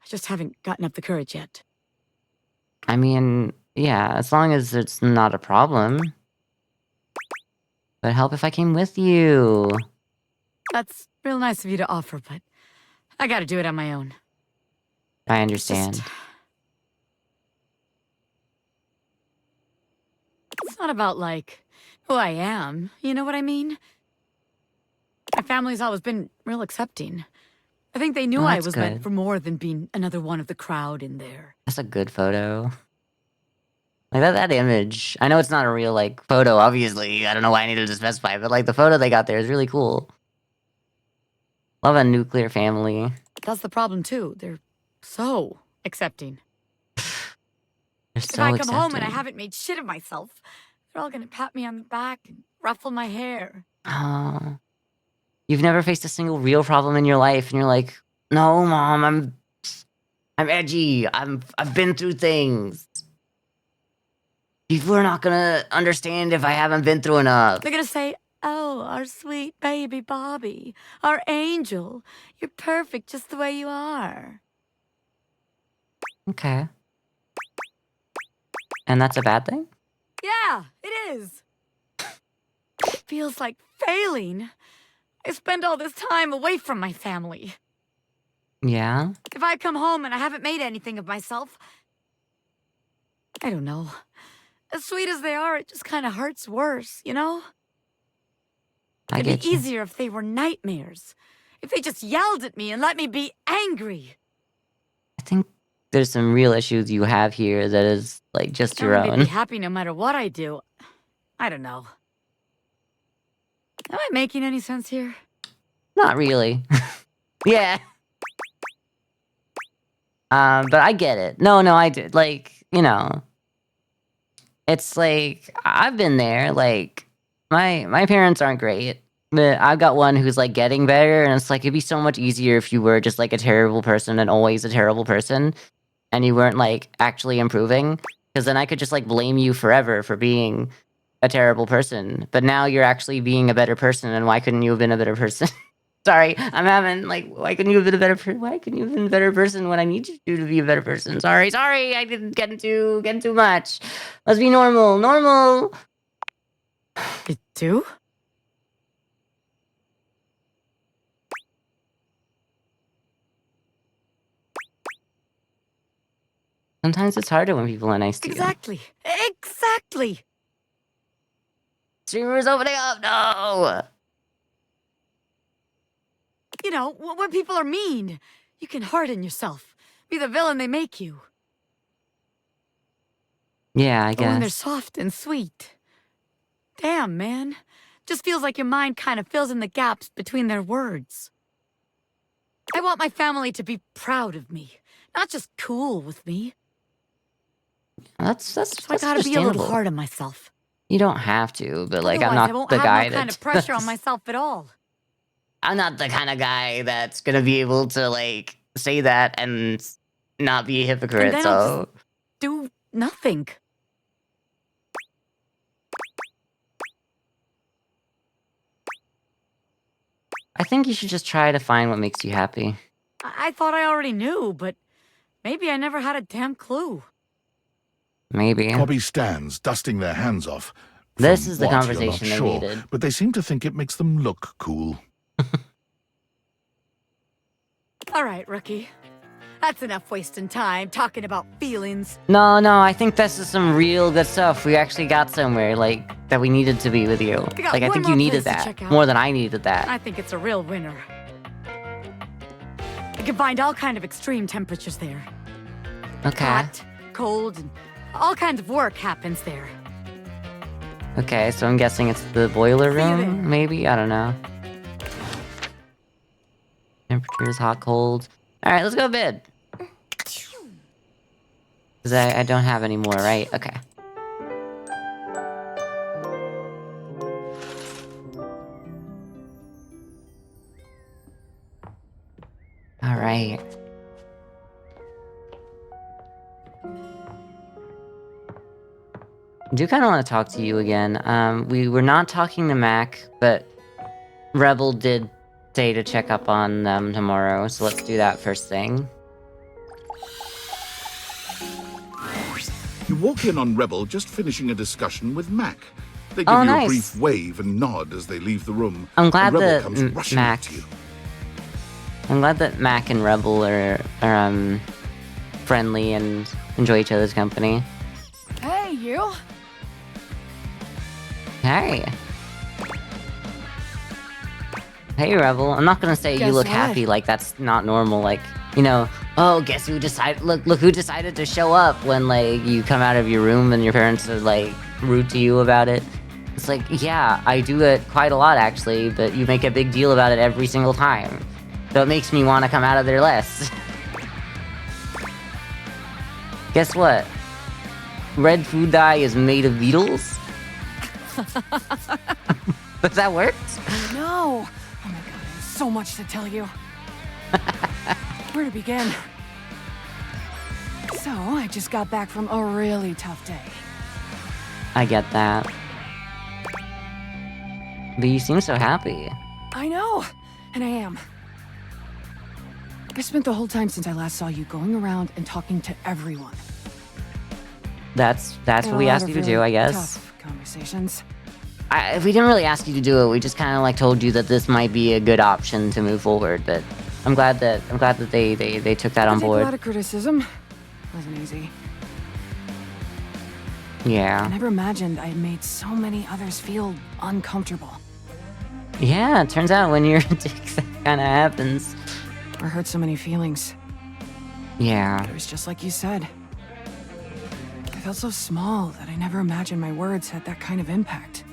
I just haven't gotten up the courage yet. I mean, yeah, as long as it's not a problem. But help if I came with you. That's real nice of you to offer, but I gotta do it on my own. I understand. It's not about, like, who I am. You know what I mean? My family's always been real accepting. I think they knew Oh, I that's was meant good. for more than being another one of the crowd in there. That's a good photo. Like that image. I know it's not a real like photo, obviously. I don't know why I needed to specify, but like the photo they got there is really cool. Love a nuclear family. That's the problem too. They're so accepting. They're If so I come home and I accepting. haven't made shit of myself, they're all gonna pat me on the back and ruffle my hair. Oh. You've never faced a single real problem in your life, and you're like, no, Mom, I'm edgy. I've been through things. People are not gonna understand if I haven't been through enough. They're gonna say, oh, our sweet baby Bobby, our angel. You're perfect just the way you are. Okay. And that's a bad thing? Yeah, it is. It feels like failing. I spend all this time away from my family. Yeah? If I come home and I haven't made anything of myself, I don't know. As sweet as they are, it just kind of hurts worse, you know? It'd get be you. easier if they were nightmares. If they just yelled at me and let me be angry. I think there's some real issues you have here that is like just your They'd be own. happy no matter what I do. I don't know. Am I making any sense here? Not really. Yeah. But I get it. No, I did. Like, you know, it's like I've been there. Like, my parents aren't great, but I've got one who's like getting better, and it's like it'd be so much easier if you were just like a terrible person and always a terrible person, and you weren't like actually improving, because then I could just like blame you forever for being a terrible person. But now you're actually being a better person, and why couldn't you have been a better person? Sorry, I'm having like, why couldn't you have been a better person? Why couldn't you have been a better person when I need you to be a better person? Sorry, I didn't get into too much. Let's be normal. You do? Sometimes it's harder when people are nice to you. Exactly. Streamer's opening up. No. You know, when people are mean, you can harden yourself. Be the villain they make you. Yeah, I But when they're guess. soft and sweet. Damn, man. Just feels like your mind kind of fills in the gaps between their words. I want my family to be proud of me, not just cool with me. That's So I gotta be a little understandable. hard on myself. You don't have to, but like Otherwise, I'm I won't not the have guy no kind that of pressure on myself at all. I'm not the kind of guy that's gonna be able to like say that and not be a hypocrite. And then I'll just do nothing. I think you should just try to find what makes you happy. I thought I already knew, but maybe I never had a damn clue. Maybe. Bobby stands, dusting their hands off. This From is the what, you're not conversation they sure, needed. but they seem to think it makes them look cool. All right, rookie. That's enough wasting time talking about feelings. No, I think this is some real good stuff. We actually got somewhere, like, that we needed to be with you. We got Like, I one think more you needed place to that check out. more than I needed that. I think it's a real winner. You can find all kind of extreme temperatures there. Okay. Hot, cold, and all kinds of work happens there. Okay, so I'm guessing it's the boiler See you there. room, maybe? I don't know. Temperatures, hot, cold. Alright, let's go to bed. Because I don't have any more, right? Okay. Alright. I do kind of want to talk to you again. We were not talking to Mac, but Rebel did say to check up on them tomorrow, so let's do that first thing. You walk in on Rebel just finishing a discussion with Mac. They give Oh, you nice. a brief wave and nod as they leave the room. I'm glad and Rebel that comes rushing Mac. up to you. I'm glad that Mac and Rebel are friendly and enjoy each other's company. Hey, you. Hey. Hey, Rebel. I'm not gonna say you Guess look what? happy, like that's not normal, like, you know, oh, guess who decided, look who decided to show up when, like, you come out of your room and your parents are, like, rude to you about it. It's like, yeah, I do it quite a lot, actually, but you make a big deal about it every single time. So it makes me want to come out of there less. Guess what? Red food dye is made of beetles? Does that work? No. Oh my god, there's so much to tell you. Where to begin? So, I just got back from a really tough day. I get that. But you seem so happy. I know, and I am. I spent the whole time since I last saw you going around and talking to everyone. That's what we asked you to do, I guess. Tough conversations. We didn't really ask you to do it. We just kind of like told you that this might be a good option to move forward. But I'm glad that they took that on board. A lot of criticism. Wasn't easy. I Yeah. never imagined I made so many others feel uncomfortable Yeah. It turns out when you're a dick, that kind of happens. or hurt so many feelings. Yeah. It was just like you said. I felt so small that I never imagined my words had that kind of impact.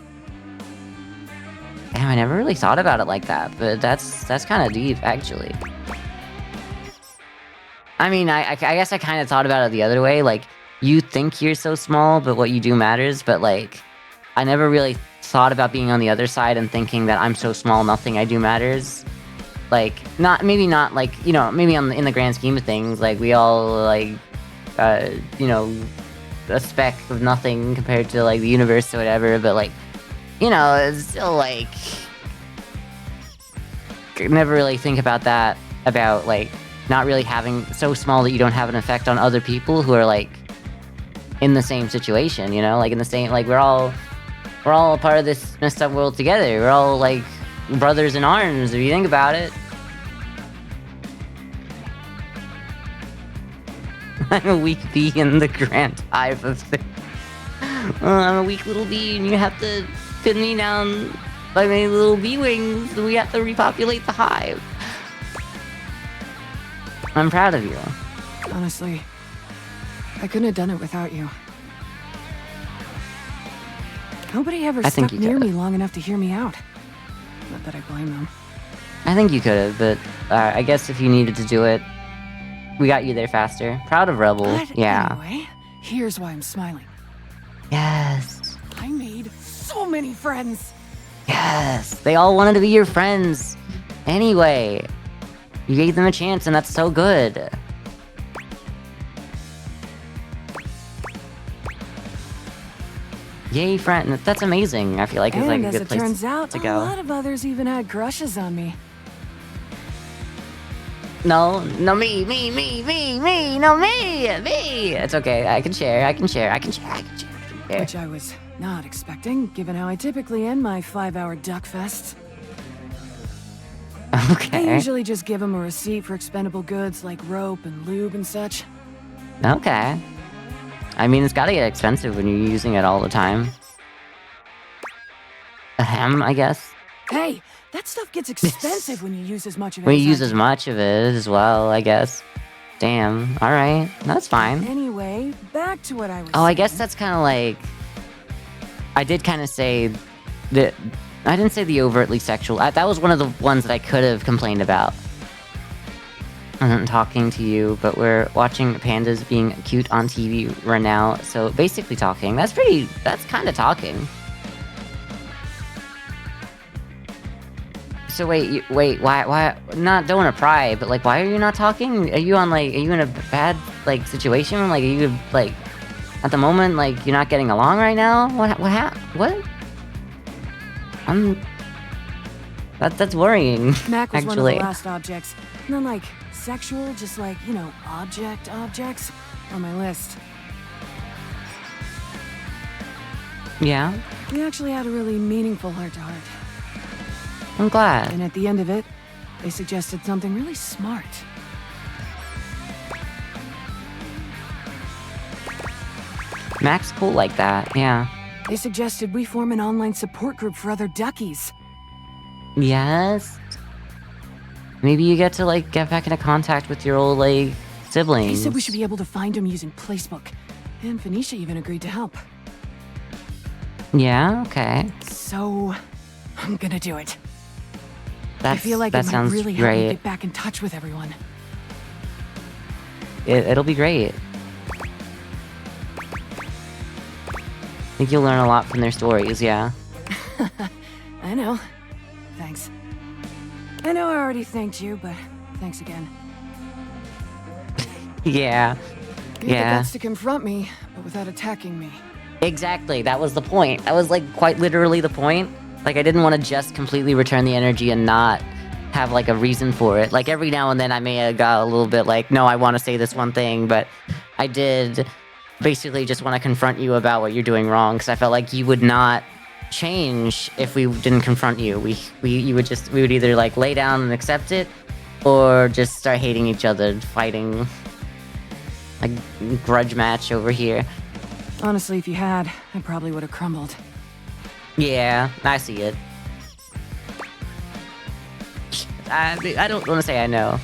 Damn, I never really thought about it like that, but that's kind of deep, actually. I mean, I guess I kind of thought about it the other way. Like, you think you're so small, but what you do matters. But, like, I never really thought about being on the other side and thinking that I'm so small, nothing I do matters. Like, maybe not, like, you know, maybe in the grand scheme of things, like, we all, like, you know, a speck of nothing compared to, like, the universe or whatever, but, like, you know, it's still, like, never really think about that, about, like, not really having, so small that you don't have an effect on other people who are, like, in the same situation, you know? Like, in the same, like, we're all a part of this messed up world together. We're all, like, brothers in arms, if you think about it. I'm a weak bee in the grand hive of things. I'm a weak little bee, and you have to pin me down by my little bee wings, and we have to repopulate the hive. I'm proud of you. Honestly, I couldn't have done it without you. Nobody ever I think stuck you near could've. me long enough to hear me out. Not that I blame them. I think you could have, but I guess if you needed to do it, we got you there faster. Proud of Rebel. But Yeah. anyway, here's why I'm smiling. Yes. I made so many friends. Yes. They all wanted to be your friends. Anyway, you gave them a chance, and that's so good. Yay, friend. That's amazing. I feel like it's like And a as good it place turns out, to a go. lot of others even had crushes on me. No, me, no, me. It's okay. I can share. Which I was not expecting, given how I typically end my 5-hour duck fests. I Okay. usually just give them a receipt for expendable goods like rope and lube and such. Okay. I mean, it's gotta get expensive when you're using it all the time. Ahem, I guess. Hey, that stuff gets expensive when you use as much of it When you as use I as do. much of it as well, I guess. Damn. Alright. That's fine. Anyway, back to what I was Oh, I guess saying. that's kind of like... I did kind of say that... I didn't say the overtly sexual... that was one of the ones that I could have complained about. I wasn't talking to you, but we're watching pandas being cute on TV right now. So basically talking. That's kind of talking. So wait, why? Not don't want to pry, but like, why are you not talking? Are you in a bad like situation? Like, are you like, at the moment, like you're not getting along right now? What? That's worrying. Mac was one of actually. the last objects. Not like sexual, just like, you know, objects on my list. Yeah, We actually had a really meaningful heart-to-heart. I'm glad. And at the end of it, they suggested something really smart. Mac's cool like that, yeah. They suggested we form an online support group for other duckies. Yes? Maybe you get to, like, get back into contact with your old, like, siblings. They said we should be able to find him using Placebook. And Phoenicia even agreed to help. Yeah, okay. So, I'm gonna do it. That's, I feel like that it might sounds really help me great. get back in touch with everyone. It'll be great. I think you'll learn a lot from their stories, yeah. I know. Thanks. I know I already thanked you, but thanks again. Yeah. You had the guts to confront me, but without attacking me. Exactly, that was the point. That was, like, quite literally the point. Like, I didn't want to just completely return the energy and not have, like, a reason for it. Like, every now and then I may have got a little bit like, no, I want to say this one thing, but I did basically just want to confront you about what you're doing wrong, because I felt like you would not change if we didn't confront you. We would either, like, lay down and accept it, or just start hating each other, fighting, like, grudge match over here. Honestly, if you had, I probably would have crumbled. Yeah, I see it. I don't want to say I know.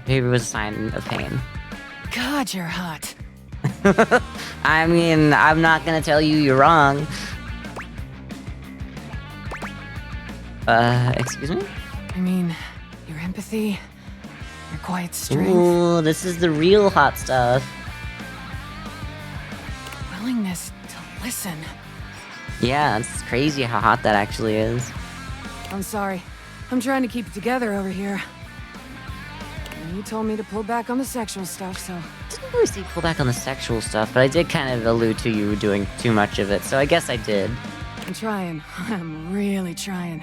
Maybe it was a sign of pain. God, you're hot. I mean, I'm not gonna tell you you're wrong. Excuse me? I mean, your empathy, your quiet strength. Ooh, this is the real hot stuff. Willingness to listen. Yeah, it's crazy how hot that actually is. I'm sorry. I'm trying to keep it together over here. You told me to pull back on the sexual stuff, so... I didn't really see pull back on the sexual stuff, but I did kind of allude to you doing too much of it, so I guess I did. I'm trying. I'm really trying.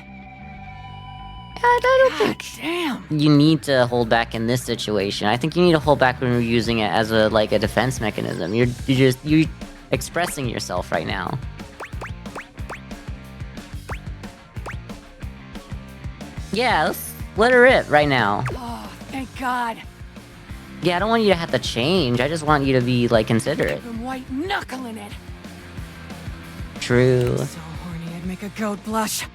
I don't think damn. you need to hold back in this situation. I think you need to hold back when you're using it as a defense mechanism. You're expressing yourself right now. Yeah, let's let her rip right now. Oh, thank God. Yeah, I don't want you to have to change. I just want you to be, like, considerate. I've been white knuckling it. True. So horny I'd make a goat blush.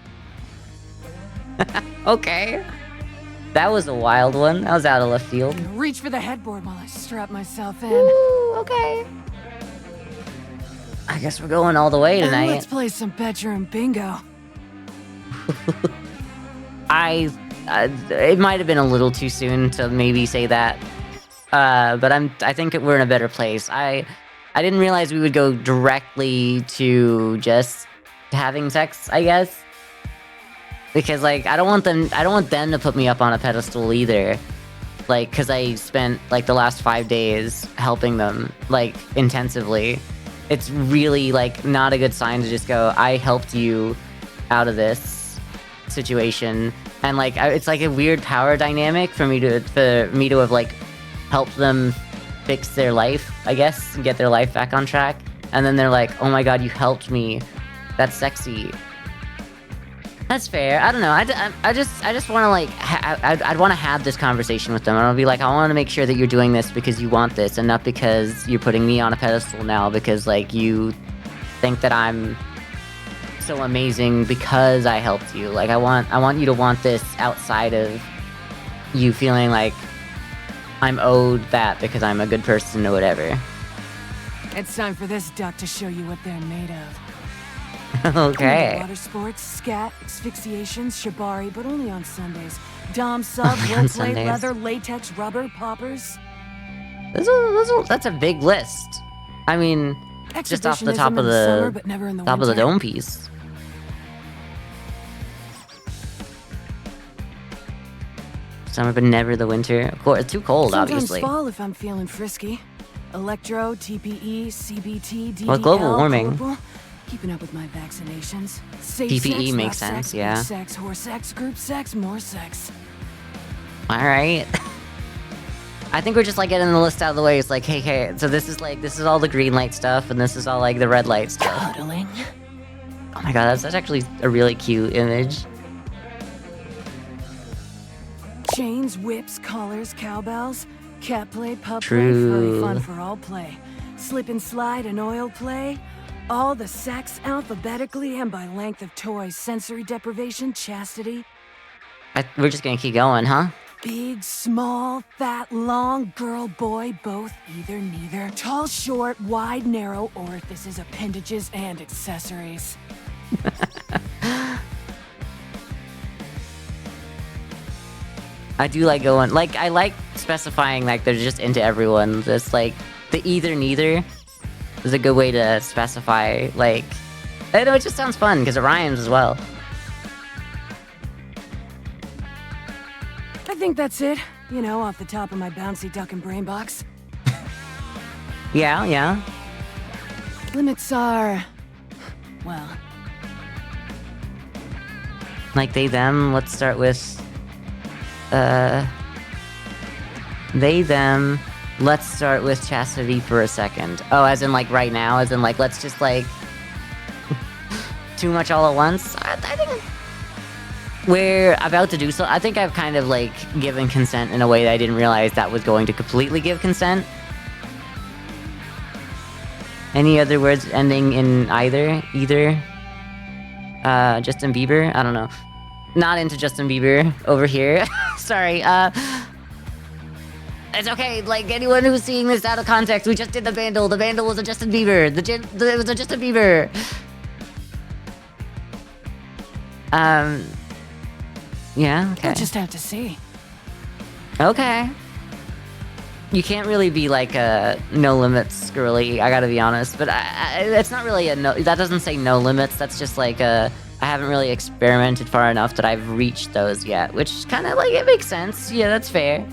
Okay. That was a wild one. That was out of left field. I'm gonna reach for the headboard while I strap myself in. Ooh, okay. I guess we're going all the way tonight. Let's play some bedroom bingo. It might have been a little too soon to maybe say that. But I think we're in a better place. I didn't realize we would go directly to just having sex, I guess. Because, like, I don't want them to put me up on a pedestal either. Like, cause I spent, like, the last 5 days helping them, like, intensively. It's really, like, not a good sign to just go, I helped you out of this situation. And, like, it's like a weird power dynamic for me to have, like, helped them fix their life, I guess, and get their life back on track. And then they're like, oh my god, you helped me. That's sexy. That's fair. I don't know. I just want to, like, I'd want to have this conversation with them. I'll be like, I want to make sure that you're doing this because you want this, and not because you're putting me on a pedestal now because, like, you think that I'm so amazing because I helped you. Like, I want you to want this outside of you feeling like I'm owed that because I'm a good person or whatever. It's time for this duck to show you what they're made of. Okay. Water sports, scat, asphyxiations, shibari, but only on Sundays. Dom sub, Only on roleplay, Sundays. leather, latex, rubber, poppers. That's a big list. I mean, just off the top Exhibitionism of in the summer, but never in the top of the winter. dome piece. Summer, but never the winter. Of course, it's too cold, Sometimes obviously. fall if I'm feeling frisky. Electro, TPE, CBT, DDL, Well, global warming. corporal. Keeping up with my vaccinations. Safe PPE sex, makes rough sense, sex, yeah. group sex, horse sex, group sex, more sex. Alright. I think we're just, like, getting the list out of the way. It's like, hey, so this is all the green light stuff, and this is all, like, the red light stuff. Cuddling. Oh my god, that's actually a really cute image. Chains, whips, collars, cowbells. Cat play, pup True. play, furry fun for all play. Slip and slide and oil play. All the sex alphabetically and by length of toys. Sensory deprivation, chastity. We're just gonna keep going, huh? Big, small, fat, long, girl, boy, both, either, neither. Tall, short, wide, narrow, orifices, appendages, and accessories. I do like going, like, I like specifying, like, they're just into everyone. This, like, the either, neither is a good way to specify, like, I know it just sounds fun, because it rhymes as well. I think that's it. You know, off the top of my bouncy duck and brain box. Yeah. Limits are... well... Like, they, them, let's start with... They, them... Let's start with chastity for a second. Oh, as in, like, right now? As in, like, let's just, like... too much all at once? I think... We're about to do so. I think I've kind of, like, given consent in a way that I didn't realize that was going to completely give consent. Any other words ending in either? Either? Justin Bieber? I don't know. Not into Justin Bieber over here. Sorry, it's okay, like, anyone who's seeing this out of context, we just did the Bandle. The Bandle was a Justin Bieber. It was a Justin Bieber. Yeah, okay. We'll just have to see. Okay. You can't really be like a no limits girly, I gotta be honest. But it's not really a no. That doesn't say no limits. That's just like a. I haven't really experimented far enough that I've reached those yet, which kind of like it makes sense. Yeah, that's fair.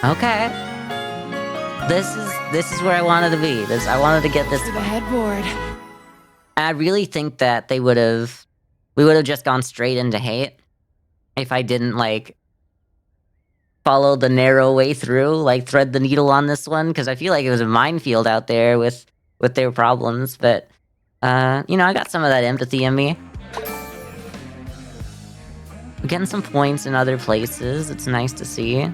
Okay. This is where I wanted to be. I wanted to get this. To the headboard. I really think that we would have just gone straight into hate if I didn't, like, follow the narrow way through, like, thread the needle on this one, because I feel like it was a minefield out there with their problems, but, you know, I got some of that empathy in me. I'm getting some points in other places. It's nice to see.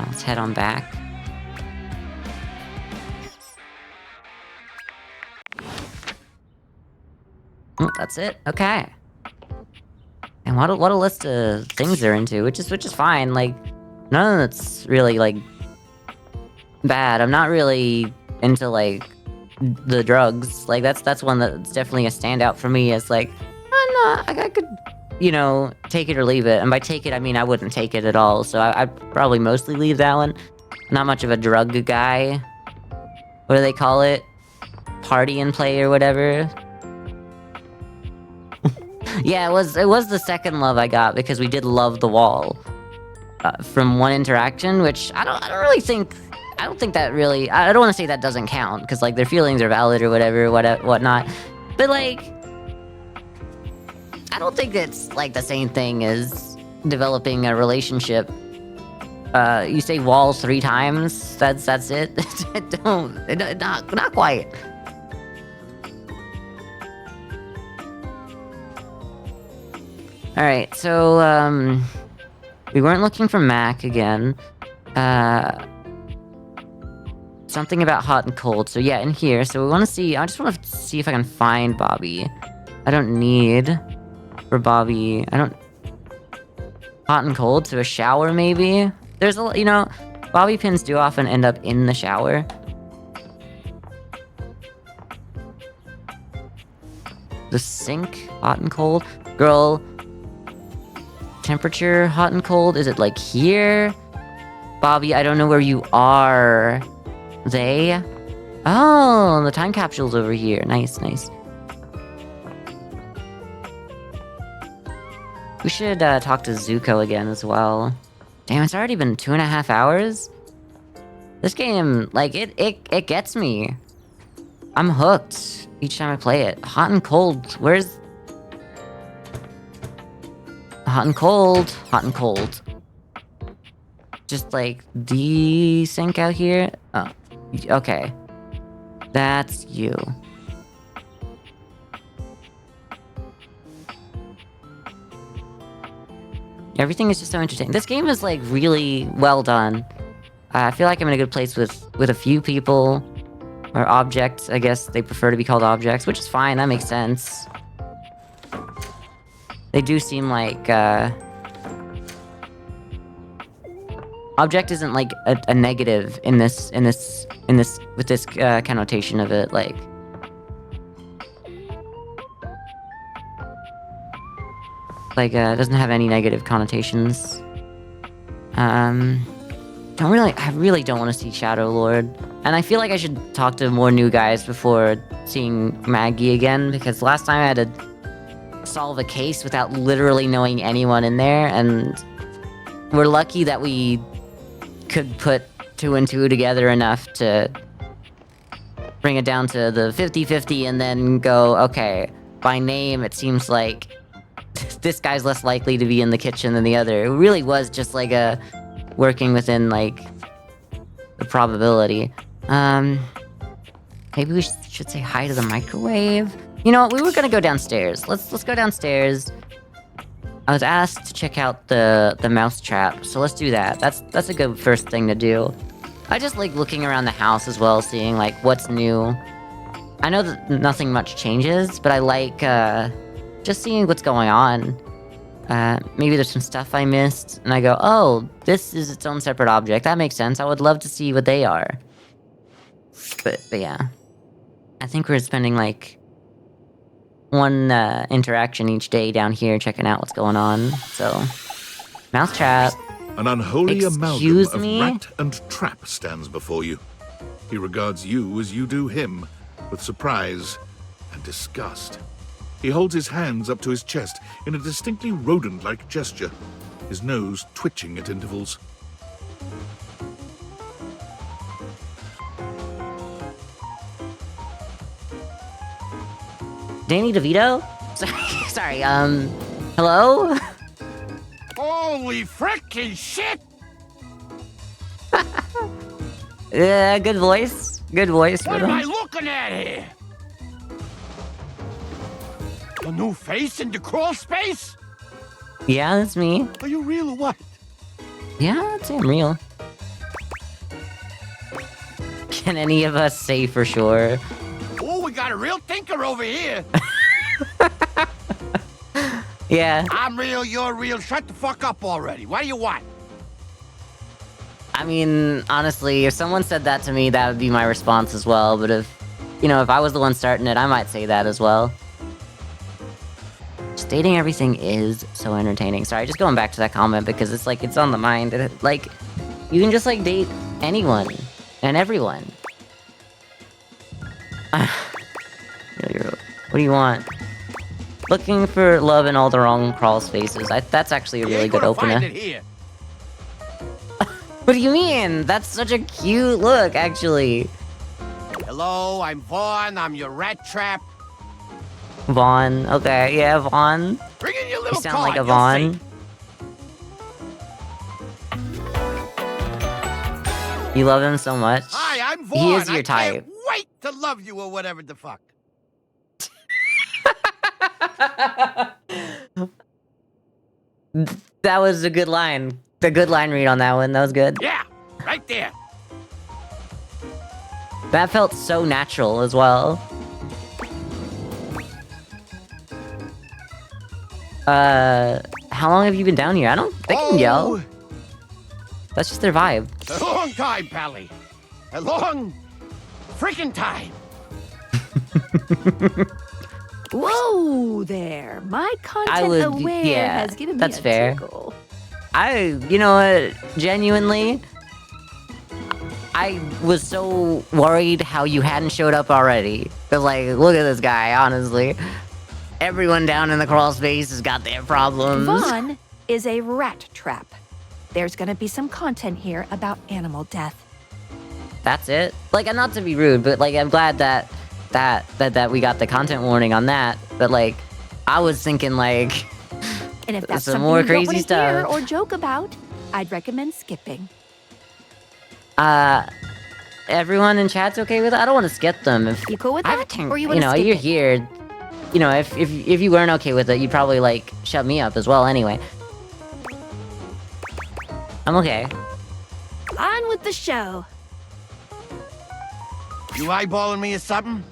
Let's head on back. That's it. Okay. And what a list of things they're into, which is fine. Like, none of that's really like bad. I'm not really into like the drugs. Like that's one that's definitely a standout for me. As like, I could, you know, take it or leave it. And by take it, I mean I wouldn't take it at all. So I'd probably mostly leave that one. Not much of a drug guy. What do they call it? Party and play or whatever. Yeah, it was the second love I got because we did love the wall from one interaction, which I don't think that really. I don't want to say that doesn't count because like their feelings are valid or whatnot, but like I don't think it's like the same thing as developing a relationship. You say wall 3 times. That's it. Not quite. Alright, so, we weren't looking for Mac again. Something about hot and cold. So yeah, in here. So we want to see, I just want to see if I can find Bobby. I don't need for Bobby. Hot and cold, so a shower maybe? There's a, you know, bobby pins do often end up in the shower. The sink, hot and cold. Girl, temperature, hot and cold. Is it like here? Bobby, I don't know where you are. They? Oh, the time capsule's over here. Nice, nice. We should talk to Zuko again as well. Damn, it's already been 2.5 hours? This game, like, it gets me. I'm hooked each time I play it. Hot and cold. Where's... Hot and cold. Hot and cold. Just, like, the sink out here? Oh, okay. That's you. Everything is just so entertaining. This game is, like, really well done. I feel like I'm in a good place with a few people. Or objects, I guess they prefer to be called objects, which is fine, that makes sense. They do seem like, object isn't like a negative in this with this connotation of it, like. Like, it doesn't have any negative connotations. I really don't want to see Shadow Lord. And I feel like I should talk to more new guys before seeing Maggie again, because last time I had to solve a case without literally knowing anyone in there, and we're lucky that we could put 2 and 2 together enough to bring it down to the 50-50 and then go, okay, by name it seems like this guy's less likely to be in the kitchen than the other. It really was just like a working within, like, the probability. Maybe we should say hi to the microwave? You know what, we were gonna go downstairs. Let's go downstairs. I was asked to check out the mouse trap, so let's do that. That's a good first thing to do. I just like looking around the house as well, seeing, like, what's new. I know that nothing much changes, but I like, just seeing what's going on. Maybe there's some stuff I missed, and I go, oh, this is its own separate object. That makes sense. I would love to see what they are. But yeah. I think we're spending, like, one interaction each day down here checking out what's going on, so... Mousetrap. An unholy Excuse amalgam me? of rat and trap stands before you. He regards you as you do him, with surprise and disgust. He holds his hands up to his chest in a distinctly rodent-like gesture, his nose twitching at intervals. Danny DeVito? Sorry, hello? Holy frickin' shit! Yeah, good voice. Good voice for What am I them. looking at here? A new face in the crawl space? Yeah, that's me. Are you real or what? Yeah, I'd say I'm real. Can any of us say for sure? Oh, we got a real thinker over here. Yeah. I'm real, you're real. Shut the fuck up already. What do you want? I mean, honestly, if someone said that to me, that would be my response as well. But if, you know, if I was the one starting it, I might say that as well. Just dating everything is so entertaining. Sorry, just going back to that comment because it's like, it's on the mind. Like, you can just like date anyone and everyone. What do you want? Looking for love in all the wrong crawl spaces. That's actually a really good opener. Find it here. What do you mean? That's such a cute look, actually. Hello, I'm Vaughn. I'm your rat trap. Vaughn. Okay, yeah, Vaughn. Bring in your You little sound card, like a you'll Vaughn. see. You love him so much. Hi, I'm Vaughn. He is your I type. can't wait to love you or whatever the fuck. That was a good line. A good line read on that one. That was good. Yeah, right there. That felt so natural as well. How long have you been down here? They can yell. That's just their vibe. A long time, Pally. A long freaking time. Whoa there. My content aware has given me that's a fair. tickle. You know what, genuinely, I was so worried how you hadn't showed up already. Cause like, look at this guy, honestly. Everyone down in the crawl space has got their problems. Vaughn is a rat trap. There's gonna be some content here about animal death. That's it? Like, not to be rude, but like, I'm glad that we got the content warning on that. But like, I was thinking like, And if that's some something more you crazy don't want to stuff. hear or joke about, I'd recommend skipping. Everyone in chat's okay with it? I don't want to skip them. If You cool with I that? think, Or you you want to know, skip you're it? here. You know, if you weren't okay with it, you'd probably like shut me up as well anyway. I'm okay. On with the show. You eyeballing me or something?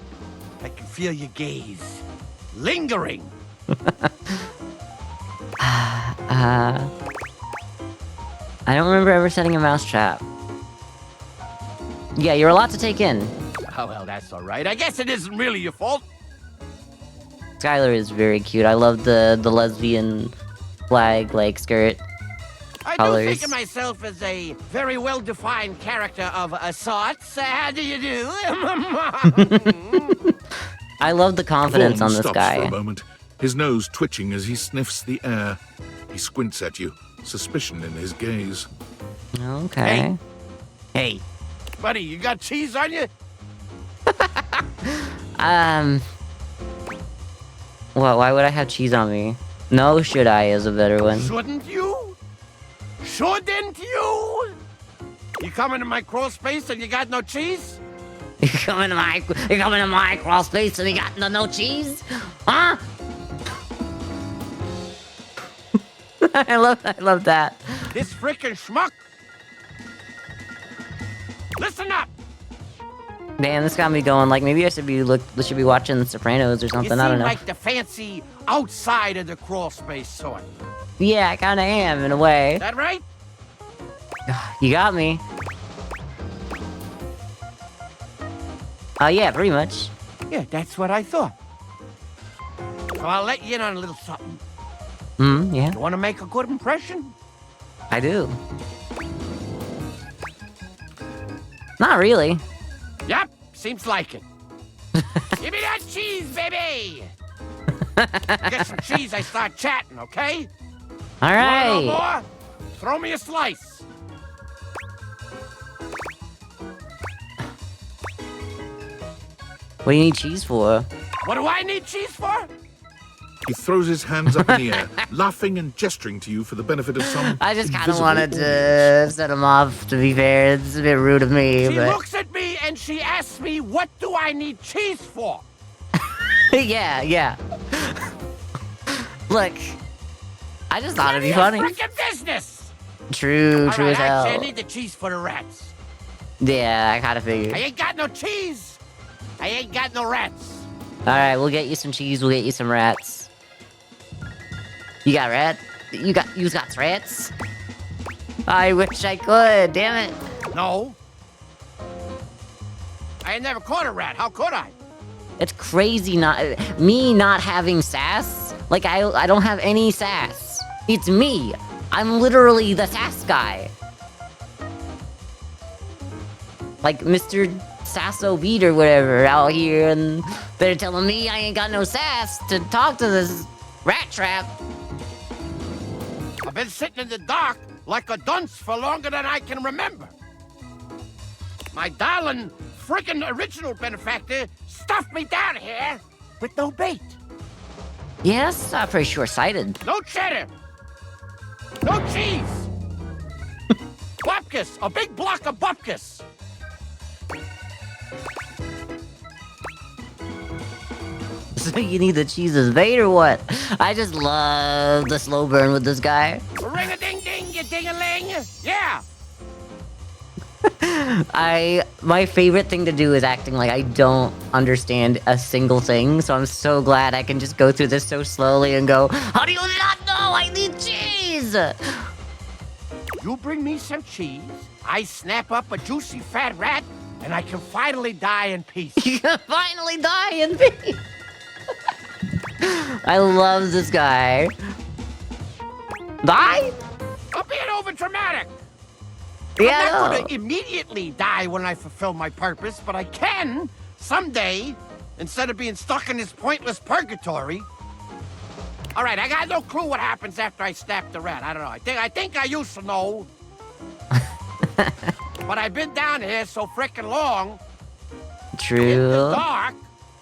I can feel your gaze. Lingering. I don't remember ever setting a mouse trap. Yeah, you're a lot to take in. Oh, well, that's all right. I guess it isn't really your fault. Skylar is very cute. I love the lesbian flag, like, skirt I colors. do think of myself as a very well-defined character of a sorts. How do you do? I love the confidence Vaughn on this stops guy. for a moment, his nose twitching as he sniffs the air. He squints at you, suspicion in his gaze. Okay. Hey, buddy, you got cheese on you? Well, why would I have cheese on me? No, should I is a better one. Shouldn't you? Shouldn't you? You come into my crawl space and you got no cheese? You come into my crawl space and you got no cheese? Huh? I love that. This frickin' schmuck. Listen up. Damn, this got me going. Like, maybe I should be watching The Sopranos or You something. seem I don't know. like the fancy outside of the crawl space sort. Yeah, I kind of am in a way. That right? You got me. Yeah, pretty much. Yeah, that's what I thought. So I'll let you in on a little something. Yeah. You want to make a good impression? I do. Not really. Yep, seems like it. Give me that cheese, baby! Get some cheese, I start chatting, okay? All right. You want no more? Throw me a slice. What do you need cheese for? What do I need cheese for? He throws his hands up in the air, laughing and gesturing to you for the benefit of some I just kind of invisible wanted audience. to set him off, to be fair. It's a bit rude of me, She but... looks at me and she asks me, what do I need cheese for? yeah. Look, I just thought it'd be funny. Frickin' business! True All as right, hell. actually, I need the cheese for the rats. Yeah, I kind of figured. I ain't got no cheese. I ain't got no rats. Alright, we'll get you some cheese, we'll get you some rats. You got you got rats? I wish I could, damn it. No. I ain't never caught a rat. How could I? It's crazy me not having sass. Like, I don't have any sass. It's me. I'm literally the sass guy. Like, Mr. Sasso Beat or whatever out here, and they're telling me I ain't got no sass to talk to this rat trap. I've been sitting in the dark like a dunce for longer than I can remember. My darling, frickin' original benefactor stuffed me down here with no bait. Yeah, that's not pretty short-sighted. No cheddar. No cheese. Bupkis, a big block of bupkis. So you need the cheese as bait or what? I just love the slow burn with this guy. Ring-a-ding-ding, you ding-a-ling. Yeah. My favorite thing to do is acting like I don't understand a single thing, so I'm so glad I can just go through this so slowly and go, how do you not know I need cheese? You bring me some cheese, I snap up a juicy fat rat, and I can finally die in peace. You can finally die in peace. I love this guy. Die? I'm being over-dramatic. Yeah, I'm not going to immediately die when I fulfill my purpose, but I can, someday, instead of being stuck in this pointless purgatory. All right, I got no clue what happens after I snap the rat. I don't know. I think I used to know. But I've been down here so frickin' long. True. In the dark,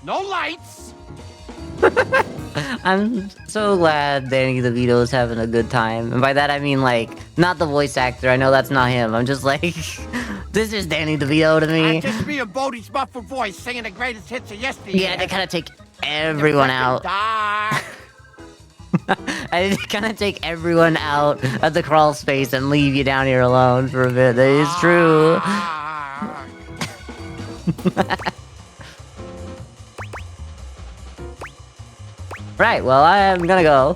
no lights. I'm so glad Danny DeVito is having a good time. And by that I mean, like, not the voice actor. I know that's not him. I'm just like, this is Danny DeVito to me. I just be a Bodie's muffled voice singing the greatest hits of yesterday. Yeah, they kind of take everyone out. Dark. I kind of take everyone out of the crawl space and leave you down here alone for a bit. That is true. Right, well, I'm gonna go.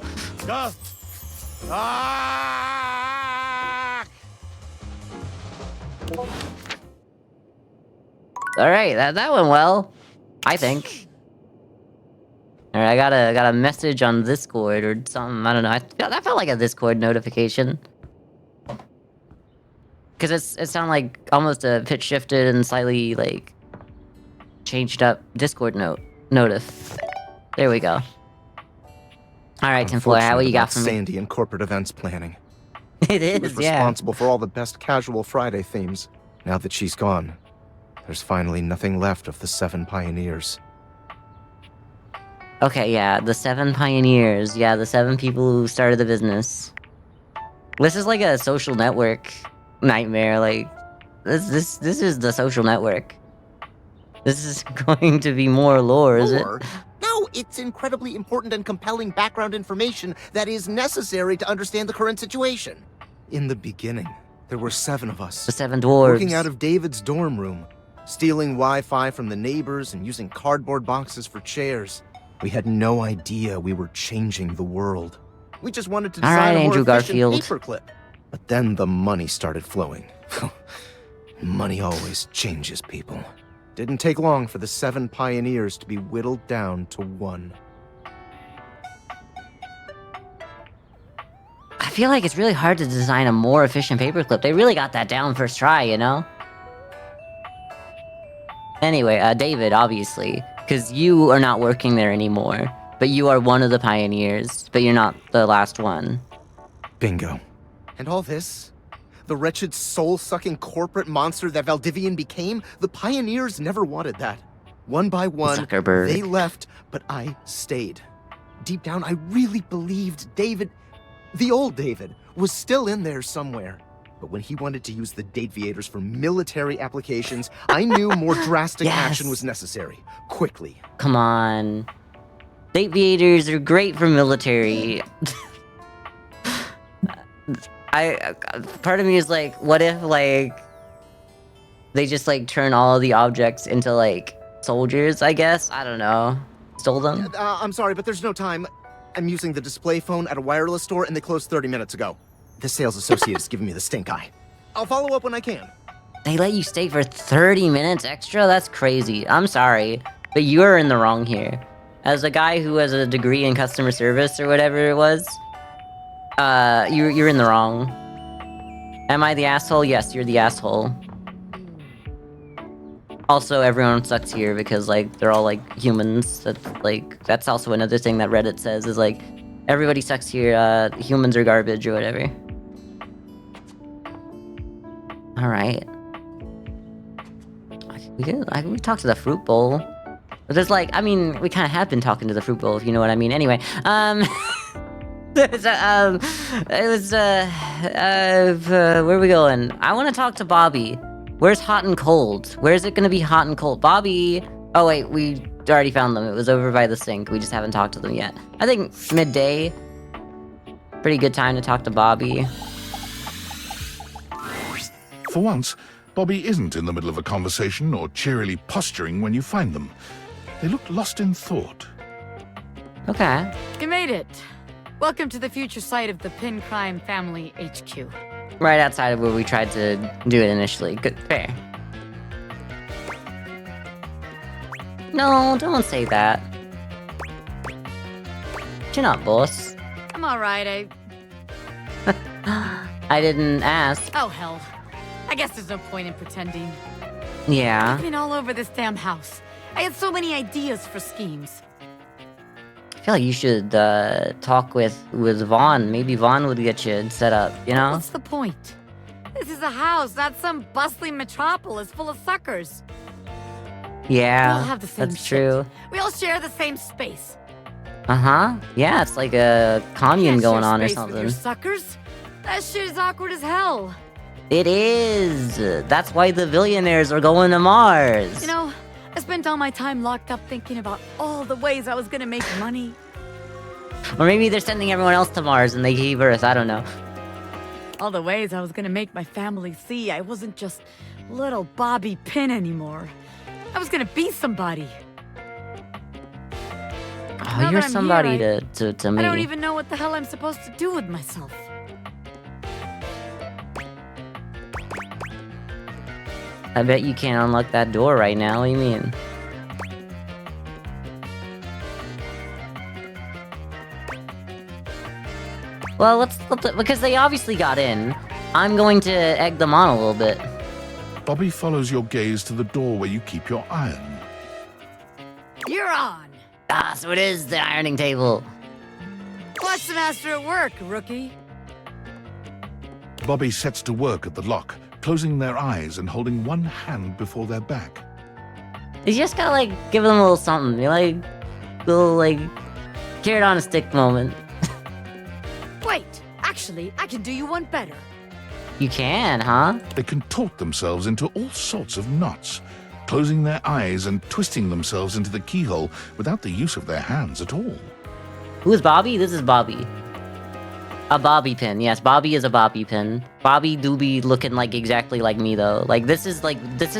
Alright, that went well. I think. Alright, I got a message on Discord or something. I don't know. That felt like a Discord notification. Because it sounded like almost a pitch shifted and slightly, like, changed up Discord notif. There we go. Alright, Tinfloor, how you got from me? Sandy in corporate events planning. It is, She was responsible for all the best casual Friday themes. Now that she's gone, there's finally nothing left of the 7 pioneers. Okay, yeah, the 7 pioneers. Yeah, the 7 people who started the business. This is like a social network nightmare. Like, this is the social network. This is going to be more lore, is it? No, it's incredibly important and compelling background information that is necessary to understand the current situation. In the beginning, there were 7 of us. The 7 dwarves. Working out of David's dorm room, stealing Wi-Fi from the neighbors and using cardboard boxes for chairs. We had no idea we were changing the world. We just wanted to design a more efficient paperclip. But then the money started flowing. Money always changes people. Didn't take long for the 7 pioneers to be whittled down to 1. I feel like it's really hard to design a more efficient paperclip. They really got that down first try, you know? Anyway, David, obviously. Because you are not working there anymore. But you are one of the pioneers. But you're not the last one. Bingo. And all this? The wretched soul-sucking corporate monster that Valdivian became? The pioneers never wanted that. One by one, Zuckerberg. They left, but I stayed. Deep down, I really believed David, the old David, was still in there somewhere. But when he wanted to use the Dateviators for military applications, I knew more drastic action was necessary. Quickly. Come on. Dateviators are great for military. Part of me is like, what if, like, they just, like, turn all the objects into, like, soldiers, I guess? I don't know. Stole them? I'm sorry, but there's no time. I'm using the display phone at a wireless store, and they closed 30 minutes ago. The sales associate is giving me the stink eye. I'll follow up when I can. They let you stay for 30 minutes extra? That's crazy. I'm sorry, but you're in the wrong here. As a guy who has a degree in customer service or whatever it was, you're in the wrong. Am I the asshole? Yes, you're the asshole. Also, everyone sucks here because, like, they're all, like, humans. That's also another thing that Reddit says is, like, everybody sucks here, humans are garbage or whatever. Alright. We talked to the fruit bowl. But there's, like, I mean, we kind of have been talking to the fruit bowl, if you know what I mean. Anyway, where are we going? I want to talk to Bobby. Where's hot and cold? Where's it gonna be hot and cold? Bobby! Oh wait, we already found them. It was over by the sink. We just haven't talked to them yet. I think midday. Pretty good time to talk to Bobby. For once, Bobby isn't in the middle of a conversation or cheerily posturing when you find them. They look lost in thought. Okay. You made it. Welcome to the future site of the Pin Crime Family HQ. Right outside of where we tried to do it initially. Good, fair. No, don't say that. Chin up, boss. I'm alright, I didn't ask. Oh, hell. I guess there's no point in pretending. Yeah. I've been all over this damn house. I had so many ideas for schemes. I feel like you should talk with Vaughn. Maybe Vaughn would get you set up, you know? What's the point? This is a house, not some bustling metropolis full of suckers. Yeah, we all have the same that's shit. true. We all share the same space. Uh-huh. Yeah, it's like a commune going on or Space with something. your suckers? That shit is awkward as hell. It is. That's why the billionaires are going to Mars. You know, I spent all my time locked up thinking about all the ways I was gonna make money. Or maybe they're sending everyone else to Mars and they gave Earth, I don't know. All the ways I was gonna make my family see I wasn't just little Bobby Pin anymore. I was gonna be somebody. Oh, Now you're that I'm somebody here, to me. I don't even know what the hell I'm supposed to do with myself. I bet you can't unlock that door right now. What do you mean? Well, let's because they obviously got in. I'm going to egg them on a little bit. Bobby follows your gaze to the door where you keep your iron. You're on. Ah, so it is the ironing table. Watch the master at work, rookie. Bobby sets to work at the lock, closing their eyes and holding one hand before their back. You just gotta, like, give them a little something. You like, little, like, carrot on a stick moment. Wait, actually, I can do you one better. You can, huh? They contort themselves into all sorts of knots, closing their eyes and twisting themselves into the keyhole without the use of their hands at all. Who is Bobby? This is Bobby. A bobby pin. Yes, Bobby is a bobby pin. Bobby do be looking like exactly like me though. This is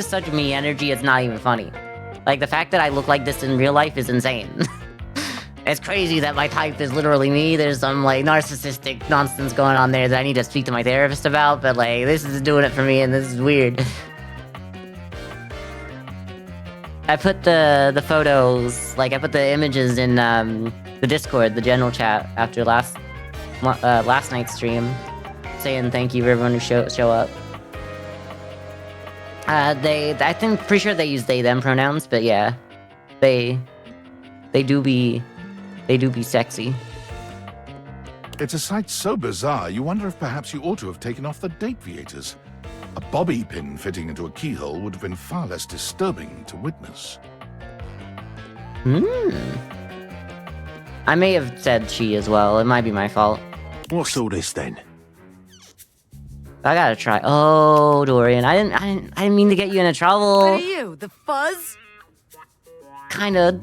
such me energy, it's not even funny. Like, the fact that I look like this in real life is insane. It's crazy that my type is literally me. There's some, like, narcissistic nonsense going on there that I need to speak to my therapist about, but, like, this is doing it for me, and this is weird. I put the photos, like, I put the images in, the Discord, the general chat, after last night's stream, saying thank you for everyone who show up. Pretty sure they use they, them pronouns, but yeah. They do be sexy. It's a sight so bizarre, you wonder if perhaps you ought to have taken off the dateviators. A bobby pin fitting into a keyhole would have been far less disturbing to witness. I may have said she as well. It might be my fault. What's all this then? I gotta try. Oh, Dorian, I didn't mean to get you into trouble. What are you, the fuzz? Kinda.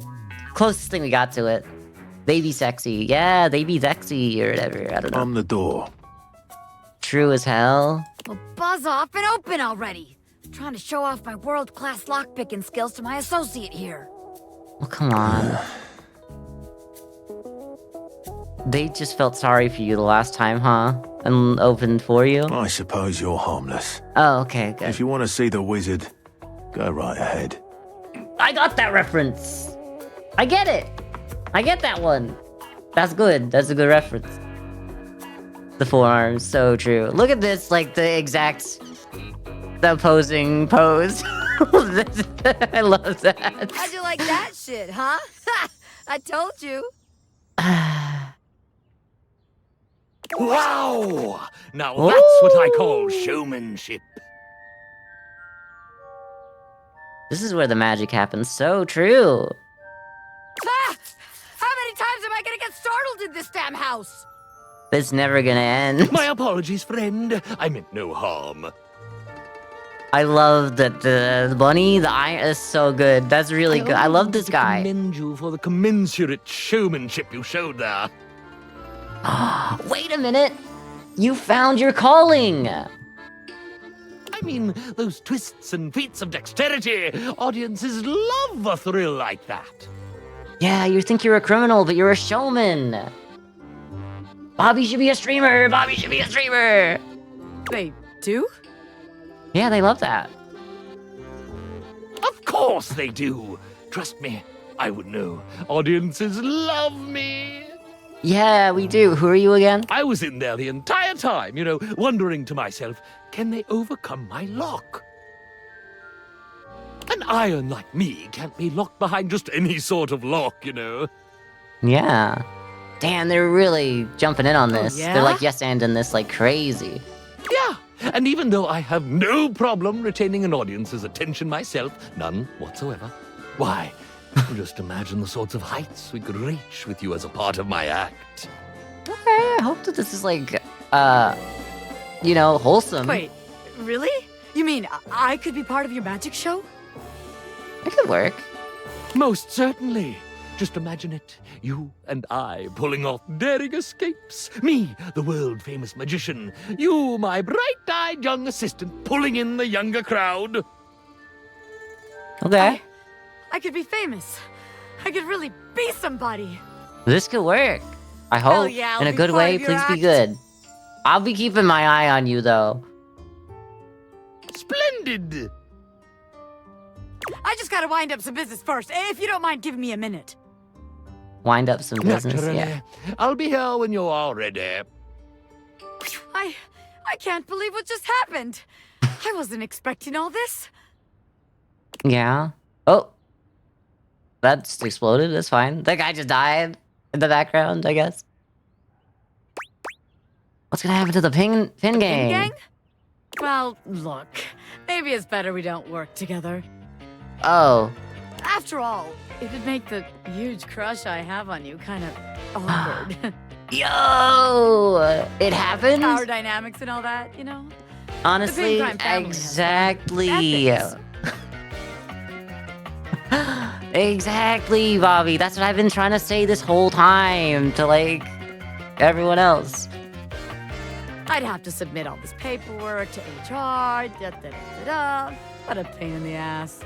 Closest thing we got to it. They be sexy. Yeah, they be sexy or whatever. I don't know. On the door. True as hell. Well, buzz off and open already. I'm trying to show off my world-class lockpicking skills to my associate here. Well, come on. They just felt sorry for you the last time, huh? And opened for you? I suppose you're harmless. Oh, okay, good. If you want to see the wizard, go right ahead. I got that reference! I get it! I get that one! That's good. That's a good reference. The forearms, so true. Look at this, like, the opposing pose. I love that. How'd you like that shit, huh? I told you. Wow! Now that's what I call showmanship. This is where the magic happens. So true. Ah! How many times am I gonna get startled in this damn house? It's never gonna end. My apologies, friend. I meant no harm. I love that the bunny, the iron is so good. That's really good. I love this guy. I commend you for the commensurate showmanship you showed there. Wait a minute! You found your calling! I mean, those twists and feats of dexterity. Audiences love a thrill like that. Yeah, you think you're a criminal, but you're a showman. Bobby should be a streamer! Bobby should be a streamer! They do? Yeah, they love that. Of course they do. Trust me, I would know. Audiences love me. Yeah, we do. Who are you again? I was in there the entire time, you know, wondering to myself, can they overcome my lock? An iron like me can't be locked behind just any sort of lock, you know. Yeah. Damn, they're really jumping in on this. yeah? They're like yes-anding this like crazy. Yeah, and even though I have no problem retaining an audience's attention myself, none whatsoever, why, just imagine the sorts of heights we could reach with you as a part of my act. Okay, I hope that this is like, you know, wholesome. Wait, really? You mean I could be part of your magic show? It could work. Most certainly. Just imagine it. You and I pulling off daring escapes. Me, the world-famous magician. You, my bright-eyed young assistant, pulling in the younger crowd. Okay. I could be famous. I could really be somebody. This could work. I Hell hope. yeah, I'll In a be good part way, of your please be act. good. I'll be keeping my eye on you, though. Splendid! I just gotta wind up some business first, if you don't mind giving me a minute. Wind up some business, Naturally. yeah. I'll be here when you're all ready. I can't believe what just happened. I wasn't expecting all this. Yeah. Oh. That's exploded, that's fine. That guy just died in the background, I guess. What's gonna happen to the pin gang? Pin gang? Well, look. Maybe it's better we don't work together. Oh. After all, it'd make the huge crush I have on you kind of awkward. Yo! It happened? Power dynamics and all that, you know? Honestly, The Big Crime family has exactly. ethics. Exactly, Bobby. That's what I've been trying to say this whole time to, like, everyone else. I'd have to submit all this paperwork to HR, da-da-da-da-da. What a pain in the ass.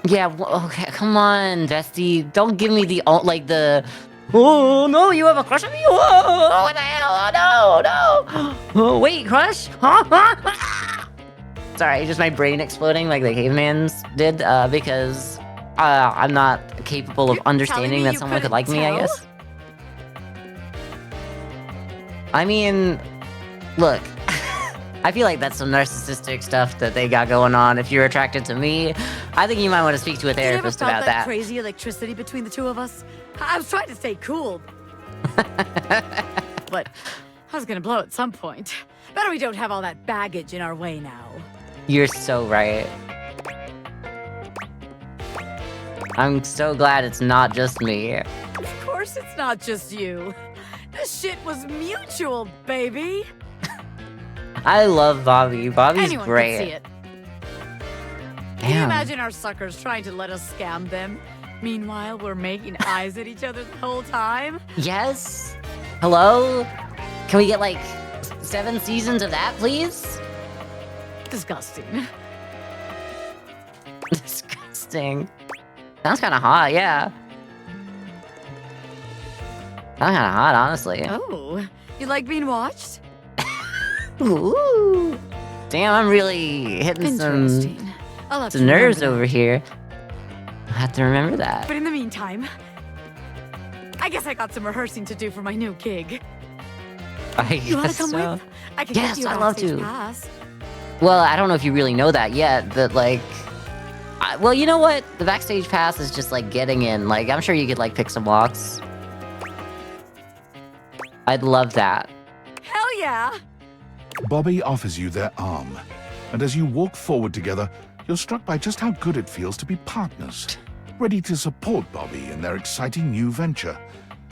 Yeah, okay, come on, Dusty. Don't give me the, oh, no, you have a crush on me? Oh, what the hell? Oh, no. Oh, wait, crush? Sorry, just my brain exploding like the cavemans did, because I'm not capable of understanding that someone could like me, I guess. I mean, look, I feel like that's some narcissistic stuff that they got going on. If you're attracted to me, I think you might want to speak to a therapist you ever about felt that. crazy electricity between the two of us? I was trying to stay cool. But I was gonna blow at some point. Better we don't have all that baggage in our way now. You're so right. I'm so glad it's not just me. Of course it's not just you. This shit was mutual, baby. I love Bobby. Bobby's Anyone great. could see it. Can you imagine our suckers trying to let us scam them? Meanwhile, we're making eyes at each other the whole time? Yes? Hello? Can we get like 7 seasons of that, please? Disgusting. Disgusting. Sounds kind of hot, yeah. Sounds kind of hot, honestly. Oh, you like being watched? Ooh. Damn, I'm really hitting some I'll have to nerves remember over here. I have to remember that. But in the meantime, I guess I got some rehearsing to do for my new gig. I You wanna guess come so. with? I can Yes, get you a I'd love backstage to. pass. Well, I don't know if you really know that yet, but like... well, you know what? The backstage pass is just like getting in. Like, I'm sure you could like pick some walks. I'd love that. Hell yeah! Bobby offers you their arm, and as you walk forward together, you're struck by just how good it feels to be partners, ready to support Bobby in their exciting new venture,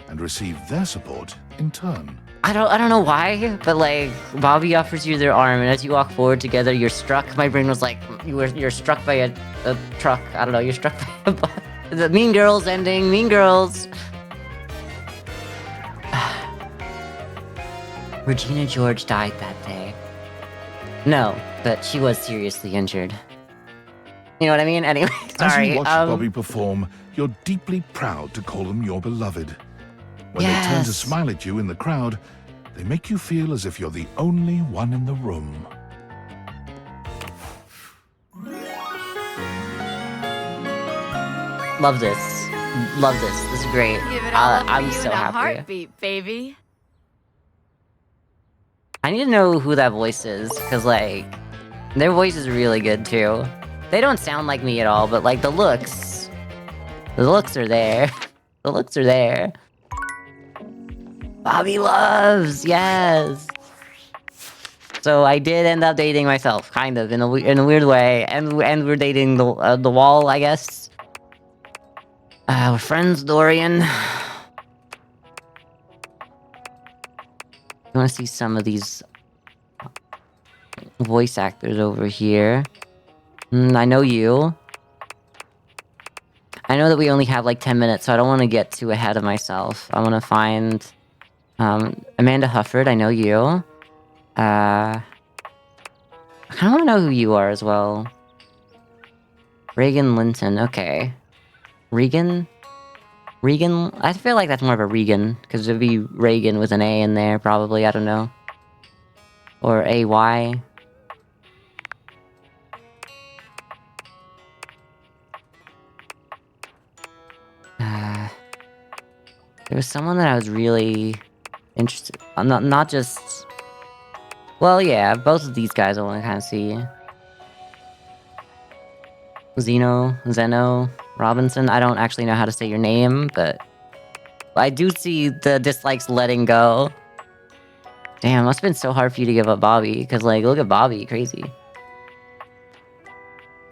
and receive their support in turn. I don't know why, but like Bobby offers you their arm, and as you walk forward together, you're struck. My brain was like, you're struck by a truck. I don't know. You're struck by the Mean Girls ending. Mean Girls. Regina George died that day. No, but she was seriously injured. You know what I mean? Anyway, sorry. As you watch Bobby perform, you're deeply proud to call them your beloved. When they turn to Yes. smile at you in the crowd, they make you feel as if you're the only one in the room. Love this. Love this. This is great. Give it all up for I'm you so in a happy. heartbeat, baby. I need to know who that voice is, because, like, their voice is really good, too. They don't sound like me at all, but, like, the looks are there. The looks are there. Bobby loves, yes! So I did end up dating myself, kind of, in a weird way, and we're dating the wall, I guess. We're friends, Dorian. You want to see some of these voice actors over here? I know you. I know that we only have like 10 minutes, so I don't want to get too ahead of myself. I want to find Amanda Hufford. I know you. I kind of want to know who you are as well. Reagan Linton. Okay. Regan? Regan? I feel like that's more of a Regan, because it'd be Reagan with an A in there, probably. I don't know. Or A-Y. There was someone that I was really interested. Not just. Well, yeah, both of these guys I want to kind of see. Zeno Robinson. I don't actually know how to say your name, but I do see the dislikes letting go. Damn, must have been so hard for you to give up Bobby, because, like, look at Bobby, crazy.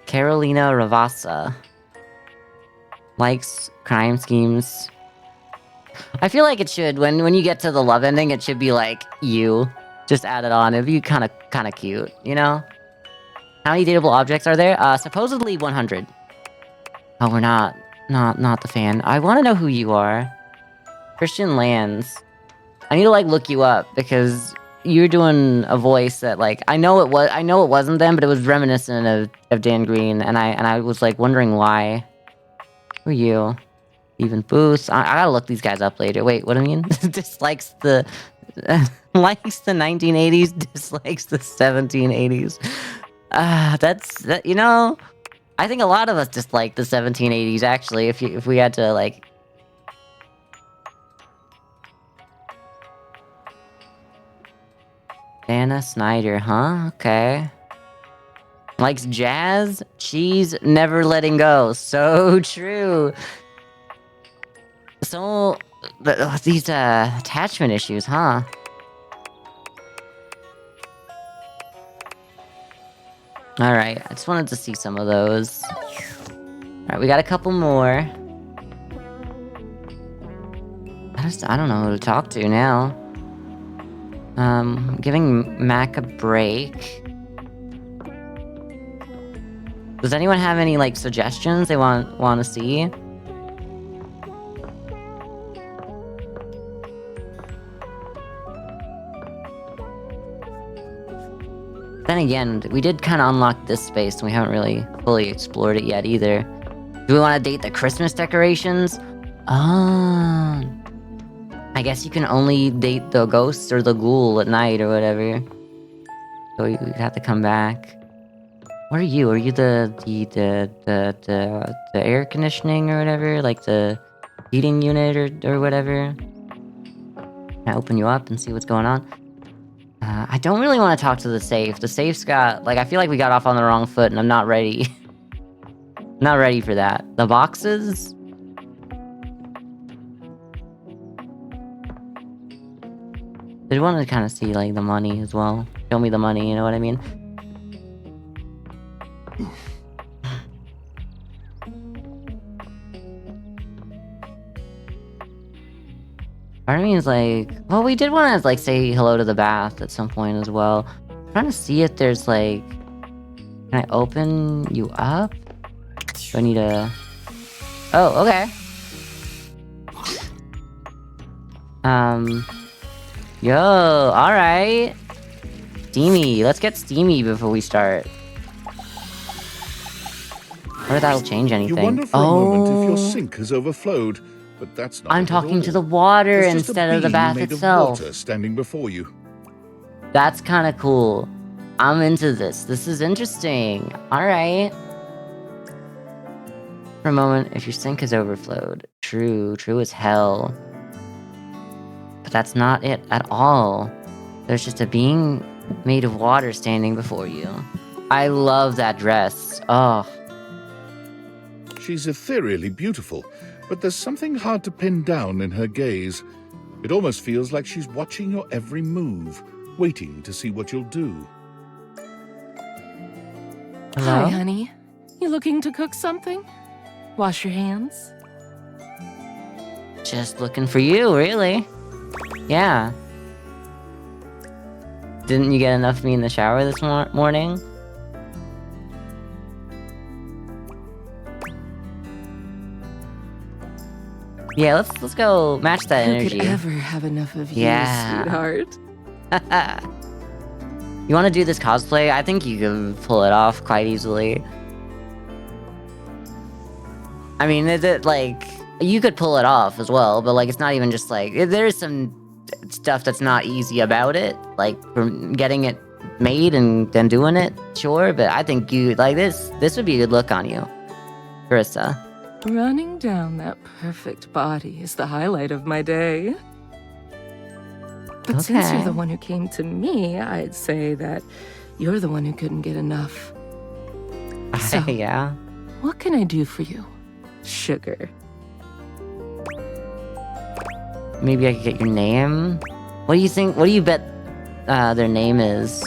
Carolina Ravassa. Likes crime schemes. I feel like it should, when you get to the love ending, it should be like, you. Just add it on, it'd be kind of cute, you know? How many dateable objects are there? Supposedly 100. Oh, we're not the fan. I want to know who you are. Christian Lands. I need to, like, look you up, because you're doing a voice that, like, I know it wasn't them, but it was reminiscent of Dan Green, and I was, like, wondering why. Who are you? Even Booth. I gotta look these guys up later. Wait, what do I mean? Dislikes the... likes the 1980s, dislikes the 1780s. That, you know... I think a lot of us dislike the 1780s, actually, if we had to, like... Anna Snyder, huh? Okay. Likes jazz, cheese, never letting go. So true. So, these attachment issues, huh? Alright, I just wanted to see some of those. Alright, we got a couple more. I don't know who to talk to now. Giving Mac a break. Does anyone have any, like, suggestions they want to see? Then again, we did kind of unlock this space, and we haven't really fully explored it yet either. Do we want to date the Christmas decorations? I guess you can only date the ghosts or the ghoul at night or whatever. So you'd have to come back. What are you? Are you the air conditioning or whatever? Like the heating unit or whatever? Can I open you up and see what's going on? I don't really want to talk to the safe. The safe's got... Like, I feel like we got off on the wrong foot, and I'm not ready. Not ready for that. The boxes? I did want to kind of see, like, the money as well. Show me the money, you know what I mean? Part of me is like... Well, we did want to, like, say hello to the bath at some point as well. I'm trying to see if there's, like... Can I open you up? Do I need a... Oh, okay. Yo, alright. Steamy. Let's get steamy before we start. Or that'll change anything. You wonder for a moment if your sink has overflowed, but that's not. I'm talking to the water instead of the bath made itself. Of water standing before you. That's kind of cool. I'm into this. This is interesting. Alright. For a moment, if your sink has overflowed. True as hell. But that's not it at all. There's just a being made of water standing before you. I love that dress. Oh. She's ethereally beautiful, but there's something hard to pin down in her gaze. It almost feels like she's watching your every move, waiting to see what you'll do. Hello? Hi, honey. You looking to cook something? Wash your hands? Just looking for you, really. Yeah. Didn't you get enough of me in the shower this morning? Yeah, let's go match that Who energy. could ever have enough of you, Yeah. sweetheart? You want to do this cosplay? I think you can pull it off quite easily. I mean, like, you could pull it off as well, but like, it's not even just like, there's some stuff that's not easy about it, like from getting it made and then doing it, sure, but I think you, like, this would be a good look on you, Carissa. Running down that perfect body is the highlight of my day. But since you're Okay. the one who came to me, I'd say that you're the one who couldn't get enough. So, Yeah. what can I do for you, sugar? Maybe I could get your name? What do you think? What do you bet their name is?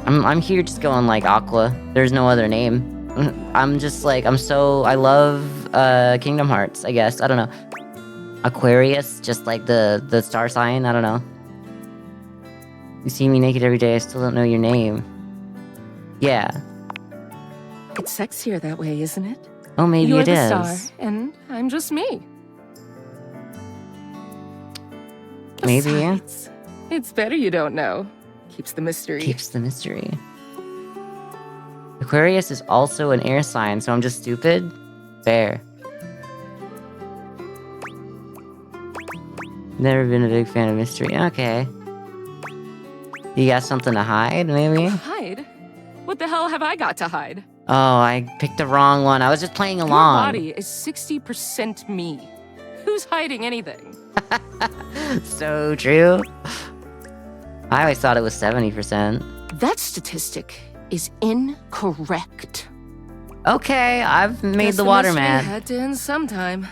I'm here just going like Aqua. There's no other name. I'm just like, I love Kingdom Hearts, I guess. I don't know. Aquarius, just like the star sign, I don't know. You see me naked every day, I still don't know your name. Yeah. It's sexier that way, isn't it? Oh, maybe You're it the is. star, and I'm just me. Maybe. Besides, it's better you don't know. Keeps the mystery. Keeps the mystery. Aquarius is also an air sign, so I'm just stupid? Fair. Never been a big fan of mystery. Okay. You got something to hide, maybe? Hide? What the hell have I got to hide? Oh, I picked the wrong one. I was just playing Your along. body is 60% me. Who's hiding anything? So true. I always thought it was 70%. That statistic is incorrect. Okay, I've made Guess the mystery waterman. had to end sometime.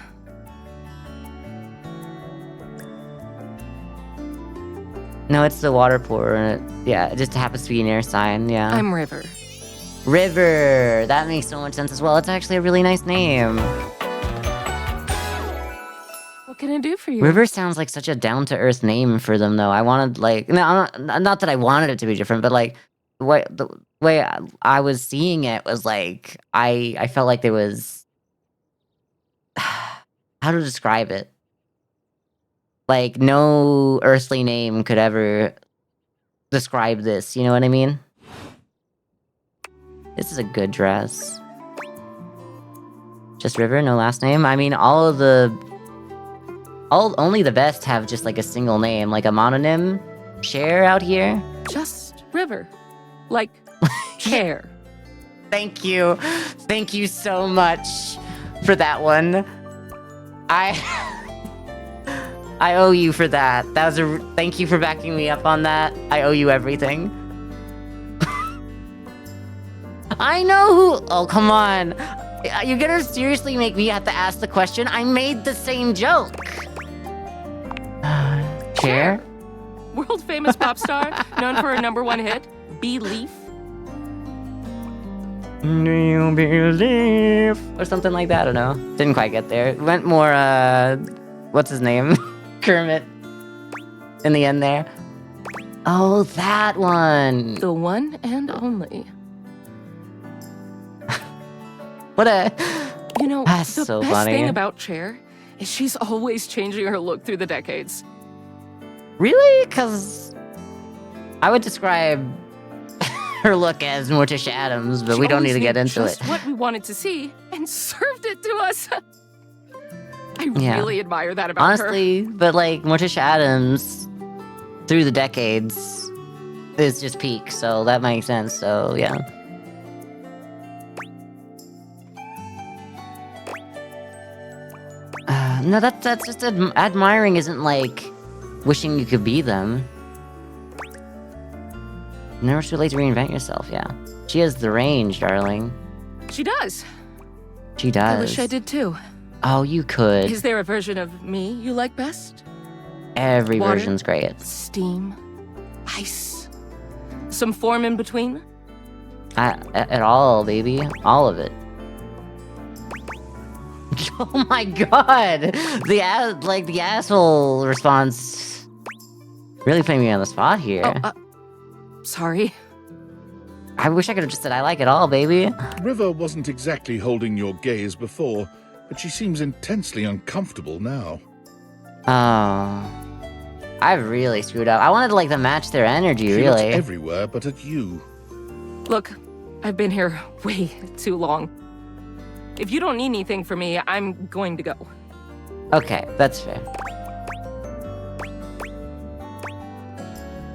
No, it's the water pour. And yeah, it just happens to be an air sign, yeah. I'm River. River! That makes so much sense as well. It's actually a really nice name. What can I do for you? River sounds like such a down-to-earth name for them, though. I wanted, like... No, not that I wanted it to be different, but, like, the way I was seeing it was, like... I felt like there was... How to describe it? Like, no earthly name could ever describe this, you know what I mean? This is a good dress. Just River, no last name? I mean, only the best have just like a single name, like a mononym. Cher out here. Just River. Like, Cher. Thank you. Thank you so much for that one. I owe you for that. Thank you for backing me up on that. I owe you everything. I know who... Oh, come on. You're gonna seriously make me have to ask the question? I made the same joke. Cher? World famous pop star, known for her #1 hit, Belief. Do you believe? Or something like that, I don't know. Didn't quite get there. It went more, what's his name? Kermit. In the end there. Oh, that one. The one and only. What a... You know, That's the so best funny. thing about Cher is she's always changing her look through the decades. Really? Because I would describe her look as Morticia Adams, but She we don't need always to get knew into just it. what we wanted to see and served it to us. I Yeah. really admire that about her. Honestly, but like Morticia Adams, through the decades, is just peak, so that makes sense, so yeah. No, that's just admiring isn't like wishing you could be them. Never too late to reinvent yourself, yeah. She has the range, darling. She does. She does. I wish I did too. Oh, you could. Is there a version of me you like best? Every Water? version's great. Steam? Ice? Some form in between? At all, baby. All of it. Oh my god! The asshole response really putting me on the spot here. Oh, sorry. I wish I could have just said I like it all, baby. River wasn't exactly holding your gaze before, but she seems intensely uncomfortable now. Oh. I really screwed up. I wanted to, like, to match their energy, She really. looks everywhere but at you. Look, I've been here way too long. If you don't need anything from me, I'm going to go. Okay, that's fair.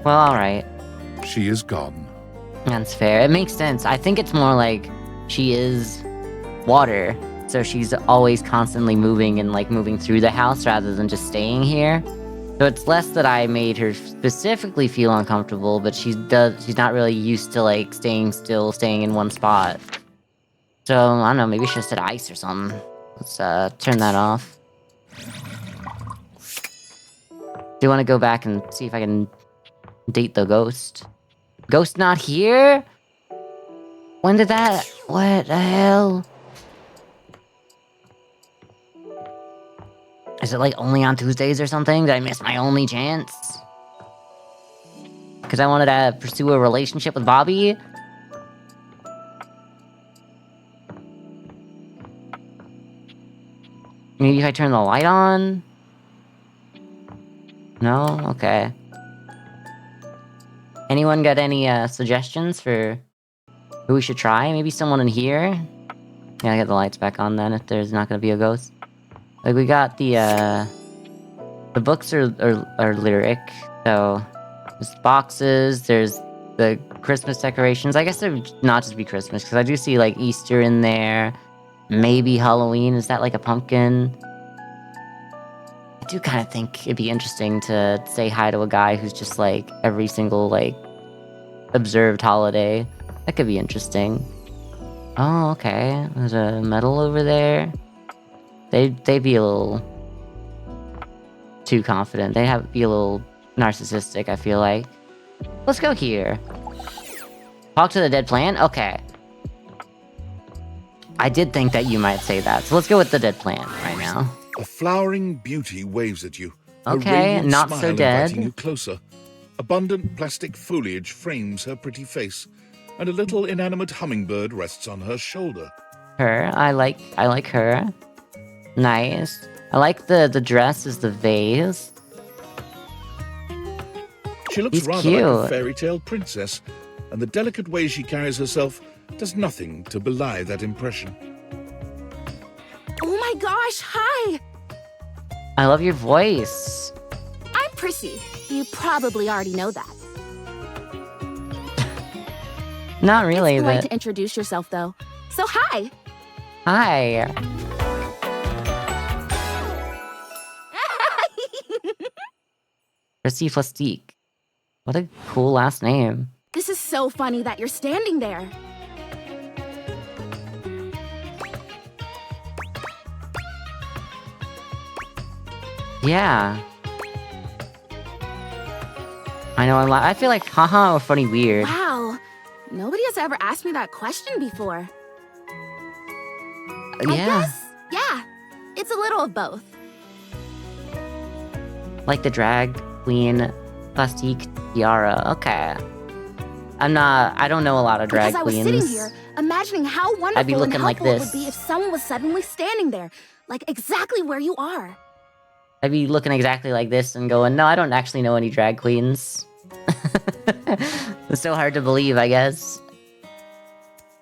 Well, alright. She is gone. That's fair. It makes sense. I think it's more like she is water, so she's always constantly moving and, like, moving through the house rather than just staying here. So it's less that I made her specifically feel uncomfortable, but she's not really used to, like, staying still, staying in one spot. So, I don't know, maybe she should have said ice or something. Let's, turn that off. Do you want to go back and see if I can date the ghost? Ghost not here? When did that... What the hell? Is it, like, only on Tuesdays or something? Did I miss my only chance? Because I wanted to pursue a relationship with Bobby? Maybe if I turn the light on? No? Okay. Anyone got any, suggestions for who we should try? Maybe someone in here? Yeah, I get the lights back on then if there's not gonna be a ghost. Like, we got the books are lyric, so there's boxes, there's the Christmas decorations. I guess they're not just be Christmas, because I do see, like, Easter in there, maybe Halloween. Is that, like, a pumpkin? I do kind of think it'd be interesting to say hi to a guy who's just, like, every single, like, observed holiday. That could be interesting. Oh, okay. There's a medal over there. They'd be a little too confident. They'd be a little narcissistic, I feel like. Let's go here. Talk to the dead plant? Okay. I did think that you might say that, so let's go with the dead plant right now. A flowering beauty waves at you. Okay, a radiant not smile so dead. inviting you closer. Abundant plastic foliage frames her pretty face, and a little inanimate hummingbird rests on her shoulder. Her, I like her. Nice. I like the dress as the vase. She looks He's rather cute. like a fairy tale princess, and the delicate way she carries herself does nothing to belie that impression. Oh my gosh, hi! I love your voice. I'm Prissy. You probably already know that. Not really, It's polite but... to introduce yourself, though. So hi! Hi. Prissy Plastique. What a cool last name. This is so funny that you're standing there. Yeah. I know, I feel like haha or funny weird. Wow. Nobody has ever asked me that question before. Yeah. I guess, yeah. It's a little of both. Like the drag queen Plastique Tiara. Okay. I don't know a lot of drag because queens. I was sitting here imagining how wonderful I'd be looking and like helpful it this. would be if someone was suddenly standing there, like exactly where you are. I'd be looking exactly like this and going, no, I don't actually know any drag queens. It's so hard to believe, I guess.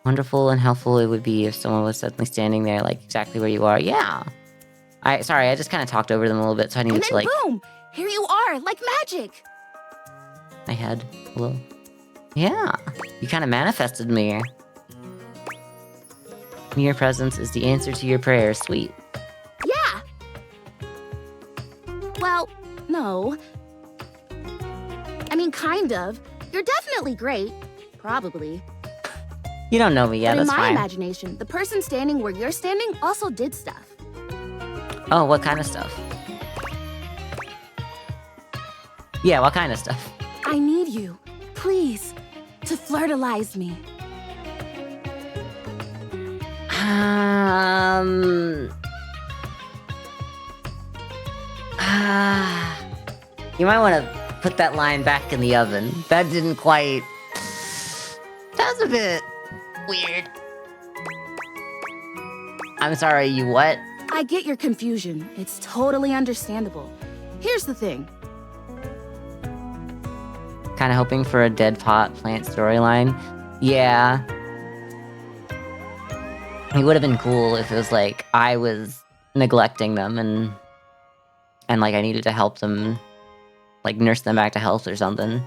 Wonderful and helpful it would be if someone was suddenly standing there, like, exactly where you are. Yeah. Sorry, I just kind of talked over them a little bit, so I needed And to, then like... boom! Here you are, like magic! My head a little. Yeah. You kind of manifested me. Your presence is the answer to your prayers. Sweet. Yeah! Well, no. I mean, kind of. You're definitely great. Probably. You don't know me yet, but in that's my fine. imagination, the person standing where you're standing also did stuff. Oh, what kind of stuff? Yeah, what kind of stuff? I need you, please, to flirtalize me. You might want to put that line back in the oven. That didn't quite was a bit weird. I'm sorry, you what? I get your confusion. It's totally understandable. Here's the thing. Kind of hoping for a dead pot plant storyline. Yeah. It would have been cool if it was like I was neglecting them and like I needed to help them, like nurse them back to health or something.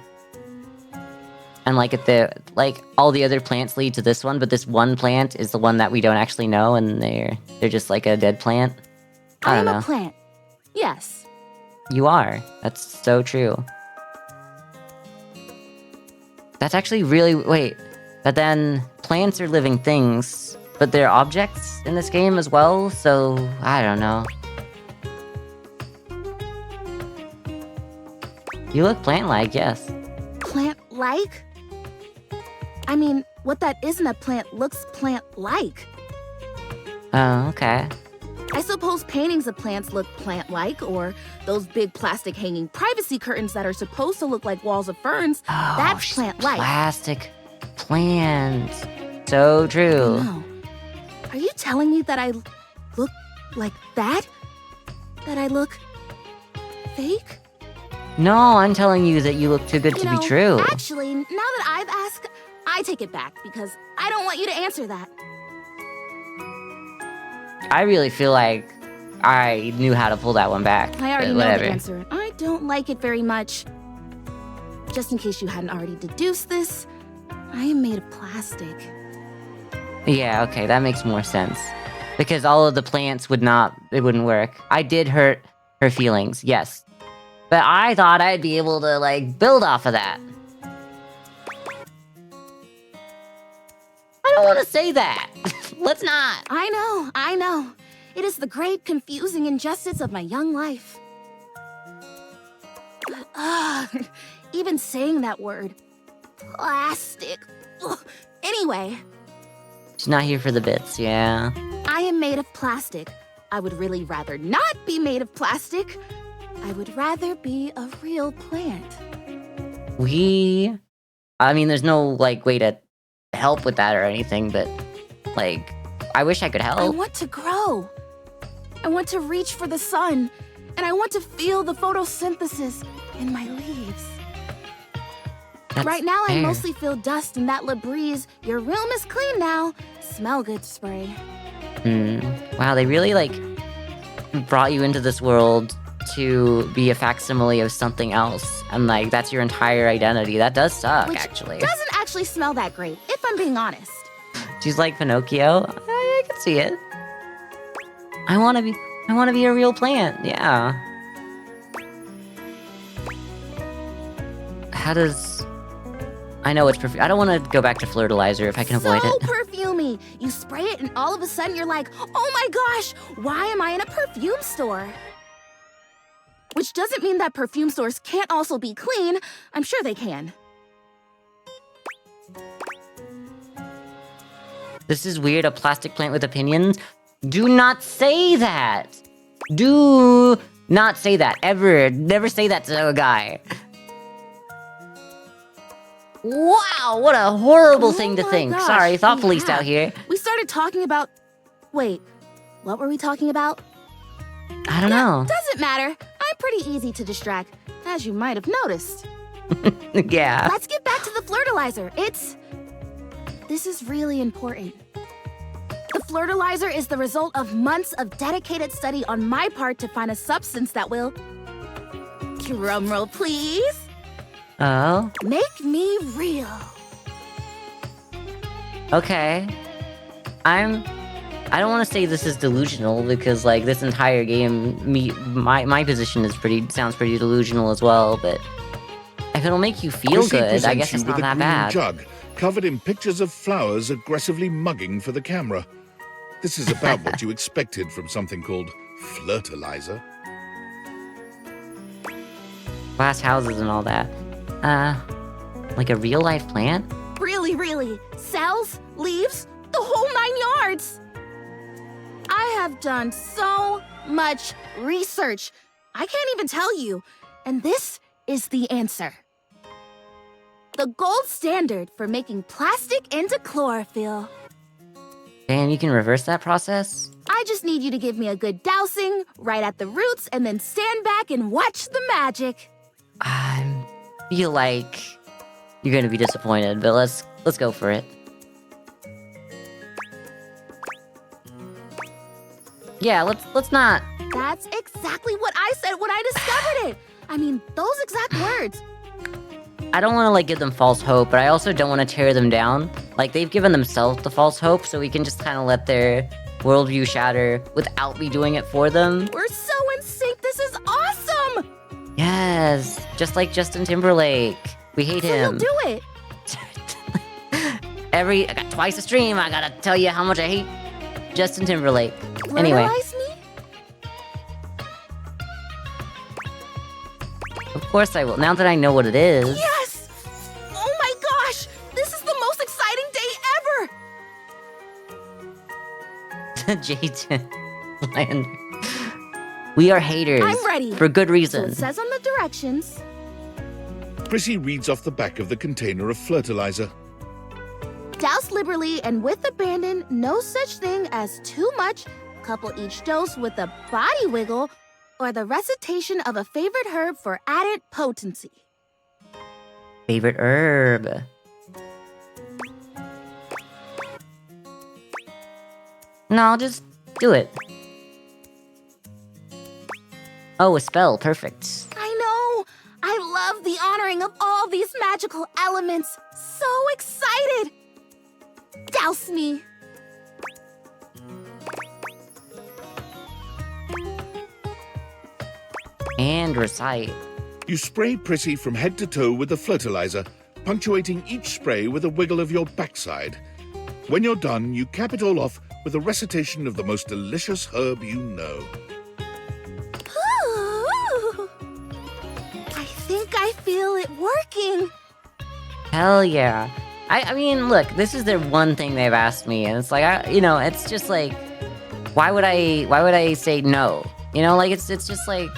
And like all the other plants lead to this one, but this one plant is the one that we don't actually know, and they're just like a dead plant. I don't know. I'm a plant. Yes. You are. That's so true. That's actually really... Wait. But then plants are living things, but they're objects in this game as well, so I don't know. You look plant-like, yes. Plant-like? I mean, what that isn't a plant looks plant-like. Oh, okay. I suppose paintings of plants look plant-like, or those big plastic hanging privacy curtains that are supposed to look like walls of ferns, that's plant-like. Plastic plant. So true. No. Are you telling me that I look like that? That I look fake? No, I'm telling you that you look too good to be true. Actually, now that I've asked, I take it back, because I don't want you to answer that. I really feel like I knew how to pull that one back. I already know whatever. the answer. I don't like it very much. Just in case you hadn't already deduced this, I am made of plastic. Yeah, okay, that makes more sense. Because all of the plants wouldn't work. I did hurt her feelings, yes. But I thought I'd be able to, like, build off of that. I don't want to say that. Let's not. I know. It is the great, confusing injustice of my young life. But, even saying that word. Plastic. Ugh. Anyway. She's not here for the bits, yeah. I am made of plastic. I would really rather not be made of plastic. I would rather be a real plant. I mean, there's no, like, way to help with that or anything, but, like, I wish I could help. I want to grow. I want to reach for the sun. And I want to feel the photosynthesis in my leaves. Right now, I mostly feel dust in that Labreeze, your room is clean now, smell good spray. Wow, they really, like, brought you into this world to be a facsimile of something else. And, like, that's your entire identity. That does suck, actually. Doesn't actually smell that great, if I'm being honest. She's like Pinocchio. I can see it. I want to be a real plant, yeah. How does... I know it's perfume. I don't want to go back to Flirtalizer if I can avoid it. So perfumey! You spray it and all of a sudden you're like, oh my gosh, why am I in a perfume store? Which doesn't mean that perfume stores can't also be clean. I'm sure they can. This is weird, a plastic plant with opinions? Do not say that! Do not say that, ever. Never say that to a guy. Wow, what a horrible thing to think. Gosh, Sorry, thought policed out here. We started talking about... Wait, what were we talking about? I don't know. Doesn't matter. I'm pretty easy to distract, as you might have noticed. Yeah. Let's get back to the Flirtalizer. This is really important. The Flirtalizer is the result of months of dedicated study on my part to find a substance that will... Drumroll, please. Oh? Make me real. Okay. I don't want to say this is delusional because, like, this entire game, my position is sounds pretty delusional as well, but if it'll make you feel good, I guess it's not that bad. Jug covered in pictures of flowers aggressively mugging for the camera. This is about what you expected from something called Flirtalizer. Glass houses and all that. Like a real-life plant? Really. Cells, leaves, the whole 9 yards. I have done so much research. I can't even tell you. And this is the answer. The gold standard for making plastic into chlorophyll. And you can reverse that process? I just need you to give me a good dousing, right at the roots, and then stand back and watch the magic. I feel like you're gonna be disappointed, but let's go for it. Yeah, let's not. That's exactly what I said when I discovered it. I mean, those exact words. I don't want to like give them false hope, but I also don't want to tear them down. Like they've given themselves the false hope, so we can just kind of let their worldview shatter without me doing it for them. We're so in sync. This is awesome. Yes, just like Justin Timberlake. We hate him. So you'll do it. I got twice a stream. I gotta tell you how much I hate Justin Timberlake. Anyway. Fertilize me? Of course I will. Now that I know what it is. Yes! Oh my gosh! This is the most exciting day ever! Jason Lander. We are haters. I'm ready. For good So reason. it says on the directions. Prissy reads off the back of the container of fertilizer. Douse liberally and with abandon, no such thing as too much. Couple each dose with a body wiggle or the recitation of a favorite herb for added potency. Favorite herb. No, I'll just do it. Oh, a spell. Perfect. I know! I love the honoring of all these magical elements. So excited! Douse me! And recite. You spray Prissy from head to toe with the fertilizer, punctuating each spray with a wiggle of your backside. When you're done, you cap it all off with a recitation of the most delicious herb you know. Ooh. I think I feel it working. Hell yeah. I mean, look, this is the one thing they've asked me, and it's like, it's just like, why would I say no? You know, like, it's just like,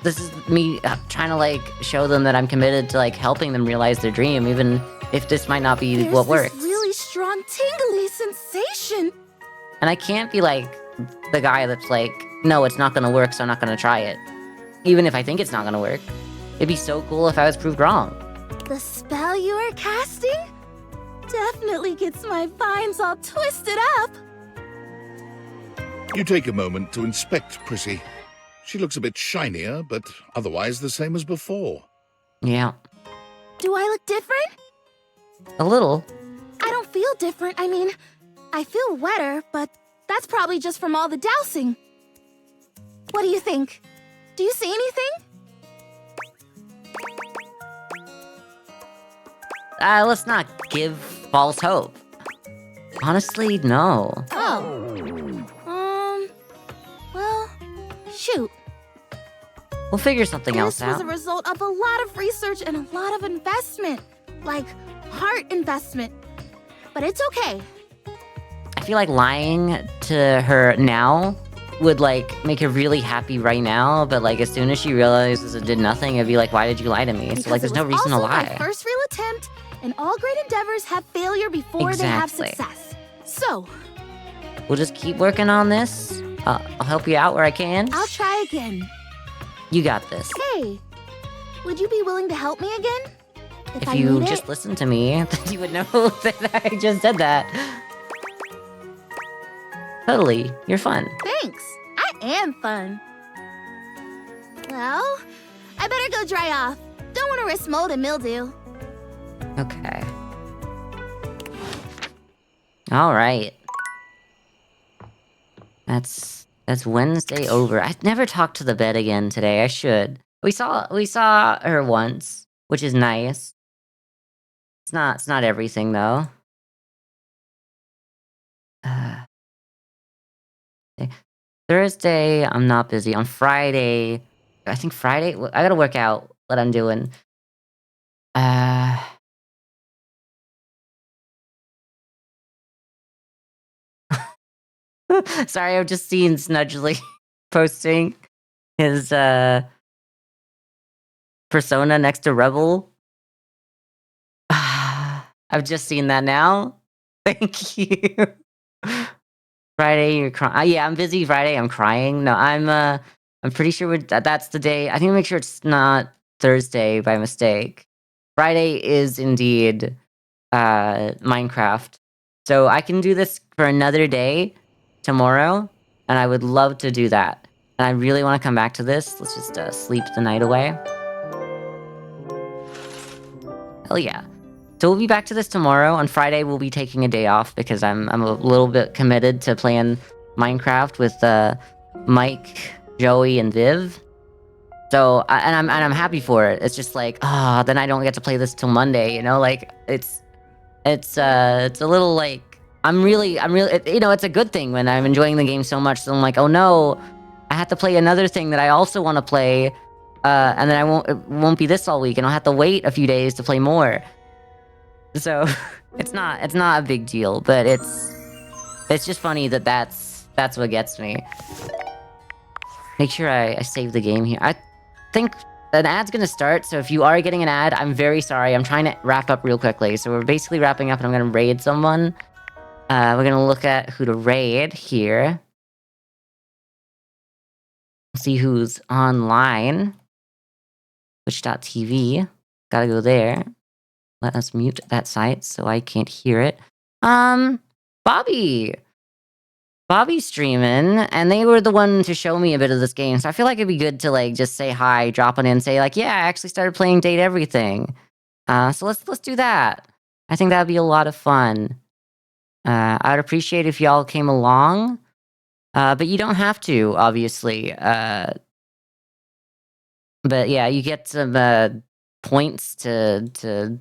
this is me trying to, like, show them that I'm committed to, like, helping them realize their dream, even if this might not be what works. There's this really strong tingly sensation. And I can't be, like, the guy that's like, no, it's not gonna work, so I'm not gonna try it. Even if I think it's not gonna work. It'd be so cool if I was proved wrong. The spell you are casting definitely gets my vines all twisted up. You take a moment to inspect Prissy. She looks a bit shinier, but otherwise the same as before. Yeah. Do I look different? A little. I don't feel different. I mean, I feel wetter, but that's probably just from all the dousing. What do you think? Do you see anything? Let's not give false hope. Honestly, no. Well, shoot. We'll figure something else This was out. a result of a lot of research and a lot of investment. Like, heart investment. But it's okay. I feel like lying to her now would, like, make her really happy right now, but, like, as soon as she realizes it did nothing, it'd be like, why did you lie to me? So, like, there's no reason to also lie. my first real attempt, and all great endeavors have failure before they have Exactly. success. So, We'll just keep working on this. I'll help you out where I can. I'll try again. You got this. Hey, would you be willing to help me again? If I you need just it? listen to me, then you would know that I just said that. Totally. You're fun. Thanks. I am fun. Well, I better go dry off. Don't want to risk mold and mildew. Okay. All right. That's Wednesday over. I never talked to the bed again today. I should. We saw her once, which is nice. It's not everything though. Thursday, I'm not busy. On Friday, I think Friday, I gotta work out what I'm doing. Sorry, I've just seen Snudgely posting his persona next to Rebel. I've just seen that now. Thank you. Friday, you're crying. Yeah, I'm busy Friday. I'm crying. No, I'm pretty sure that's the day. I think make sure it's not Thursday by mistake. Friday is indeed Minecraft. So I can do this for another day tomorrow, and I would love to do that. And I really want to come back to this. Let's just sleep the night away. Hell yeah. So we'll be back to this tomorrow. On Friday, we'll be taking a day off because I'm a little bit committed to playing Minecraft with Mike, Joey, and Viv. So I'm happy for it. It's just like, then I don't get to play this till Monday. You know, like it's a little like I'm really you know, it's a good thing when I'm enjoying the game so much. So I'm like, oh no, I have to play another thing that I also want to play, and then it won't be this all week, and I'll have to wait a few days to play more. So it's not a big deal, but it's just funny that's what gets me. Make sure I save the game here. I think an ad's gonna start, so if you are getting an ad, I'm very sorry. I'm trying to wrap up real quickly. So we're basically wrapping up, and I'm gonna raid someone. We're gonna look at who to raid here. See who's online. Twitch.tv. Gotta go there. Let us mute that site so I can't hear it. Bobby's streaming, and they were the one to show me a bit of this game. So I feel like it'd be good to like just say hi, drop it in, say like, yeah, I actually started playing Date Everything. So let's do that. I think that'd be a lot of fun. I'd appreciate if y'all came along, but you don't have to, obviously. But yeah, you get some points to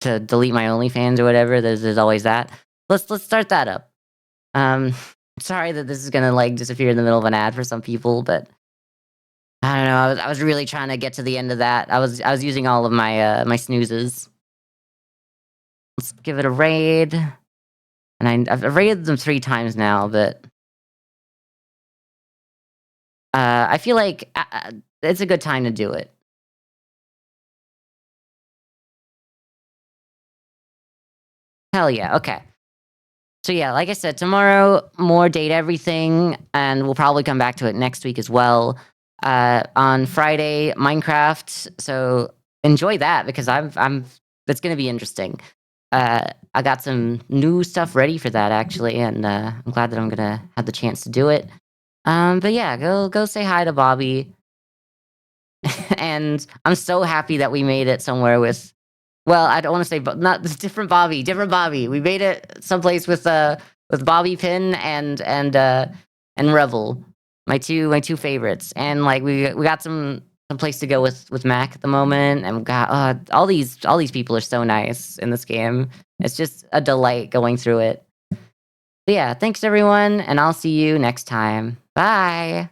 delete my OnlyFans or whatever. There's always that. Let's start that up. Sorry that this is gonna like disappear in the middle of an ad for some people, but I don't know. I was really trying to get to the end of that. I was using all of my my snoozes. Let's give it a raid. And I've raided them 3 times now, but I feel like it's a good time to do it. Hell yeah, okay. So yeah, like I said, tomorrow, more Date Everything, and we'll probably come back to it next week as well. On Friday, Minecraft, so enjoy that, because it's gonna be interesting. I got some new stuff ready for that, actually, and I'm glad that I'm gonna have the chance to do it. But yeah, go say hi to Bobby. And I'm so happy that we made it somewhere with, well, I don't want to say, but not different Bobby. We made it someplace with Bobby Pin and Revel, my two favorites, and like we got some place to go with Mac at the moment, and we got all these people are so nice in this game. It's just a delight going through it. But yeah, thanks everyone, and I'll see you next time. Bye.